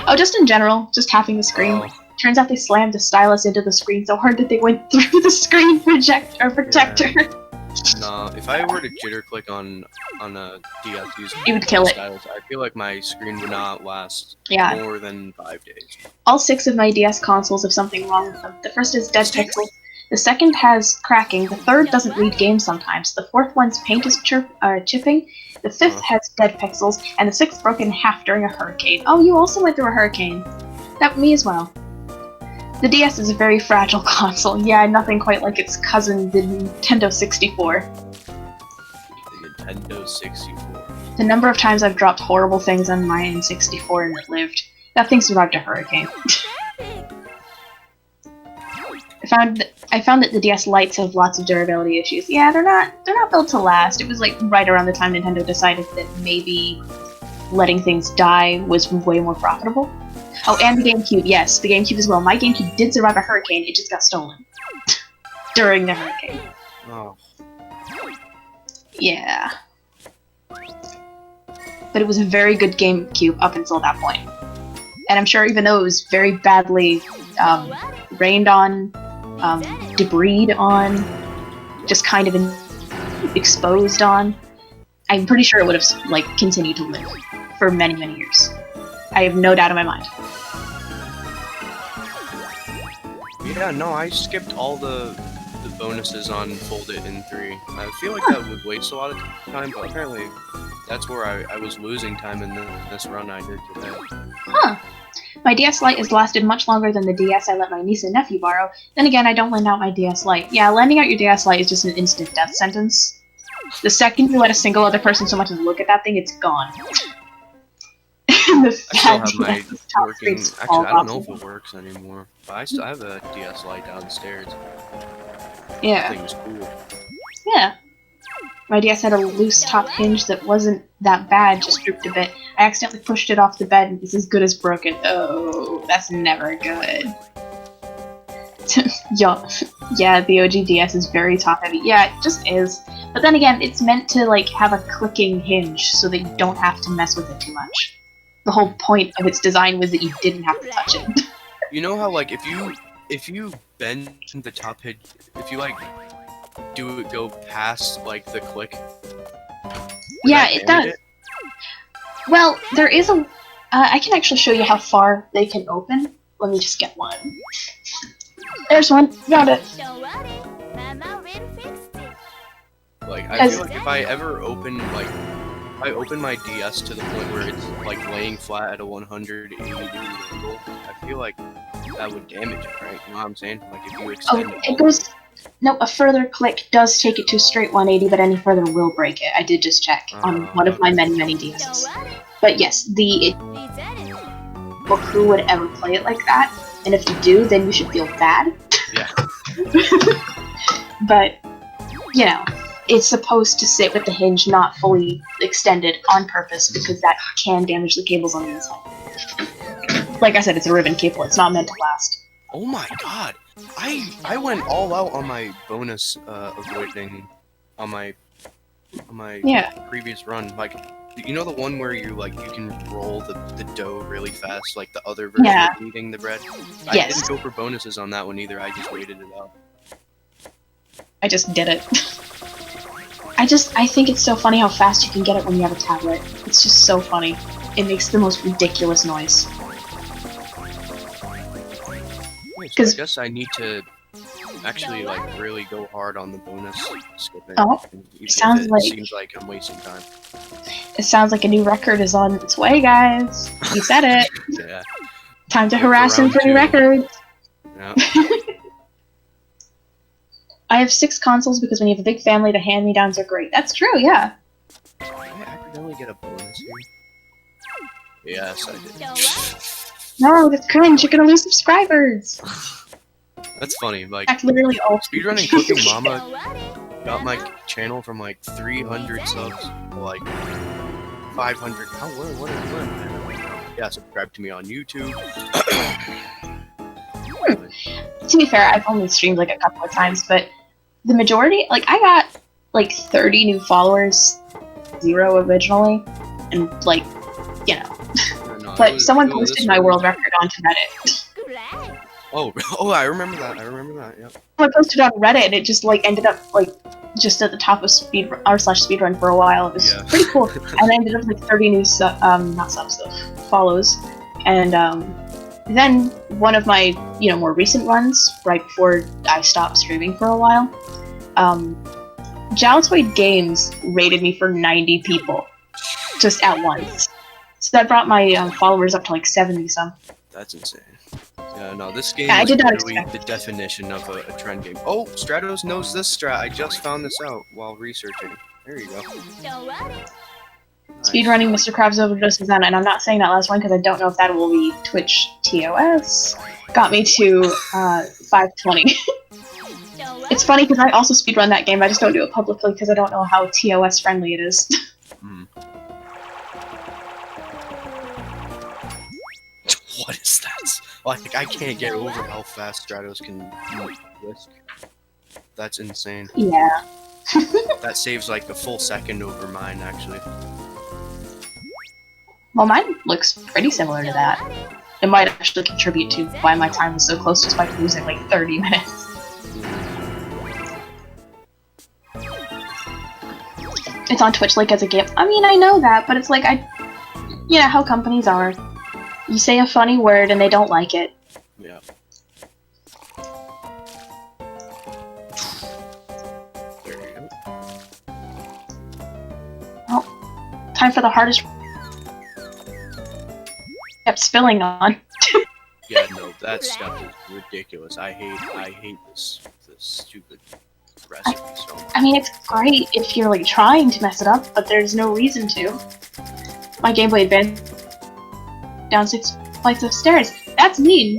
Oh, just in general, just tapping the screen. Oh, Turns out they slammed the stylus into the screen so hard that they went through the screen protector. no, if I were to jitter click on a DS using It would kill it. stylus, I feel like my screen would not last Yeah. more than 5 days. All 6 of my DS consoles have something wrong with them. The first is dead pixels. The second has cracking. The third doesn't read games sometimes. The fourth one's paint is chipping. The fifth has dead pixels. And the sixth broke in half during a hurricane. Oh, you also went through a hurricane. That me as well. The DS is a very fragile console. Yeah, nothing quite like its cousin, the Nintendo 64. The Nintendo 64. The number of times I've dropped horrible things on my N64 and it lived. That thing survived a hurricane. I found that the DS Lites have lots of durability issues. Yeah, they're not built to last. It was like right around the time Nintendo decided that maybe letting things die was way more profitable. Oh, and the GameCube. Yes, the GameCube as well. My GameCube did survive a hurricane. It just got stolen during the hurricane. Oh, Yeah. But it was a very good GameCube up until that point. And I'm sure even though it was very badly rained on, debris on, just kind of exposed on, I'm pretty sure it would have like continued to live for many, many years. I have no doubt in my mind. Yeah, no, I skipped all the bonuses on Fold It in 3. I feel like that would waste a lot of time, but apparently that's where I was losing time in this run I did today. Huh. My DS Lite has lasted much longer than the DS I let my niece and nephew borrow. Then again, I don't lend out my DS Lite. Yeah, lending out your DS Lite is just an instant death sentence. The second you let a single other person so much as look at that thing, it's gone. I still have my working... Actually, I don't know if it works anymore. But I still have a DS Lite downstairs. Yeah. That thing was cool. Yeah. My DS had a loose top hinge that wasn't that bad, just drooped a bit. I accidentally pushed it off the bed and it's as good as broken. Oh, that's never good. Yeah, the OG DS is very top heavy. Yeah, it just is. But then again, it's meant to like have a clicking hinge so that you don't have to mess with it too much. The whole point of its design was that you didn't have to touch it. You know how like if you bend the top hinge, if you like go past like the click. Yeah, it does. Well, there is a. I can actually show you how far they can open. Let me just get one. There's one. Found it. Don't worry, Mama will fix it. Like I feel like if I ever open like. I open my DS to the point where it's like laying flat at a 180 degree angle, I feel like that would damage it, right? You know what I'm saying? Like if you extend it goes. No, a further click does take it to a straight 180, but any further will break it. I did just check on one of my many, many DSs. But yes, who would ever play it like that? And if you do, then you should feel bad. Yeah. But, you know, it's supposed to sit with the hinge not fully extended on purpose because that can damage the cables on the inside. Like I said, it's a ribbon cable. It's not meant to last. Oh my god! I went all out on my bonus avoiding on my previous run. Like, you know the one where you can roll the dough really fast, like the other version of kneading the bread? I didn't go for bonuses on that one either, I just waited it out. I just did it. I think it's so funny how fast you can get it when you have a tablet. It's just so funny. It makes the most ridiculous noise. So I guess I need to actually really go hard on the bonus skipping. Oh, seems like I'm wasting time. It sounds like a new record is on its way, guys. You said it. Yeah. Time to harass him for new records. Yeah. I have 6 consoles because when you have a big family, the hand-me-downs are great. That's true, yeah. Did I accidentally get a bonus here? Yes, I did. No, that's cringe. You're gonna lose subscribers. That's funny. Like, literally all speedrunning Cooking Mama got my channel from 300 subs to 500. What? Yeah, subscribe to me on YouTube. To be fair, I've only streamed a couple of times, but the majority, I got 30 new followers, 0 originally, and you know. But someone posted my world record onto Reddit. Oh, I remember that. Yeah. Someone posted on Reddit, and it just ended up just at the top of r/speedrun for a while. It was pretty cool, and I ended up with 30 new follows, and then one of my more recent runs, right before I stopped streaming for a while, Jaltoid Games rated me for 90 people just at once. So that brought my followers up to 70 some. That's insane. Yeah, no, this game I is did not literally expect the definition of a trend game. Oh, Stratos knows this strat. I just found this out while researching. There you go. Nice. Speedrunning Mr. Krabs Overdose is on, and I'm not saying that last one because I don't know if that will be Twitch TOS. Got me to 520. It's funny because I also speedrun that game, I just don't do it publicly because I don't know how TOS friendly it is. What is that? I can't get over how fast Stratos can whisk. That's insane. Yeah. That saves a full second over mine, actually. Well, mine looks pretty similar to that. it might actually contribute to why my time was so close despite losing like 30 minutes. It's on Twitch like as a game. I mean, I know that, but it's like you know how companies are. You say a funny word and they don't like it. Yeah. There you go. Well, time for the hardest. Kept spilling on. Yeah, no, that stuff is ridiculous. I hate this stupid recipe so much. I mean, it's great if you're like trying to mess it up, but there's no reason to. My Game Boy Advance down 6 flights of stairs. That's mean.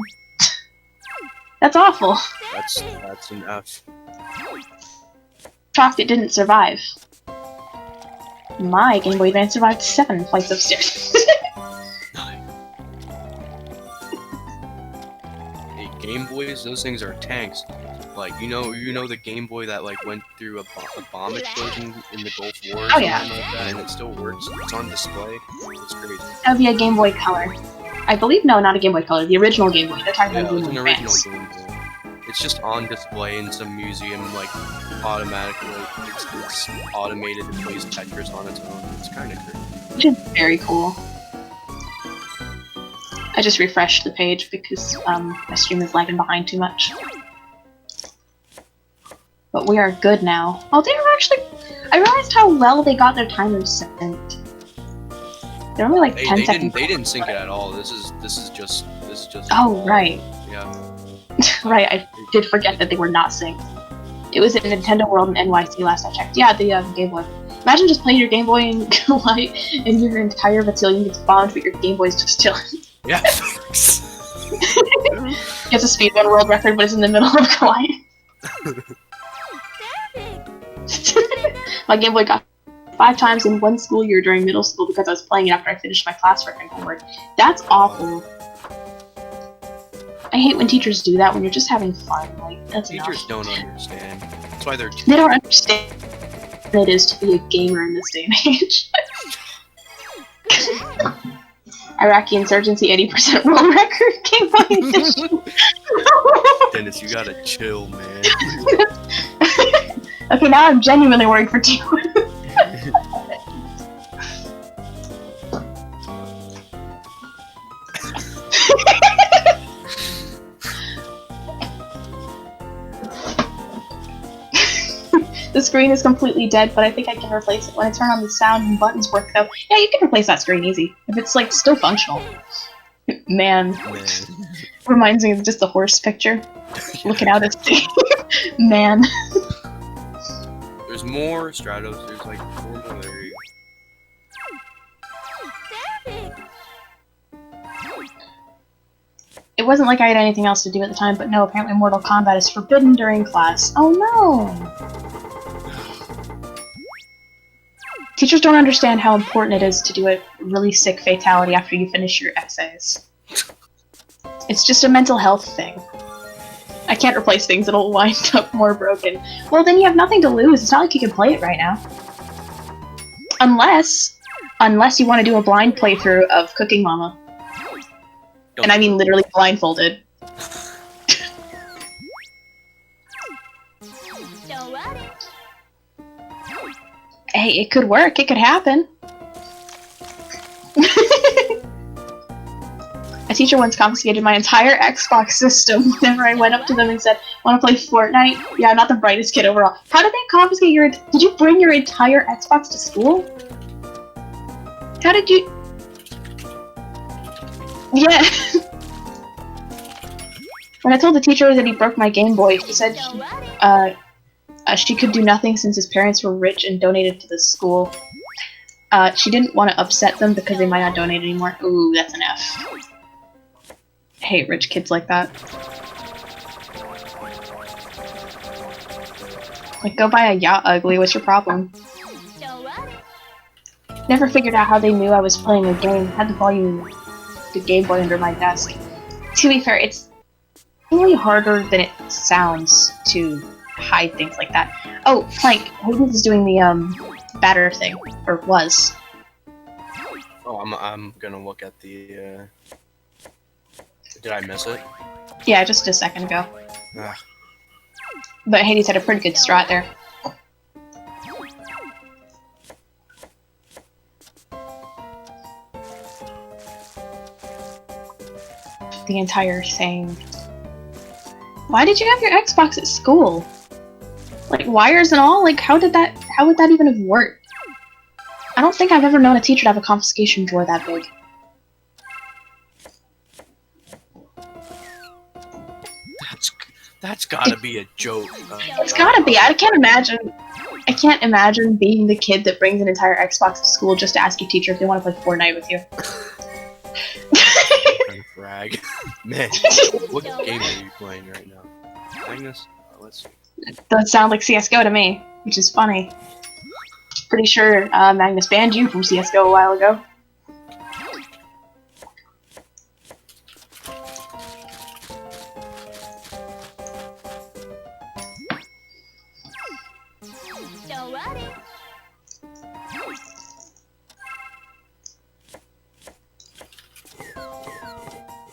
That's awful. That's an F. Shocked it didn't survive. My Game Boy Advance survived 7 flights of stairs. Hey, Game Boys, those things are tanks. Like, you know the Game Boy that like went through a bomb explosion in the Gulf War or something like that, and it still works. It's on display. It's crazy. That would be a Game Boy Color. I believe, no, not a Game Boy Color, the original Game Boy. They're talking Yeah, about it's Game an Boy original Advance. Game Boy. It's just on display in some museum, like automatically. It's automated and plays Tetris on its own. It's kind of crazy. Which is very cool. I just refreshed the page because my stream is lagging behind too much. But we are good now. Oh, they were actually... I realized how well they got their timers synced. They're only like 10 seconds. They didn't sync it at all. This is just. Oh, right. Yeah. Right, I did forget that they were not synced. It was at Nintendo World in NYC last I checked. Yeah, the Game Boy. Imagine just playing your Game Boy in light and your entire battalion gets bombed, but your Game Boy's just chilling. Yeah. It's a speedrun world record, but it's in the middle of Goliath. My Game Boy got 5 times in 1 school year during middle school because I was playing it after I finished my classwork and homework. That's awful. I hate when teachers do that when you're just having fun. Like, that's enough. Teachers don't understand. That's why they're. They don't understand what it is to be a gamer in this day and age. Iraqi insurgency 80% world record Game Boy edition. Dennis, you gotta chill, man. Okay, now I'm genuinely worried for T1. The screen is completely dead, but I think I can replace it when I turn on the sound and buttons work though. Yeah, you can replace that screen easy. If it's like still functional. Man. Reminds me of just the horse picture. Looking out at sea. Man. There's more Stratos. There's like 4 more there. It wasn't like I had anything else to do at the time, but no, apparently Mortal Kombat is forbidden during class. Oh no! Teachers don't understand how important it is to do a really sick fatality after you finish your essays. It's just a mental health thing. I can't replace things that'll wind up more broken. Well, then you have nothing to lose. It's not like you can play it right now. Unless you want to do a blind playthrough of Cooking Mama. And I mean literally blindfolded. Don't worry. Hey, it could work. It could happen. A teacher once confiscated my entire Xbox system whenever I went up to them and said, "Want to play Fortnite?" Yeah, I'm not the brightest kid overall. How did they confiscate your... Did you bring your entire Xbox to school? How did you... Yeah. When I told the teacher that he broke my Game Boy, she said she could do nothing since his parents were rich and donated to the school. She didn't want to upset them because they might not donate anymore. Ooh, that's an F. I hate rich kids like that. Like, go buy a yacht, ugly. What's your problem? Don't worry. Never figured out how they knew I was playing a game. Had the volume of the Game Boy under my desk. To be fair, it's really harder than it sounds to hide things like that. Oh, Plank, Hades is doing the batter thing, or was. Oh, I'm gonna look at the Did I miss it? Yeah, just a second ago. Ah. But Hades had a pretty good strat there. The entire thing. Why did you have your Xbox at school? Like wires and all? Like how would that even have worked? I don't think I've ever known a teacher to have a confiscation drawer that big. That's gotta be a joke. It's gotta be. I can't imagine being the kid that brings an entire Xbox to school just to ask your teacher if they want to play Fortnite with you. Trying to frag. Man, what game are you playing right now? Magnus? Let's see. Doesn't sound like CSGO to me, which is funny. Pretty sure Magnus banned you from CSGO a while ago.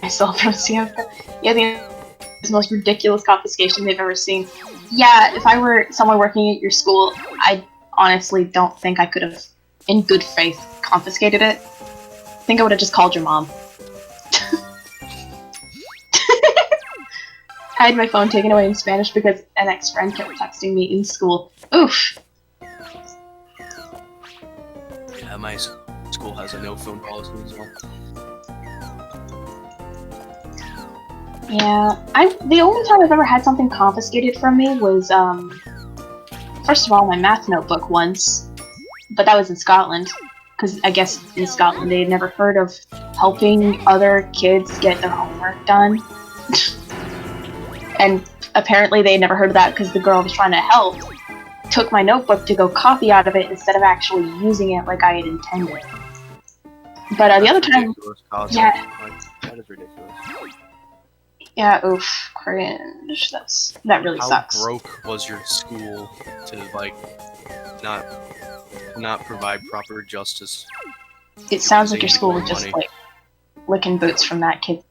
Myself from CSGO. Yeah, the most ridiculous confiscation they've ever seen. Yeah, if I were someone working at your school, I honestly don't think I could have, in good faith, confiscated it. I think I would have just called your mom. I had my phone taken away in Spanish because an ex-friend kept texting me in school. Oof! Yeah, my school has a no phone policy as well. Yeah, the only time I've ever had something confiscated from me was, first of all, my math notebook once, but that was in Scotland, because I guess in Scotland they had never heard of helping other kids get their homework done. And apparently they had never heard of that because the girl I was trying to help took my notebook to go copy out of it instead of actually using it like I had intended. But the other time, yeah. That is ridiculous. Yeah, oof, cringe. That really sucks. How broke was your school to like not provide proper justice? It sounds like your school was just like licking boots from that kid.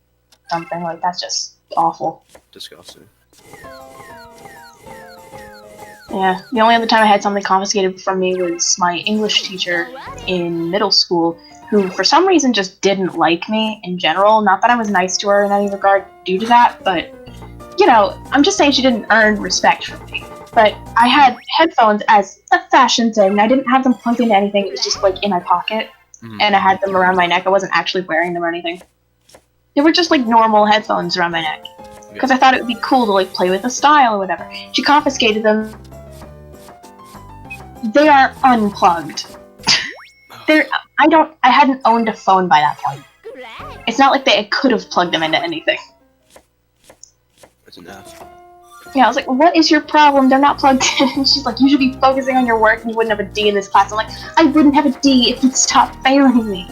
Something like that's just awful. Disgusting. Yeah, the only other time I had something confiscated from me was my English teacher in middle school, who for some reason just didn't like me in general. Not that I was nice to her in any regard due to that, but, you know, I'm just saying she didn't earn respect from me. But I had headphones as a fashion thing, and I didn't have them plugged into anything. It was just, like, in my pocket, and I had them around my neck. I wasn't actually wearing them or anything. They were just, like, normal headphones around my neck. Because I thought it would be cool to, like, play with the style or whatever. She confiscated them. They are unplugged. I hadn't owned a phone by that point. It's not like I could have plugged them into anything. That's enough. Yeah, I was like, what is your problem? They're not plugged in. And she's like, you should be focusing on your work and you wouldn't have a D in this class. I'm like, I wouldn't have a D if you'd stop failing me.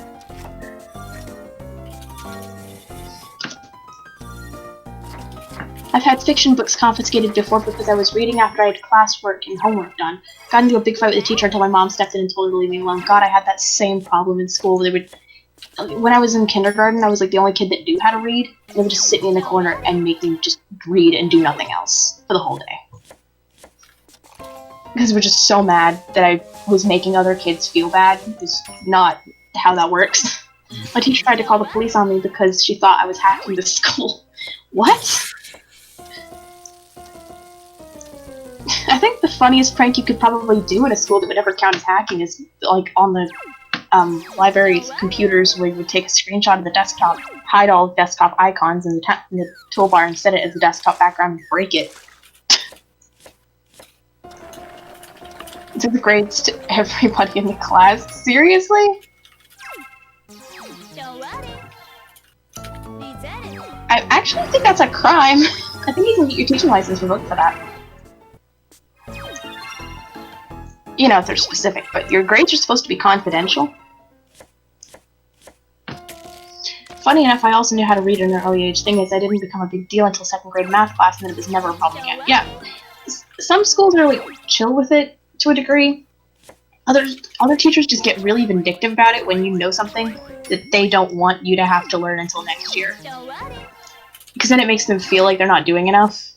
I've had fiction books confiscated before because I was reading after I had classwork and homework done. Got into a big fight with the teacher until my mom stepped in and told her to leave me alone. God, I had that same problem in school. When I was in kindergarten, I was like the only kid that knew how to read. They would just sit me in the corner and make me just read and do nothing else for the whole day. Because we're just so mad that I was making other kids feel bad. It's not how that works. My teacher tried to call the police on me because she thought I was hacking the school. What? I think the funniest prank you could probably do in a school that would ever count as hacking is, like, on the library's computers where you would take a screenshot of the desktop, hide all desktop icons in the toolbar and set it as a desktop background and break it. Took the grades to everybody in the class. Seriously? I actually think that's a crime. I think you can get your teaching license revoked for that. You know, if they're specific, but your grades are supposed to be confidential. Funny enough, I also knew how to read in an early age. Thing is, I didn't become a big deal until 2nd grade math class, and then it was never a problem again. Yeah, some schools are, like, chill with it to a degree. Other teachers just get really vindictive about it when you know something that they don't want you to have to learn until next year. Because then it makes them feel like they're not doing enough.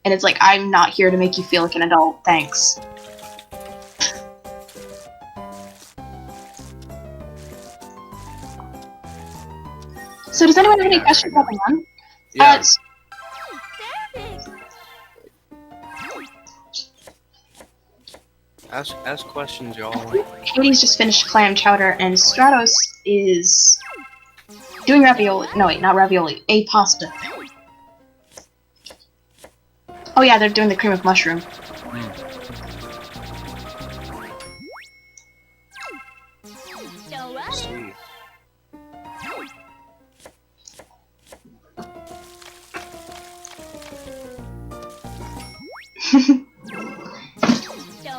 And it's like, I'm not here to make you feel like an adult, thanks. So does anyone have any questions about the run? Yeah. Ask questions, y'all. Hades just finished clam chowder, and Stratos is doing ravioli. No, wait, not ravioli. A pasta. Oh yeah, they're doing the cream of mushroom. Let's see.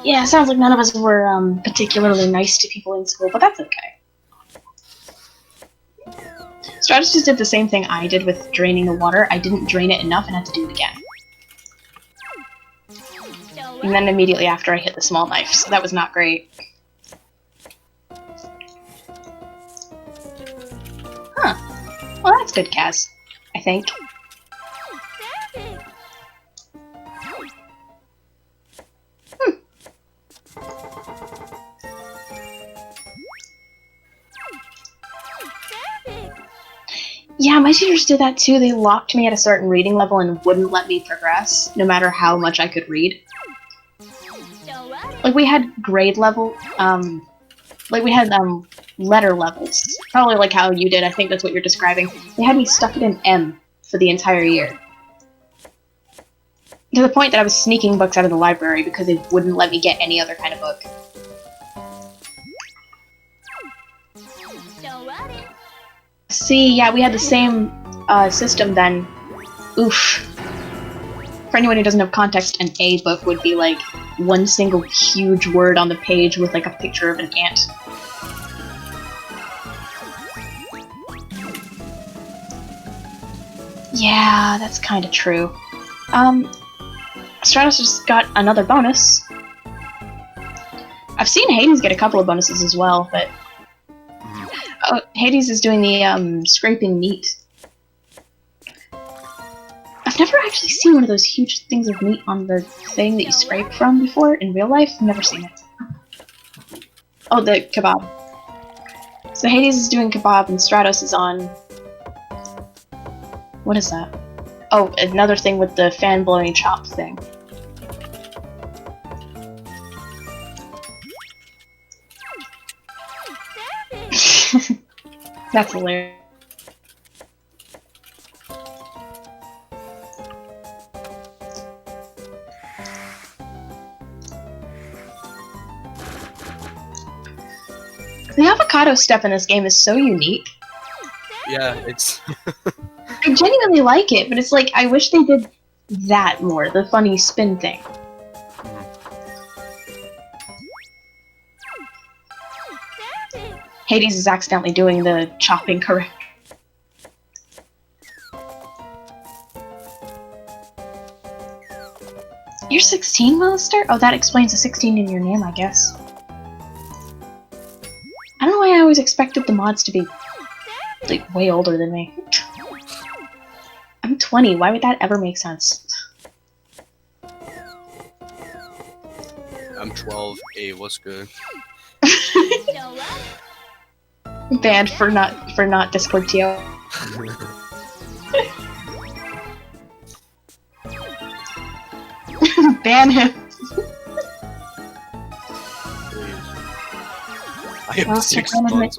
Yeah, it sounds like none of us were particularly nice to people in school, but that's okay. Stratus just did the same thing I did with draining the water. I didn't drain it enough and had to do it again. And then immediately after I hit the small knife, so that was not great. Huh. Well, that's good, Kaz. I think. Yeah, my teachers did that too. They locked me at a certain reading level and wouldn't let me progress, no matter how much I could read. Like, we had grade level, like, we had, letter levels. Probably like how you did, I think that's what you're describing. They had me stuck at an M for the entire year. To the point that I was sneaking books out of the library because they wouldn't let me get any other kind of book. See, yeah, we had the same system then. Oof. For anyone who doesn't have context, an A book would be like one single huge word on the page with like a picture of an ant. Yeah, that's kind of true. Stratos just got another bonus. I've seen Hades get a couple of bonuses as well, but oh, Hades is doing the scraping meat. I've never actually seen one of those huge things of meat on the thing that you scrape from before in real life. I've never seen it. Oh, the kebab. So Hades is doing kebab and Stratos is on... What is that? Oh, another thing with the fan blowing chop thing. That's hilarious. The avocado step in this game is so unique. Yeah, it's... I genuinely like it, but it's like, I wish they did that more, the funny spin thing. Hades is accidentally doing the chopping correct. You're 16, Monster? Oh, that explains the 16 in your name, I guess. I don't know why I always expected the mods to be, like, way older than me. I'm 20, why would that ever make sense? I'm 12. Hey, what's good? Banned for not Discord TO. Ban him. Please. I have Well, 6 so months.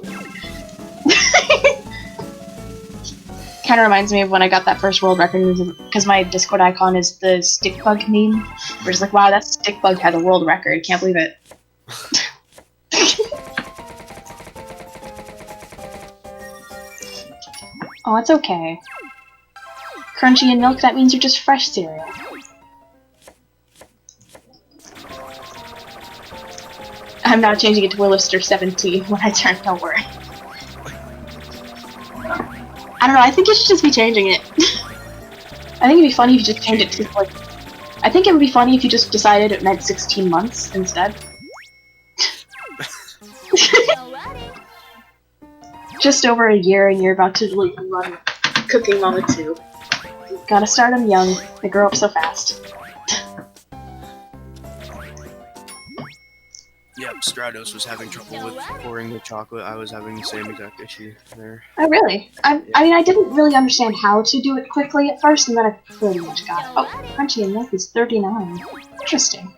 Kind of reminds me of when I got that first world record, because my Discord icon is the stick bug meme. We're just like, wow, that stick bug had a world record. Can't believe it. Oh, it's okay. Crunchy and milk, that means you're just fresh cereal. I'm not changing it to Willister 17 when I turn, don't worry. I don't know, I think you should just be changing it. I think it'd be funny if you just changed it to, like... I think it would be funny if you just decided it meant 16 months instead. Just over a year and you're about to like, run Cooking Mama 2. Gotta start them young. They grow up so fast. Yep, Stratos was having trouble with pouring the chocolate. I was having the same exact issue there. Oh, really? I mean, I didn't really understand how to do it quickly at first, and then I pretty much got it. Oh, crunchy and milk is 39. Interesting.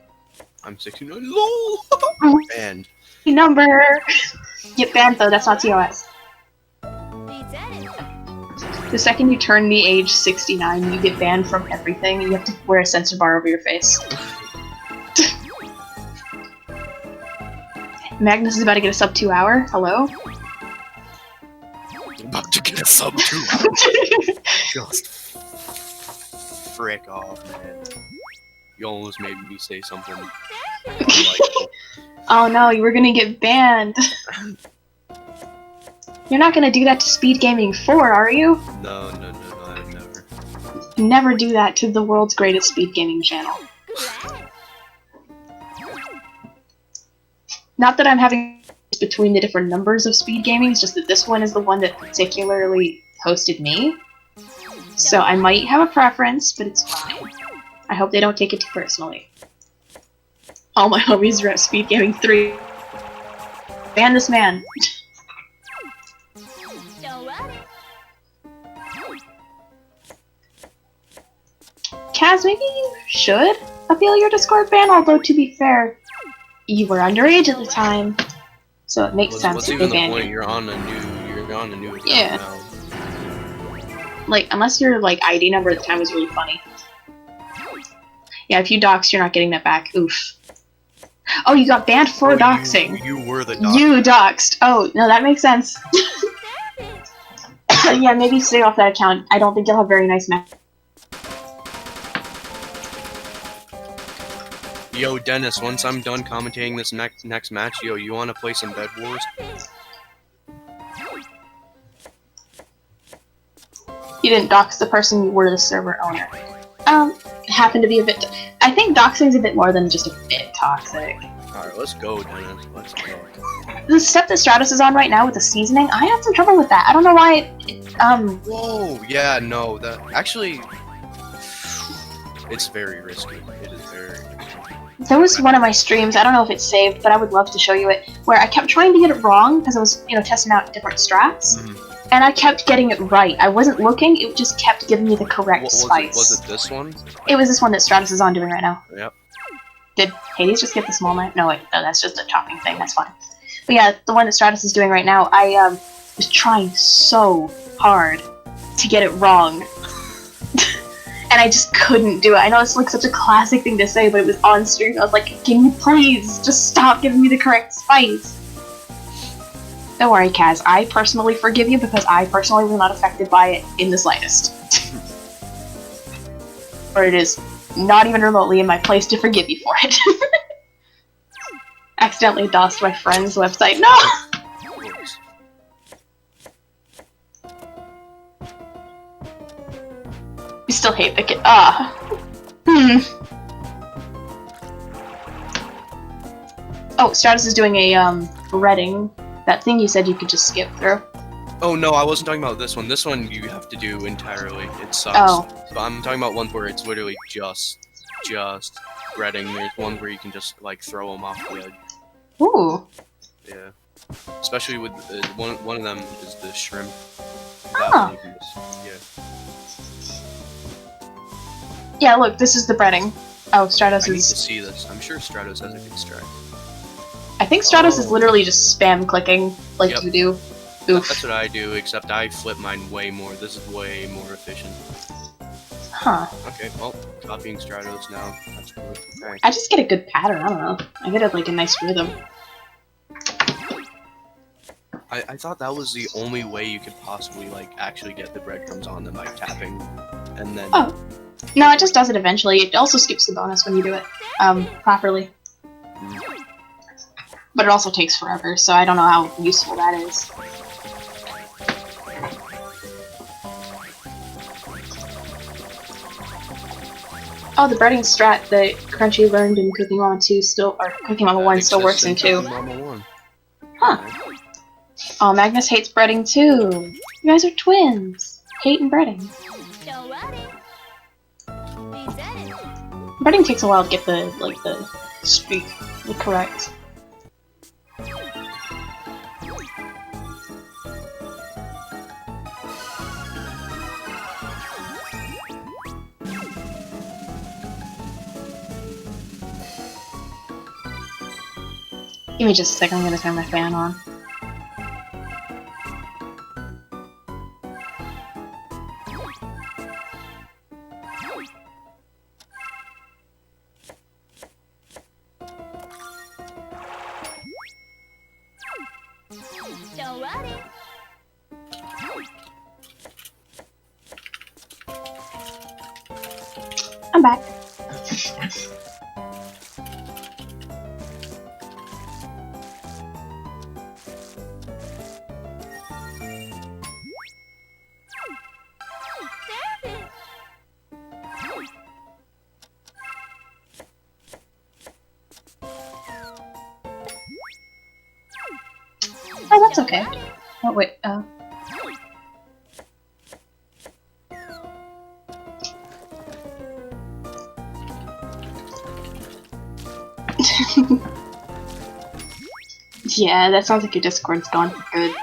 I'm 69. LOL! Banned. Number! Get banned, though. That's not TOS. The second you turn the age 69, you get banned from everything. You have to wear a sensor bar over your face. Magnus is about to get a sub 2 hour. Hello? About to get a sub 2 hour. Just frick off, man. You almost made me say something unlikable. Oh no, you were gonna get banned. You're not gonna do that to SpeedGaming 4, are you? No, I'd never. Never do that to the world's greatest SpeedGaming channel. Not that I'm having between the different numbers of SpeedGaming, it's just that this one is the one that particularly hosted me. So I might have a preference, but it's fine. I hope they don't take it too personally. All my homies are at SpeedGaming 3. Ban this man. Kaz, maybe you should appeal your Discord ban, although to be fair, you were underage at the time, so it makes sense What's if they even the ban point? you. You're on a new account Yeah. now. Like, unless your like ID number at the time was really funny. Yeah, if you doxed, you're not getting that back. Oof. Oh, you got banned for doxing. You were the doxer. You doxed. Oh, no, that makes sense. Yeah, maybe stay off that account. I don't think you'll have very nice match. Yo, Dennis, once I'm done commentating this next match, yo, you wanna play some Bed Wars? You didn't dox the person, you were the server owner. It happened to be a bit... I think doxing's a bit more than just a bit toxic. Alright, let's go, Dennis. Let's go. The step that Stratos is on right now with the seasoning, I had some trouble with that. I don't know why Whoa, yeah, no, that... Actually... It's very risky. It is very risky. There was one of my streams, I don't know if it's saved, but I would love to show you it, where I kept trying to get it wrong, because I was, testing out different strats, and I kept getting it right. I wasn't looking, it just kept giving me the correct spice. Was it this one? It was this one that Stratos is on doing right now. Yep. Did Hades just get the small knife? No, wait, no, that's just a chopping thing, that's fine. But yeah, the one that Stratos is doing right now, I was trying so hard to get it wrong. And I just couldn't do it. I know it's like such a classic thing to say, but it was on stream. I was like, can you please just stop giving me the correct spice? Don't worry, Kaz. I personally forgive you because I personally was not affected by it in the slightest. Or it is not even remotely in my place to forgive you for it. Accidentally DOSed my friend's website. No! You still hate the kid. Oh, Stratos is doing a, breading. That thing you said you could just skip through. Oh no, I wasn't talking about this one. This one you have to do entirely. It sucks. Oh. But I'm talking about one where it's literally just breading. There's one where you can just, like, throw them off the edge. Ooh. Yeah. Especially with, one of them is the shrimp. Oh. Yeah, look, this is the breading. Oh, Stratos I need to is... see this. I'm sure Stratos has a good strat. I think Stratos is literally just spam clicking, like Yep. you do. Oof. That's what I do, except I flip mine way more. This is way more efficient. Huh. Okay, well, copying Stratos now. That's good. Okay. I just get a good pattern, I don't know. I get, like, a nice rhythm. I thought that was the only way you could possibly, like, actually get the breadcrumbs on them by tapping, and then... Oh. No, it just does it eventually. It also skips the bonus when you do it, properly. But it also takes forever, so I don't know how useful that is. Oh, the breading strat that Crunchy learned in Cooking Mama 2 still, or Cooking Mama 1 still works in 2. Mama 1. Huh. Oh, Magnus hates breading too. You guys are twins. Hate and breading. Betting takes a while to get the streak correct. Give me just a second, I'm gonna turn my fan on. Don't worry. I'm back. Oh, that's okay. Oh, wait, yeah, that sounds like your Discord's gone for good.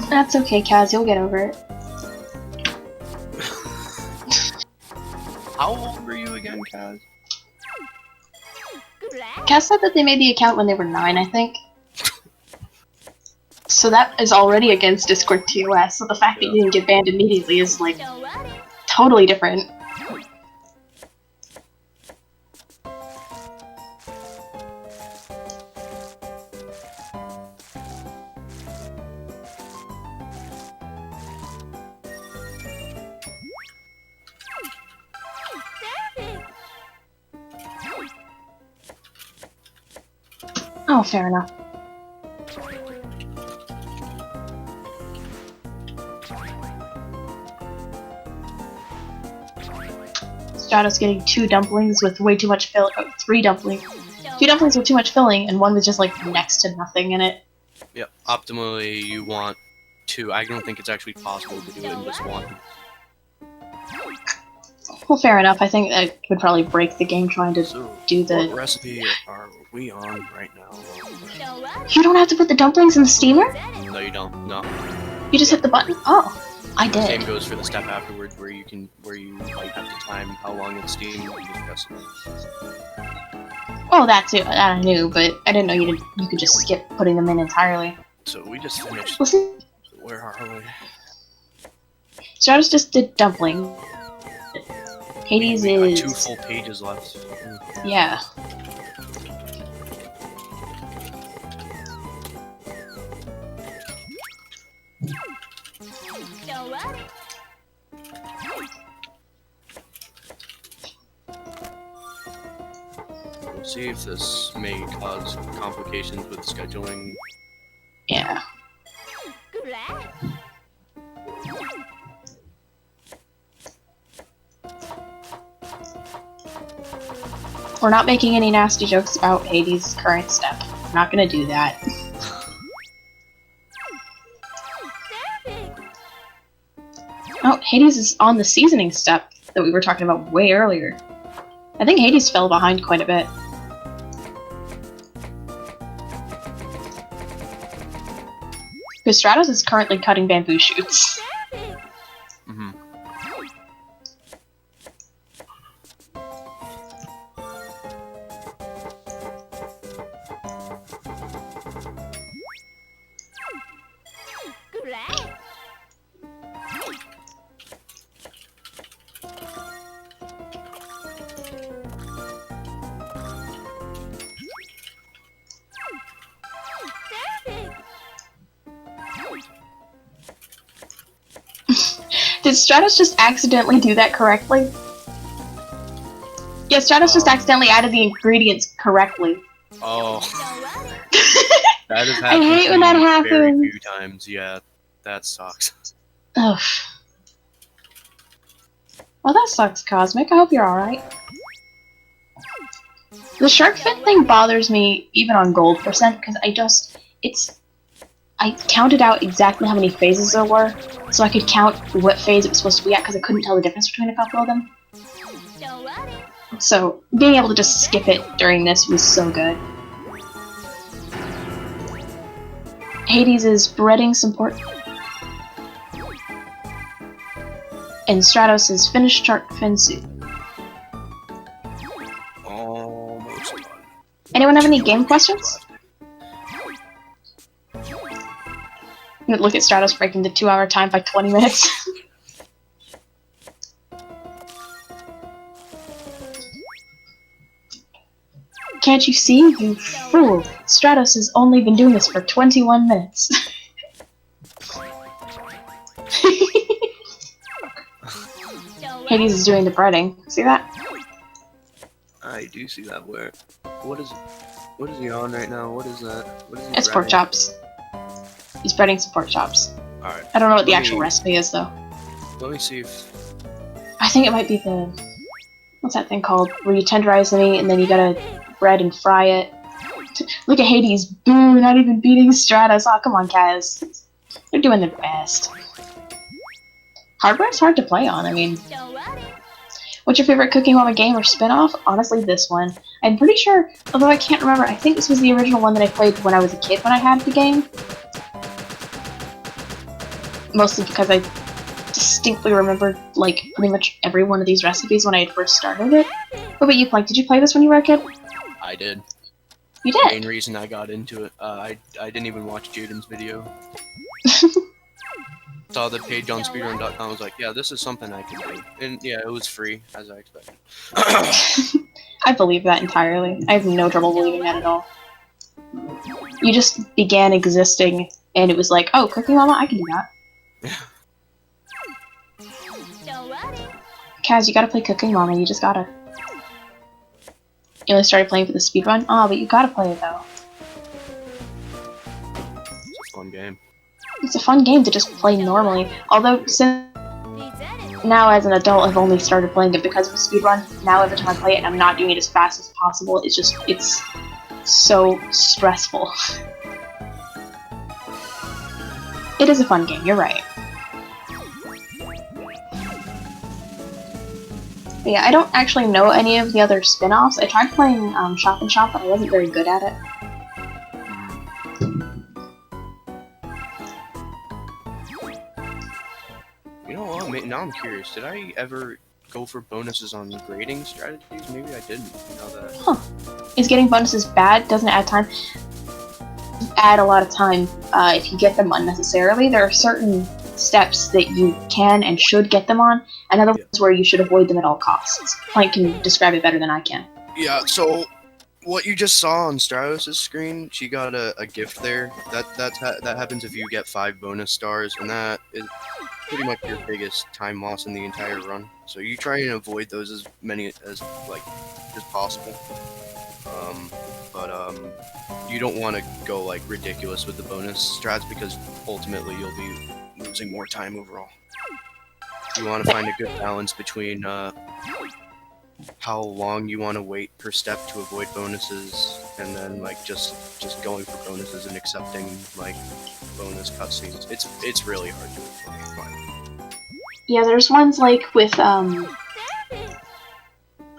That's okay, Kaz, you'll get over it. How old were you again, Kaz? Kaz said that they made the account when they were 9, I think. So that is already against Discord TOS, so the fact that you didn't get banned immediately is, like, Don't worry. totally different. Oh, fair enough. Stratos getting 2 dumplings with way too much fill. 3 dumplings. 2 dumplings with too much filling, and one with just like next to nothing in it. Yep. Optimally, you want 2. I don't think it's actually possible to do it in just 1. Well, fair enough. I think that would probably break the game trying to So, do the. what recipe are we on right now? Don't worry. You don't have to put the dumplings in the steamer? No, you don't. No. You just hit the button? Oh, I Same did. goes for the step afterwards, where you like have to time how long it's steaming. You just press it. Oh, that's it. That I knew, but I didn't know you could just skip putting them in entirely. So we just finished. Listen, Where are we? Stratos just did dumpling. Hades We got is 2 full pages left. yeah. Don't worry. We'll see if this may cause complications with scheduling. Yeah. Glad. We're not making any nasty jokes about Hades' current step. We're not gonna do that. Oh, Hades is on the seasoning step that we were talking about way earlier. I think Hades fell behind quite a bit. Because Stratos is currently cutting bamboo shoots. Mm-hmm. Glad. Did Stratos just accidentally do that correctly? Yeah, Stratos just accidentally added the ingredients correctly. Oh, Don't worry. that has I happened hate to when me that very happens. few times. Yeah. That sucks. Ugh. Well, that sucks, Cosmic. I hope you're alright. The shark fin thing bothers me even on gold percent, because I counted out exactly how many phases there were, so I could count what phase it was supposed to be at, because I couldn't tell the difference between a couple of them. Don't worry. So, being able to just skip it during this was so good. Hades is breading some pork. And Stratos is finished shark fin soup. Almost done. Anyone have any game questions? Look at Stratos breaking the 2-hour time by 20 minutes. Can't you see, you fool? Stratos has only been doing this for 21 minutes. Don't worry. Hades is doing the breading. See that? I do see that. What is he on right now? What is that? What is he It's pork breading? chops. He's breading some pork chops. Alright. I don't know what the Let actual me- recipe is, though. Let me see if I think it might be the... What's that thing called? Where you tenderize the meat and then you gotta bread and fry it. Look at Hades. Boo, not even beating Stratos. Oh, come on, Kaz. They're doing their best. Hardware's hard to play on. I mean, Don't worry. what's your favorite Cooking Mama game or spin-off? Honestly, this one. I'm pretty sure, although I can't remember, I think this was the original one that I played when I was a kid when I had the game. Mostly because I distinctly remembered, like, pretty much every one of these recipes when I had first started it. What about you, Plank? Did you play this when you were a kid? I did. You The main did? reason I got into it. I didn't even watch Jaden's video. Saw the page on speedrun.com. Was like, yeah, this is something I can do, and yeah, it was free as I expected. I believe that entirely. I have no trouble believing that at all. You just began existing, and it was like, oh, Cooking Mama, I can do that. Don't worry. Kaz, you gotta play Cooking Mama, you just gotta. You only started playing for the speedrun? Oh, but you gotta play it, though. It's a fun game. It's a fun game to just play normally. Although, since He's at it. now as an adult I've only started playing it because of speedrun, now every time I play it and I'm not doing it as fast as possible, it's so stressful. It is a fun game, you're right. But yeah, I don't actually know any of the other spin-offs. I tried playing Shop and Shop, but I wasn't very good at it. You know what? Now I'm curious. Did I ever go for bonuses on grading strategies? Maybe I didn't. You know that. Is getting bonuses bad? Doesn't it add time? Add a lot of time if you get them unnecessarily. There are certain steps that you can and should get them on, and other ones where you should avoid them at all costs. Plank can describe it better than I can. Yeah. So, what you just saw on Stratos' screen, she got a gift there. That happens if you get 5 bonus stars, and that is pretty much your biggest time loss in the entire run. So you try and avoid those as many as possible. But you don't want to go like ridiculous with the bonus strats because ultimately you'll be losing more time overall. You want to find a good balance between how long you want to wait per step to avoid bonuses, and then like just going for bonuses and accepting like bonus cutscenes. It's really hard to find. Yeah, there's ones like with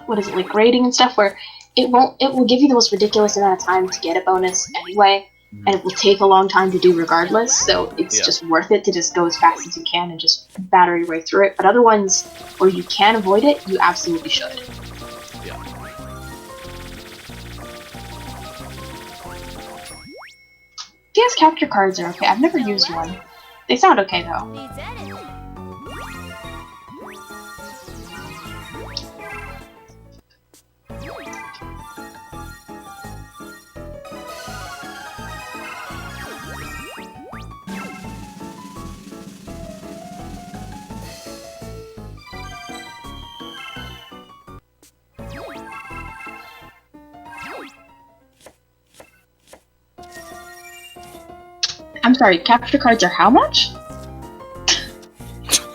what is it, like grading and stuff, where it will give you the most ridiculous amount of time to get a bonus anyway, and it will take a long time to do regardless, so it's just worth it to just go as fast as you can and just batter your way through it. But other ones where you can avoid it, you absolutely should. Yeah. PS capture cards are okay. I've never used one. They sound okay though. He's at it. I'm sorry, capture cards are how much?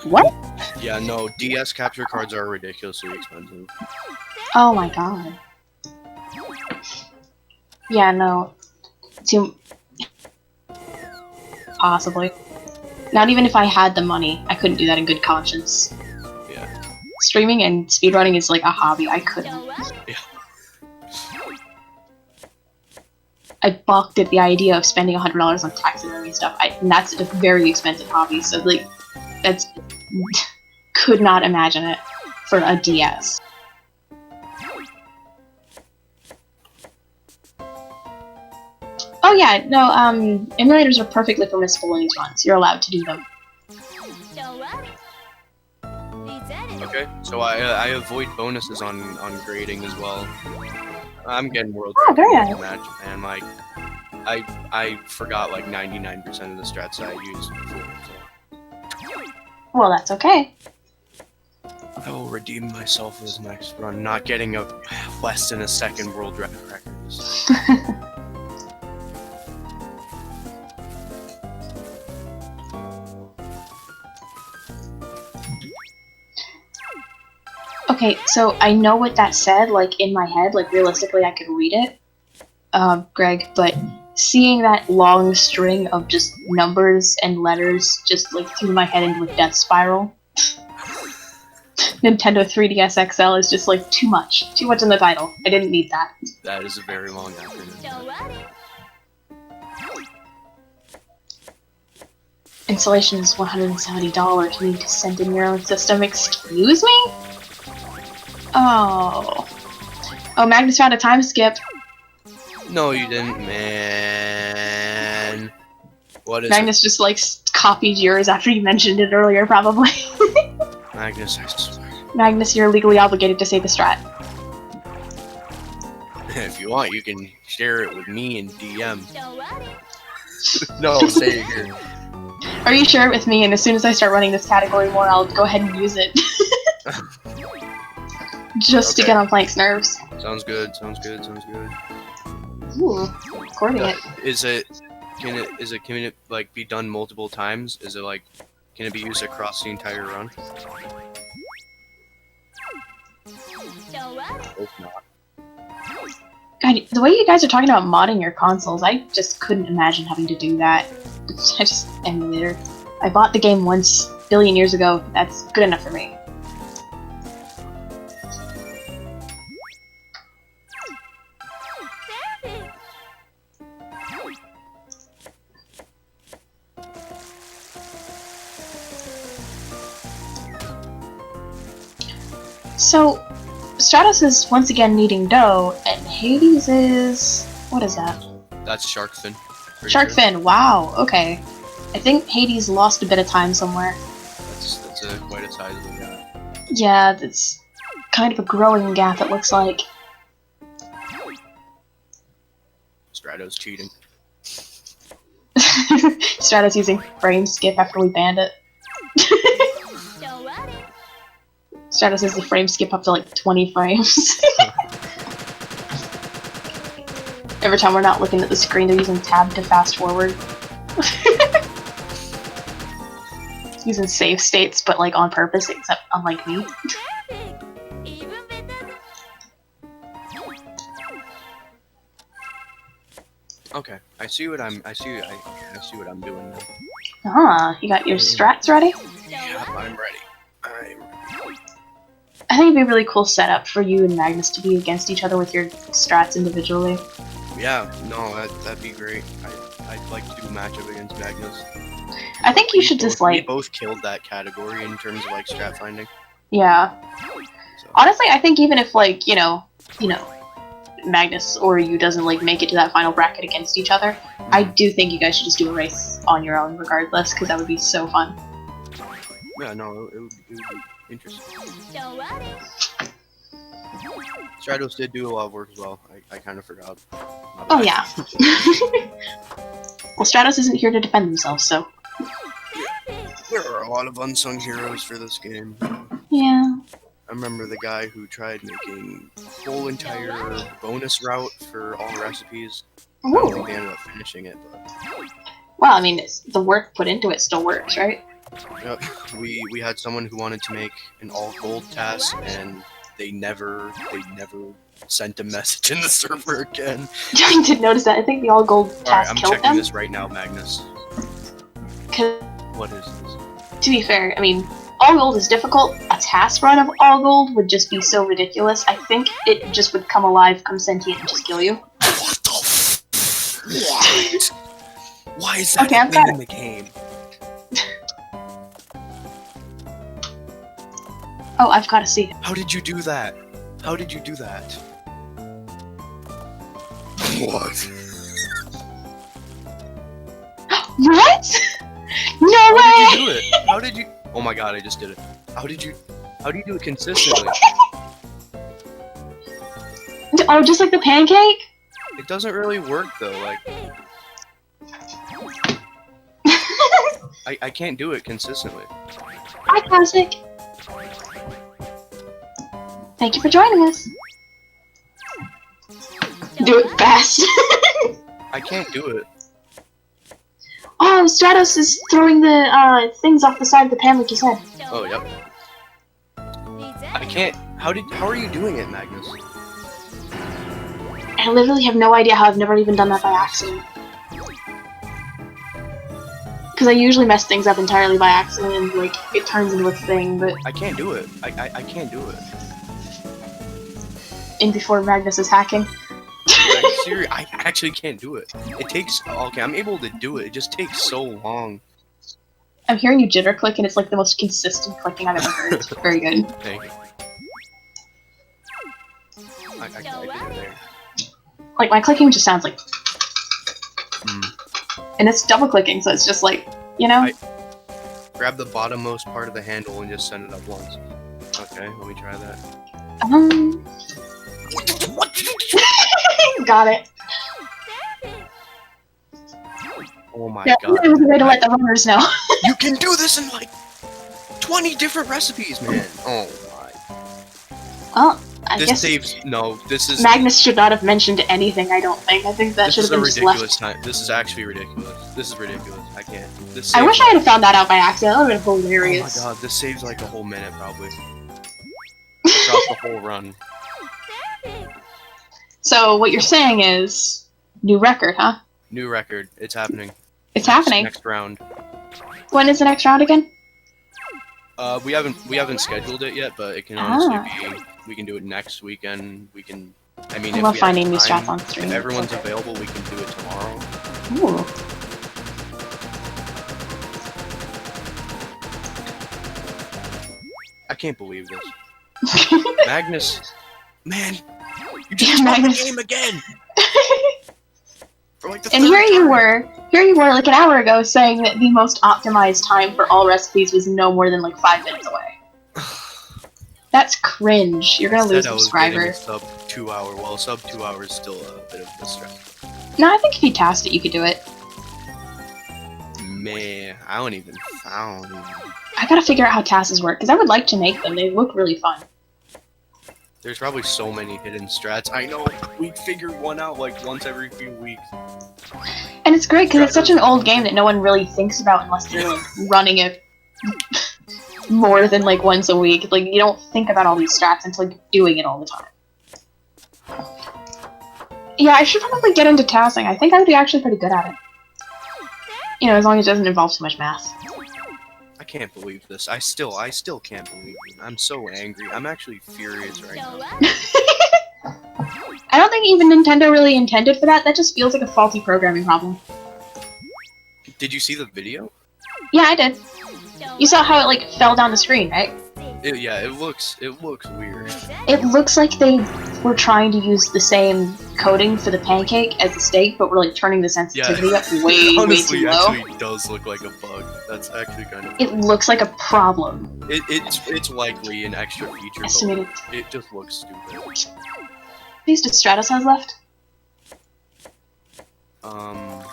What? Yeah, no, DS capture cards are ridiculously expensive. Oh my god. Yeah, no. Too... Possibly. Not even if I had the money, I couldn't do that in good conscience. Yeah. Streaming and speedrunning is like a hobby, I couldn't. Yeah. I balked at the idea of spending $100 on taxidermy stuff, and that's a very expensive hobby, so like, that's... could not imagine it for a DS. Oh yeah, no, emulators are perfectly permissible in these runs. You're allowed to do them. Okay, so I avoid bonuses on grading as well. I'm getting world Oh, very nice. match, and like I forgot like 99% of the strats I used before. So. Well, that's okay. I will redeem myself this next run, not getting a less than a second world record. Okay, so I know what that said, like, in my head, like, realistically I could read it, Greg, but seeing that long string of just numbers and letters just, like, threw my head into a death spiral. Nintendo 3DS XL is just, like, too much. Too much in the title. I didn't need that. That is a very long acronym. Installation is $170. You need to send in your own system. Excuse me? Oh. Oh, Magnus found a time skip. No, you didn't, man. What is Magnus just, like, copied yours after you mentioned it earlier, probably. Magnus, I swear. Magnus, you're legally obligated to say the strat. If you want, you can share it with me in DM. No, say it here. Or you share it with me, and as soon as I start running this category more, I'll go ahead and use it. Just to get on Plank's nerves. Sounds good, sounds good, sounds good. Ooh, recording it. Can it like be done multiple times? Is it like, can it be used across the entire run? Hope not. God, the way you guys are talking about modding your consoles, I just couldn't imagine having to do that. I just emulator. I bought the game once, a billion years ago. That's good enough for me. So, Stratos is once again needing dough, and Hades is... what is that? That's shark fin. Shark fin, wow, okay. I think Hades lost a bit of time somewhere. That's quite a sizable gap. Yeah, that's kind of a growing gap, it looks like. Stratos cheating. Stratos using frame skip after we banned it. Stratos has the frame skip up to like 20 frames. Every time we're not looking at the screen, they're using tab to fast forward. Using save states, but like on purpose, except unlike me. Okay, I see what I'm doing now. Ah, you got your strats ready? Yeah, I'm ready. I think it'd be a really cool setup for you and Magnus to be against each other with your strats individually. Yeah, no, that'd be great. I'd like to do a matchup against Magnus. I think you should just like... We both killed that category in terms of like strat finding. Yeah. So. Honestly, I think even if like, you know, Magnus or you doesn't like make it to that final bracket against each other, I do think you guys should just do a race on your own regardless, because that would be so fun. Yeah, no, it would be interesting. Stratos did do a lot of work as well. I kind of forgot. Oh yeah. Well, Stratos isn't here to defend themselves, so... There are a lot of unsung heroes for this game. Yeah. I remember the guy who tried making a whole entire bonus route for all recipes. I don't think they ended up finishing it, but... Well, I mean, the work put into it still works, right? Yep. We had someone who wanted to make an all gold task, and they never sent a message in the server again. I did notice that. I think the all gold Alright, task I'm killed checking them. this right now, Magnus. 'Cause, What is this? to be fair, I mean, all gold is difficult. A task run of all gold would just be so ridiculous. I think it just would come alive, come sentient, and just kill you. What the What? Why is that Okay, a I've thing got in the game? Oh, I've got to see it. How did you do that? How did you do that? What? What? No How way! did you do it? How did you? Oh my god, I just did it. How did you do it consistently? Oh, just like the pancake? It doesn't really work though, like, I can't do it consistently. Hi, Classic. Thank you for joining us. Do it fast. I can't do it. Oh, Stratos is throwing the things off the side of the pan like you said. Oh, yep. I can't. How are you doing it, Magnus? I literally have no idea how I've never even done that by accident. Because I usually mess things up entirely by accident and, like, it turns into a thing, but I can't do it. I can't do it. in before Magnus is hacking. Like, seriously, I actually can't do it. It takes. Okay, I'm able to do it. It just takes so long. I'm hearing you jitter click and it's like the most consistent clicking I've ever heard. It's very good. Thank you. I did it there. Like, my clicking just sounds like... Hmm. And it's double clicking, so it's just like, you know? Grab the bottommost part of the handle and just send it up once. Okay, let me try that. Got it. Oh my Yeah, god. there was a way to let the runners know. You can do this in like 20 different recipes, man. Oh my. Well, I This guess saves. No, this is. Magnus should not have mentioned anything, I don't think. I think that This should is have a been just ridiculous left. time. This is actually ridiculous. This is ridiculous. I can't. This I saves wish I had found that out by accident. That would have been Oh my hilarious. god, this saves like a whole minute probably. Across the whole run. So, what you're saying is... New record, huh? New record. It's happening. It's happening. Next round. When is the next round again? We haven't scheduled it yet, but it can honestly be. We can do it next weekend. We can. I mean, I if love we finding have new time, strats on stream. if everyone's available, we can do it tomorrow. Ooh. I can't believe this. Magnus, man, you just Yeah, won the Magnus. game again. For like the And third here you time. were like an hour ago saying that the most optimized time for all recipes was no more than like 5 minutes away. That's cringe. You're gonna lose Said I was getting a subscribers. sub 2 hour. Well, sub 2 hours is still a bit of a stretch. No, I think if you tasked it, you could do it. Man, I don't even found. I gotta figure out how tasks work, because I would like to make them. They look really fun. There's probably so many hidden strats. I know we figured one out like once every few weeks. And it's great, because it's such an old game that no one really thinks about unless they're like, running it more than like once a week. Like, you don't think about all these strats until you're doing it all the time. Yeah, I should probably get into tasking. I think I would be actually pretty good at it. You know, as long as it doesn't involve too much math. I can't believe this. I still can't believe it. I'm so angry. I'm actually furious right now. I don't think even Nintendo really intended for that. That just feels like a faulty programming problem. Did you see the video? Yeah, I did. You saw how it like fell down the screen, right? Yeah, it looks weird. It looks like they were trying to use the same coding for the pancake as the steak, but we're like turning the sensitivity up way Honestly, too low. actually does look like a bug. That's actually kind of. It looks like a problem. It's likely an extra feature, Estimated. but it just looks stupid. These does Stratos has left? Oh,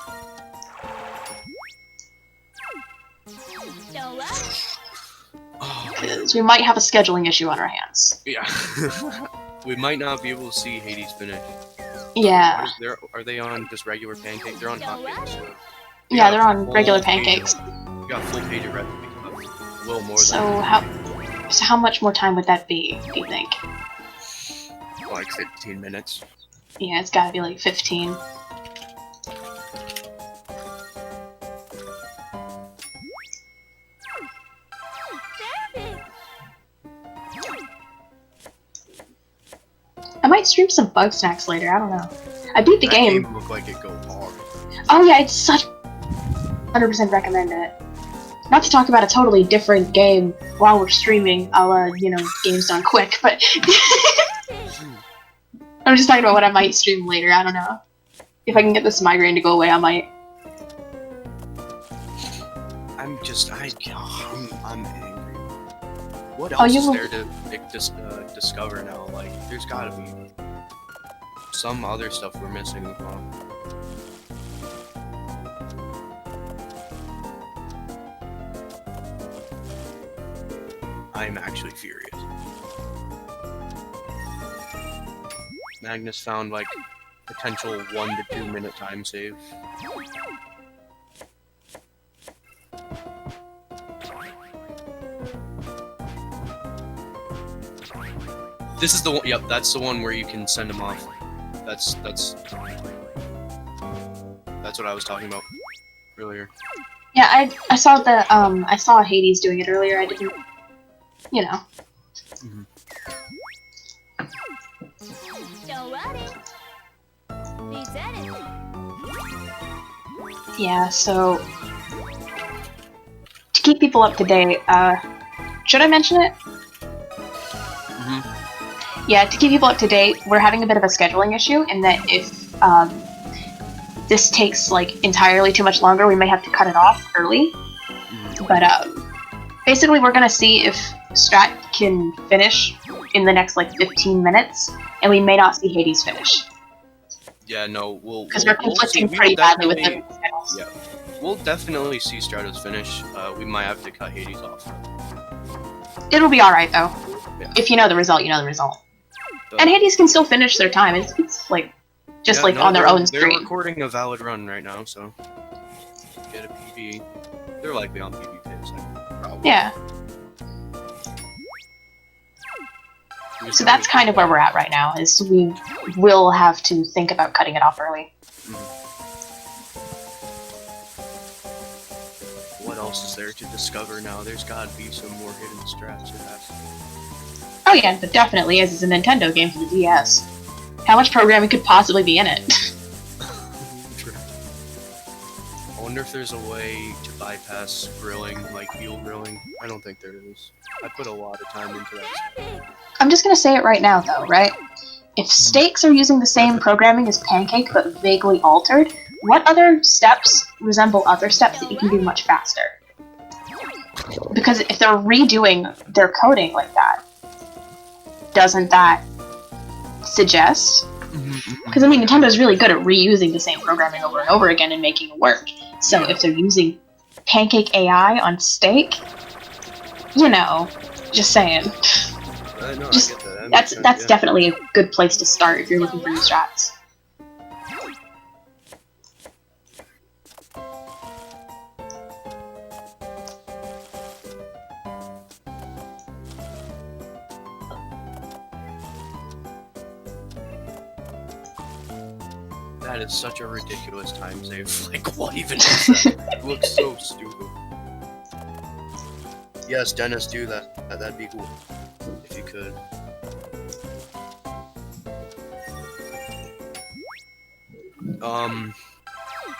Because we might have a scheduling issue on our hands. yeah. We might not be able to see Hades finish. Yeah. Are they on just regular pancake? They're on hot cakes. So Yeah, they're on regular pancakes. We got a full page of recipes. A little more So than how much more time would that be, do you think? like 15 minutes. Yeah, it's gotta be like 15. I might stream some Bug Snacks later, I don't know. I beat the That game. game looked like it go hard. Oh yeah, it's such 100% recommend it. Not to talk about a totally different game while we're streaming, a la, you know, games done quick, but I'm just talking about what I might stream later, I don't know. If I can get this migraine to go away, I might. I'm angry. What Oh, else you is will- there to discover now? Like, there's gotta be some other stuff we're missing. I'm actually furious. Magnus found like potential 1 to 2 minute time save. This is the one. Yep, that's the one where you can send them off. That's what I was talking about earlier. Yeah, I saw the I saw Hades doing it earlier. I didn't, you know. Yeah, so to keep people up to date, should I mention it? Yeah, to keep people up to date, we're having a bit of a scheduling issue in that if this takes like entirely too much longer, we may have to cut it off early. But basically, we're gonna see if Strat can finish in the next like 15 minutes, and we may not see Hades finish. Yeah, no, Because we're conflicting pretty badly with the schedules. Yeah, we'll definitely see Stratos finish. We might have to cut Hades off. It'll be alright though. Yeah. If you know the result, you know the result. But, And Hades can still finish their time. It's like just yeah, like no, on their own They're stream. recording a valid run right now, so get a PB. They're likely on PB pins, probably. Yeah. So that's kind of where we're at right now. Is we will have to think about cutting it off early. What else is there to discover now? There's gotta be some more hidden strats. Oh yeah, but definitely as it's a Nintendo game for the DS. How much programming could possibly be in it? I wonder if there's a way to bypass grilling, like wheel grilling. I don't think there is. I put a lot of time into that. I'm just gonna say it right now though, right? If steaks are using the same programming as Pancake but vaguely altered, what other steps resemble other steps that you can do much faster? Because if they're redoing their coding like that, doesn't that suggest? Because I mean, Nintendo's really good at reusing the same programming over and over again and making it work. So if they're using Pancake AI on Steak, you know, just saying. No, Just, I get that. that's makes sense, yeah. definitely a good place to start if you're looking for new strats. That is such a ridiculous time save. Like, what even is that? It looks so stupid. Yes, Dennis, do that. That'd be cool. If you could.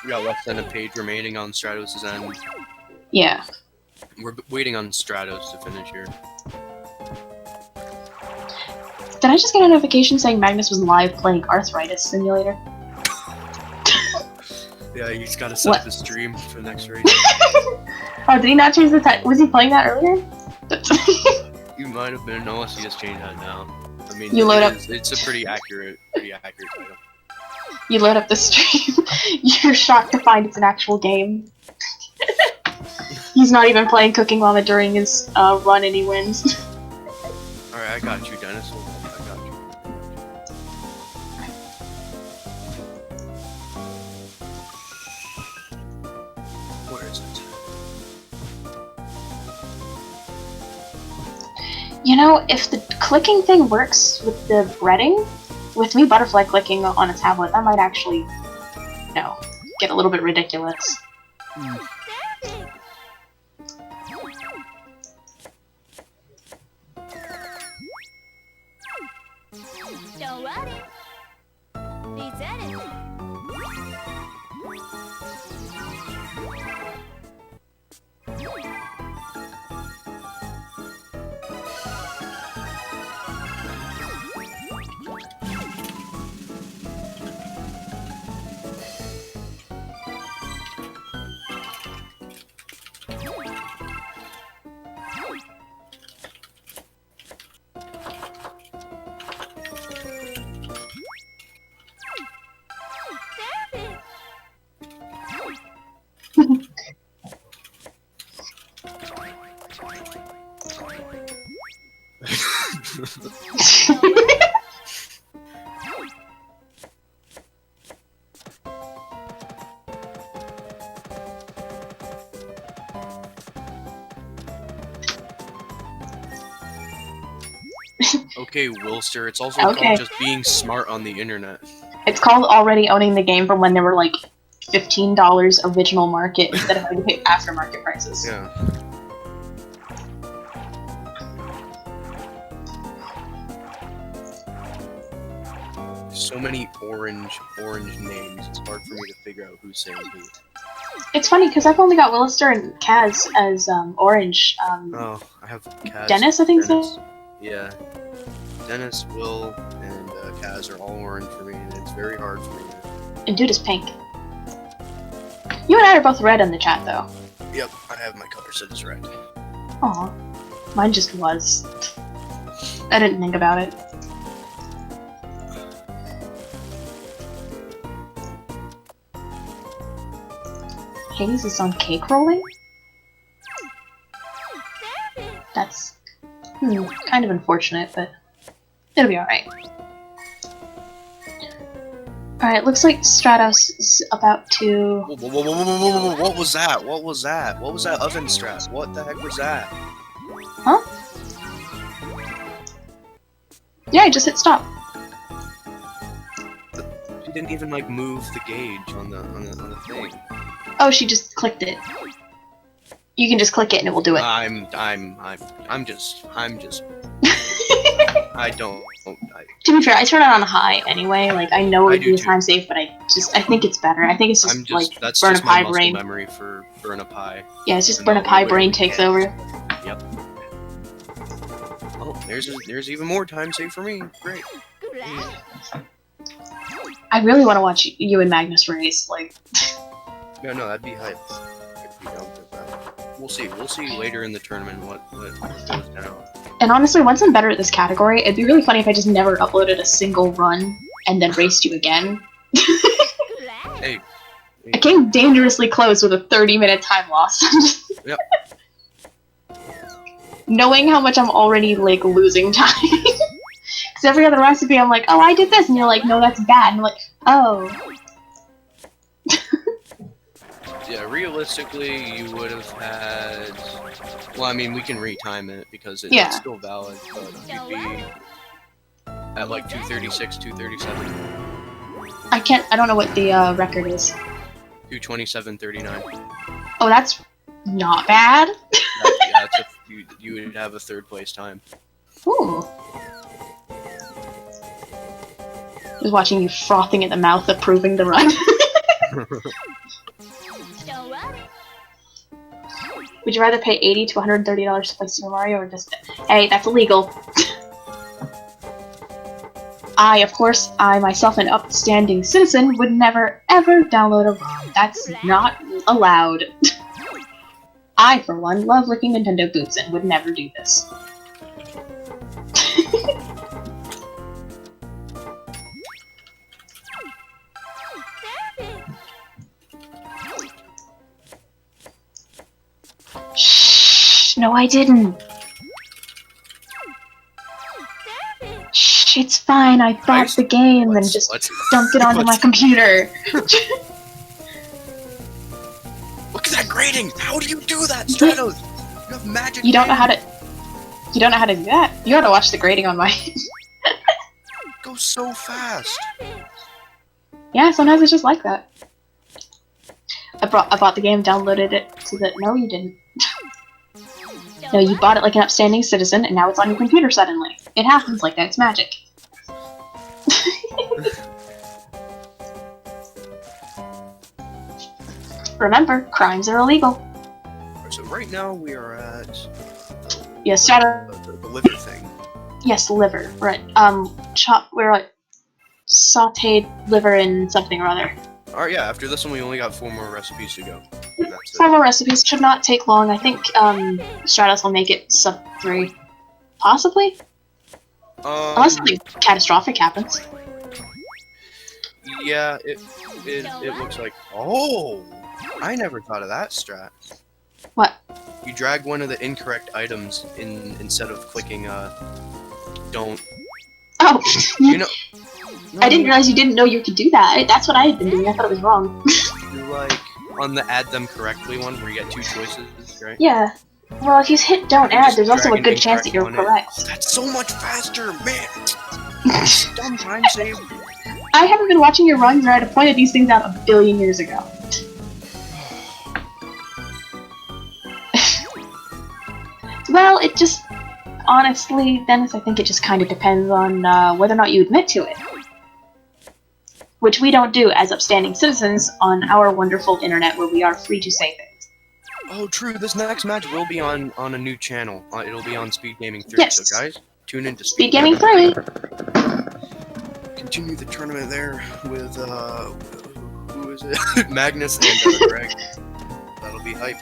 We got less than a page remaining on Stratos' end. Yeah. We're waiting on Stratos to finish here. Did I just get a notification saying Magnus was live playing Arthritis Simulator? Yeah, he's gotta set up the stream for the next race. Oh, did he not change the title? Was he playing that earlier? You might have been, unless he just changed that now. I mean, You load up- it's a pretty accurate title. You load up the stream, you're shocked to find it's an actual game. He's not even playing Cooking Llama during his run and he wins. Alright, I got you, Dennis. Hold on, I got you. Where is it? know, if the clicking thing works with the breading, with me butterfly clicking on a tablet, that might actually, you know, get a little bit ridiculous. Don't worry. Reset it. Okay, Wilster, it's also called just being smart on the internet. It's called already owning the game from when there were like $15 original market instead of having to pay aftermarket prices. Yeah. So many orange names. It's hard for me to figure out who's saying who. It's funny because I've only got Willister and Kaz as orange. Oh, I have Kaz. Dennis, I think Dennis. so. Yeah. Dennis, Will, and Kaz are all orange for me, and it's very hard for me. And dude is pink. You and I are both red in the chat, though. Yep, I have my color set as red. Aw. Mine just was. I didn't think about it. Hayes is on cake rolling? That's kind of unfortunate, but it'll be alright. Alright, looks like Stratos is about to... Whoa, what was that? What was that? What was that oven strat? What the heck was that? Huh? Yeah, I just hit stop. She didn't even like move the gauge on the thing. Oh, she just clicked it. You can just click it and it will do it. I'm just. I don't. To be fair, I turn it on high anyway. Like I know it would be a time safe, but I think it's better. I think it's just, like that's burn just a pie my brain. muscle memory for burn a pie. Yeah, it's just burn a pie brain takes over. Yep. Oh, there's even more time save for me. Great. I really want to watch you and Magnus race. Like. No, that'd be hype. If we don't get that. We'll see. We'll see later in the tournament what goes down. And honestly, once I'm better at this category, it'd be really funny if I just never uploaded a single run and then raced you again. Hey. I came dangerously close with a 30-minute time loss. Yep. Knowing how much I'm already, like, losing time. Because every other recipe I'm like, oh, I did this, and you're like, no, that's bad. And I'm like, oh. Yeah, realistically, you would have had... Well, I mean, we can retime it because it's still valid, but you'd be at like 236, 237. I don't know what the record is. 227.39. Oh, that's not bad. Yeah, you would have a third place time. Ooh. Just watching you frothing at the mouth, approving the run. Would you rather pay $80 to $130 to play Super Mario, or just... Hey, that's illegal. Of course, I myself, an upstanding citizen, would never ever download a ROM. That's not allowed. I, for one, love licking Nintendo boots and would never do this. Shh, no, I didn't. Shh, it's fine. I bought the game and just dumped it onto my computer. Look at that grading! How do you do that, Stratos? You have magic. You don't know how to. You don't know how to do that? You gotta watch the grading on mine. Go so fast. Yeah, sometimes it's just like that. I bought the game, downloaded it to the. No, you didn't. No, you bought it like an upstanding citizen, and now it's on your computer suddenly. It happens like that. It's magic. Remember, crimes are illegal. So right now we are at Yes, the liver thing. Yes, liver. Right. We're at sauteed liver and something or other. Alright, yeah, after this one we only got 4 more recipes to go. And that's 4 it. more recipes should not take long. I think Stratos will make it sub 3. Possibly? Unless something catastrophic happens. Yeah, it looks like... Oh! I never thought of that strat. What? You drag one of the incorrect items instead of clicking, don't... Oh! You know... I didn't realize you didn't know you could do that. That's what I had been doing. I thought it was wrong. You're like, on the add them correctly one, where you get 2 choices, right? Yeah. Well, if you hit don't add, Just there's also a drag good an chance that you're incorrect correct. one in. That's so much faster, man! Dumb time save. I haven't been watching your runs, or I'd have pointed these things out a billion years ago. Well, it just... Honestly, Dennis, I think it just kind of depends on whether or not you admit to it. Which we don't do as upstanding citizens on our wonderful internet where we are free to say things. Oh, true. This next match will be on a new channel. It'll be on SpeedGaming 3. Yes. So, guys, tune into SpeedGaming 3! Continue the tournament there with, who is it? Magnus and Greg. That'll be hype.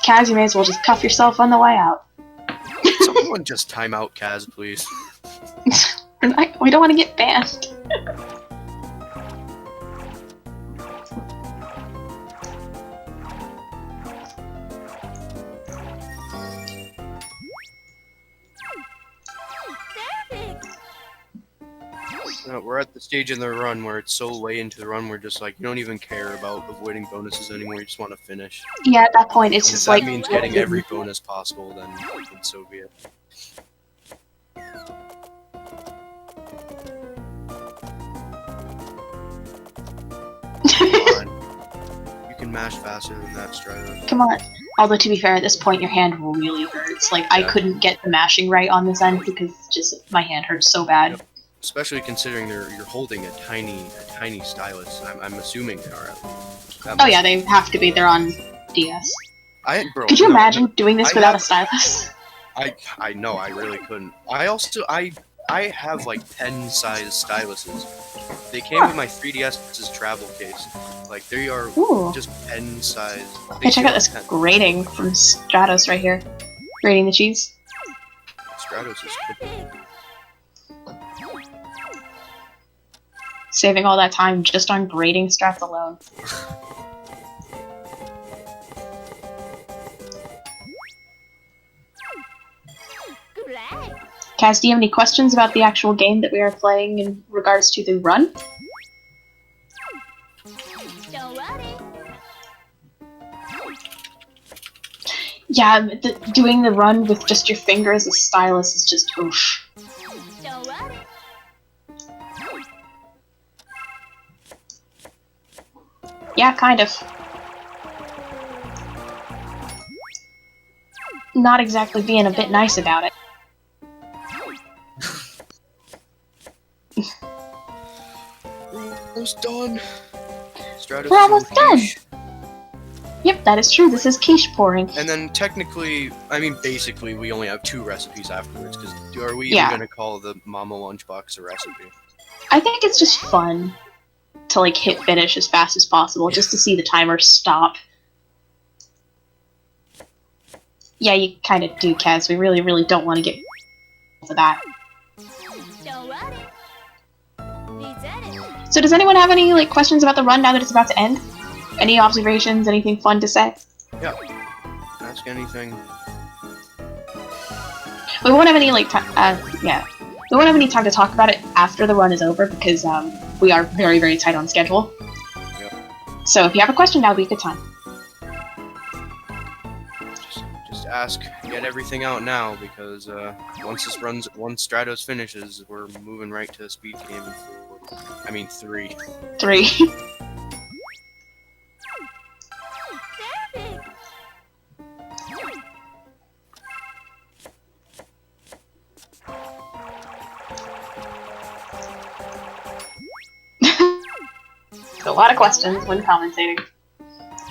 Kaz, you may as well just cuff yourself on the way out. Someone just time out Kaz, please. We don't want to get banned. We're at the stage in the run where it's so late into the run, we're just like, you don't even care about avoiding bonuses anymore, you just want to finish. Yeah, at that point, it's And if just that like... means getting every bonus possible, then so be it. Come on. You can mash faster than that, Stratos. Come on. Although, to be fair, at this point, your hand really hurts. Like, I Yeah. couldn't get the mashing right on this end because just my hand hurts so bad. Yep. Especially considering you're holding a tiny stylus. I'm assuming they are. Oh yeah, they have to be. They're on DS. Bro, Could you no, imagine doing this I without have- a stylus? I know, I really couldn't. I have like 10 size styluses. They came with my 3DS's travel case. Like they are Ooh. just pen size. Hey, check out this grating from Stratos right here. Grating the cheese. Stratos is cool. Saving all that time just on grating strats alone. Great. Kaz, do you have any questions about the actual game that we are playing in regards to the run? Don't worry. Yeah, doing the run with just your finger as a stylus is just oof. Don't worry. Yeah, kind of. Not exactly being a bit nice about it. We're almost done. Stratos We're almost and done. quiche. Yep, that is true. This is quiche pouring. And then technically, I mean, basically, we only have 2 recipes afterwards. Because are we even Yeah. gonna call the Mama Lunchbox a recipe? I think it's just fun to like hit finish as fast as possible just to see the timer stop. Yeah, you kind of do, Kaz. We really, really don't want to get for that. Don't worry. We did it. So does anyone have any like questions about the run now that it's about to end? Any observations? Anything fun to say? Ask anything. We won't have any like time. Yeah, we won't have any time to talk about it after the run is over because we are very, very tight on schedule. Yep. So if you have a question, now would be a good time. Just ask. get everything out now because once Stratos finishes, we're moving right to SpeedGaming 4. I mean 3. 3. A lot of questions when commentating.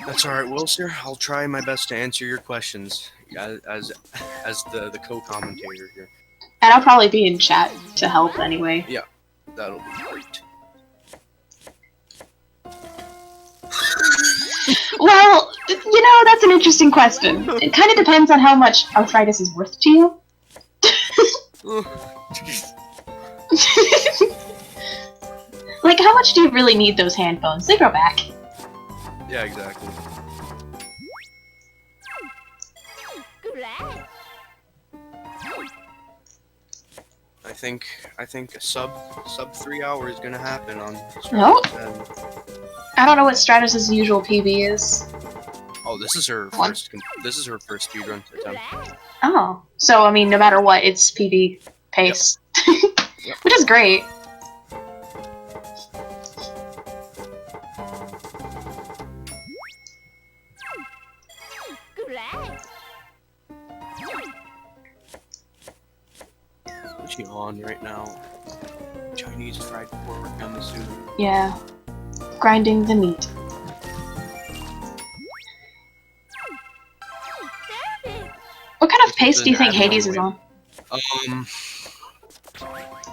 That's alright, Will, sir. I'll try my best to answer your questions as the co-commentator here. And I'll probably be in chat to help anyway. Yeah, that'll be great. Well, you know, that's an interesting question. It kind of depends on how much arthritis is worth to you. Like, how much do you really need those hand bones? They grow back. Yeah, exactly. I think a sub 3 hour is gonna happen on Stratos. No? I don't know what Stratos' usual PB is. Oh, this is her What? first speedrun attempt. Oh. So, I mean, no matter what, it's PB pace. Yep. Which is great. What's she on right now? Chinese fried pork, I'm assuming. Yeah. Grinding the meat. What kind of pace do you think Hades is on? I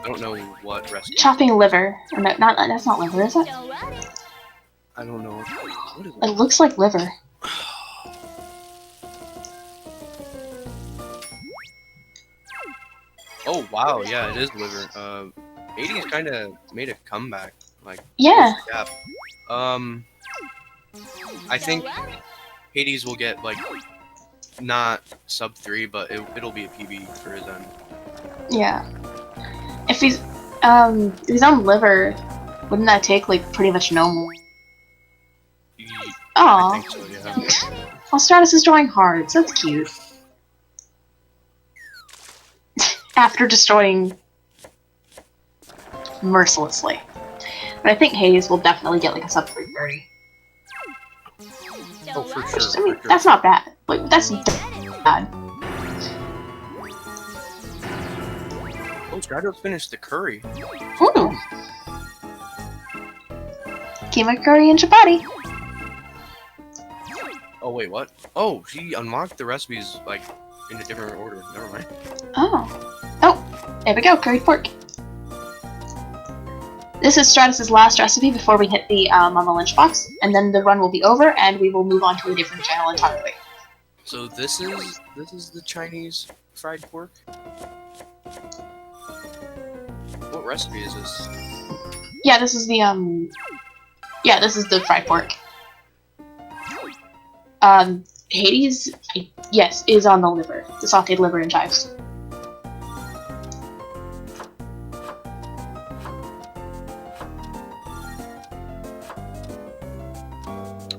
don't know what recipe. Chopping liver. Or no, that's not liver, is it? I don't know. What is It looks like liver. Oh wow, yeah, it is liver. Hades kind of made a comeback. Like Yeah. yeah. I think Hades will get like not sub 3, but it'll be a PB for his end. Yeah. If he's on liver, wouldn't that take like pretty much no more? I Aw. think so, yeah. Well, Stratos is drawing hearts. That's cute. After destroying mercilessly. But I think Hades will definitely get like a sub 330. Oh, for Which, sure. I mean, for sure. that's not bad. Like, that's bad. Oh, Stratos finished the curry. Ooh. Keema curry and chapati. Oh wait, what? Oh, she unlocked the recipes like in a different order. Never mind. Oh. Oh, there we go, curried pork. This is Stratos' last recipe before we hit the on the lunchbox, and then the run will be over, and we will move on to a different channel entirely. So this is the Chinese fried pork. What recipe is this? Yeah, this is the yeah, this is the fried pork. Hades, yes, is on the liver, the sautéed liver and chives.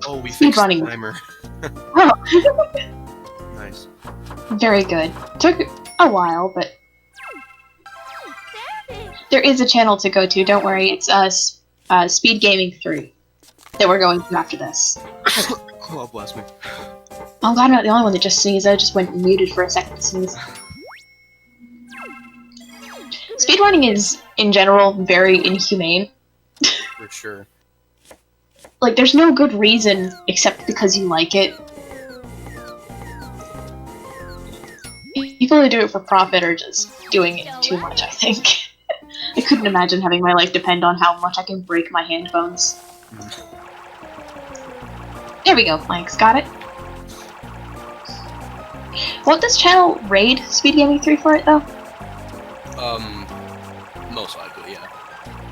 Oh, we fixed the Speedrunning. timer. Oh, Nice. very good. Took a while, but there is a channel to go to. Don't worry, it's SpeedGaming 3 that we're going to after this. Oh, bless me. I'm glad I'm not the only one that just sneezed. I just went muted for a second to sneeze. Speedrunning is, in general, very inhumane. For sure. Like, there's no good reason except because you like it. People who do it for profit are just doing it too much, I think. I couldn't imagine having my life depend on how much I can break my hand bones. There we go, Planks, got it. Won't this channel raid SpeedGaming 3 for it, though? Most likely, yeah.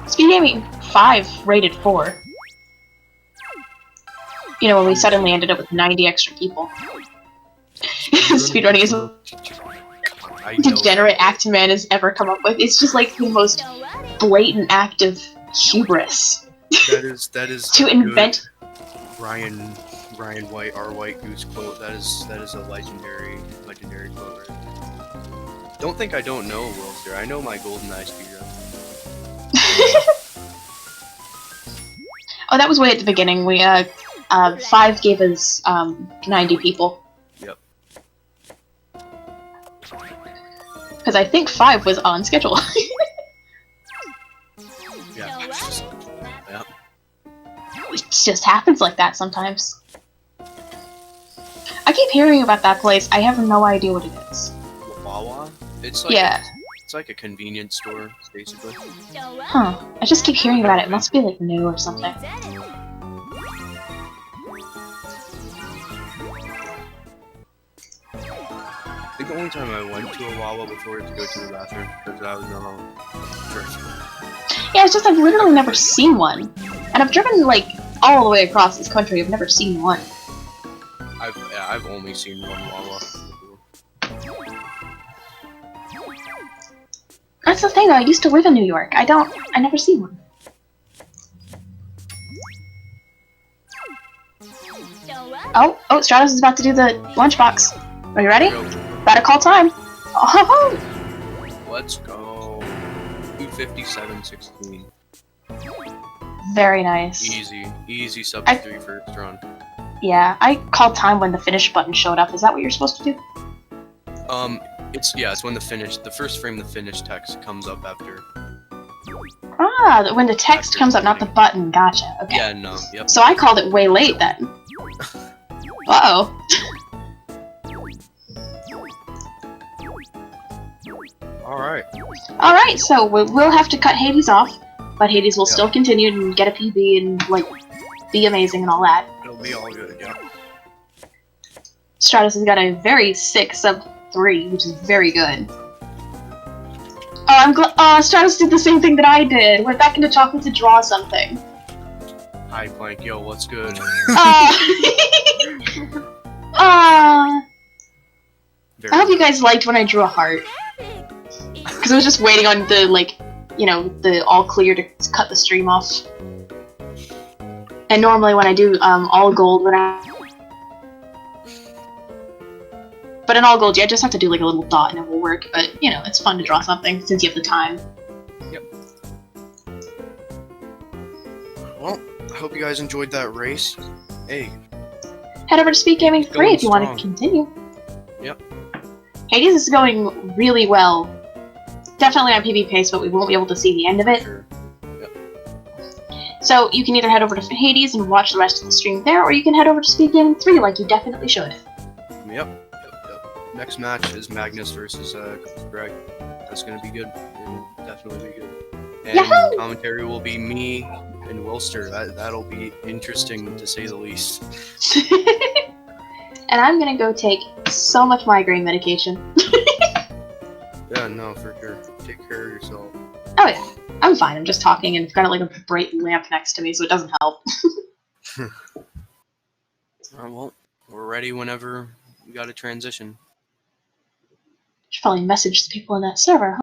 SpeedGaming 5 rated 4. You know, when we suddenly ended up with 90 extra people. Speedrunning is a degenerate act man has ever come up with. It's just like the most blatant act of hubris. That is To a invent- good Ryan White, our White Goose quote. That is a legendary legendary quote. Right? Don't think I don't know, Wilster. I know my GoldenEye speedrun. Oh, that was way at the beginning. We 5 gave us 90 people. Yep. Because I think 5 was on schedule. Yeah. Yep. It just happens like that sometimes. I keep hearing about that place. I have no idea what it is. Wawa? It's like Yeah. It's like a convenience store, basically. Huh. I just keep hearing about it. It must be like new or something. I think the only time I went to a Wawa before to go to the bathroom because I was church. Yeah, it's just I've literally never seen one. And I've driven like all the way across this country. I've never seen one. I've only seen one Wawa. That's the thing though, I used to live in New York. I never see one. Oh, Stratos is about to do the lunchbox. Are you ready? About to call time. Oh, Let's go. 257.16. very nice. Easy sub 3 first run. Yeah, I called time when the finish button showed up. Is that what you're supposed to do? It's when the first frame the finish text comes up after. Ah, when the text comes up, not the button. Gotcha. Okay. Yeah, no, yep. So I called it way late then. Uh-oh. Alright. Alright, so we'll have to cut Hades off, but Hades will still continue and get a PB and, like, be amazing and all that. It'll be all good, yeah. Stratos has got a very sick sub 3, which is very good. Oh, I'm glad. Stratos did the same thing that I did. Went back into chocolate to draw something. Hi, Blank. Yo, what's good? I hope you guys liked when I drew a heart. Because I was just waiting on the, like, you know, the all clear to cut the stream off. And normally when I do all gold, But in all gold, you just have to do like a little dot and it will work. But, you know, it's fun to draw something since you have the time. Yep. Well, I hope you guys enjoyed that race. Hey. Head over to SpeedGaming 3 if you want to continue. Yep. Hades is going really well. Definitely on PB pace, but we won't be able to see the end of it. Sure. Yep. So you can either head over to Hades and watch the rest of the stream there, or you can head over to SpeedGaming 3 like you definitely should. Yep. Next match is Magnus versus Greg. That's gonna be good. It'll definitely be good. And Yahoo! commentary will be me and Wilster. That'll be interesting to say the least. And I'm gonna go take so much migraine medication. Yeah, no, for sure. Take care of yourself. Oh yeah, I'm fine. I'm just talking and I've got like a bright lamp next to me, so it doesn't help. Well, we're ready whenever we got to transition. Should probably message the people in that server, huh?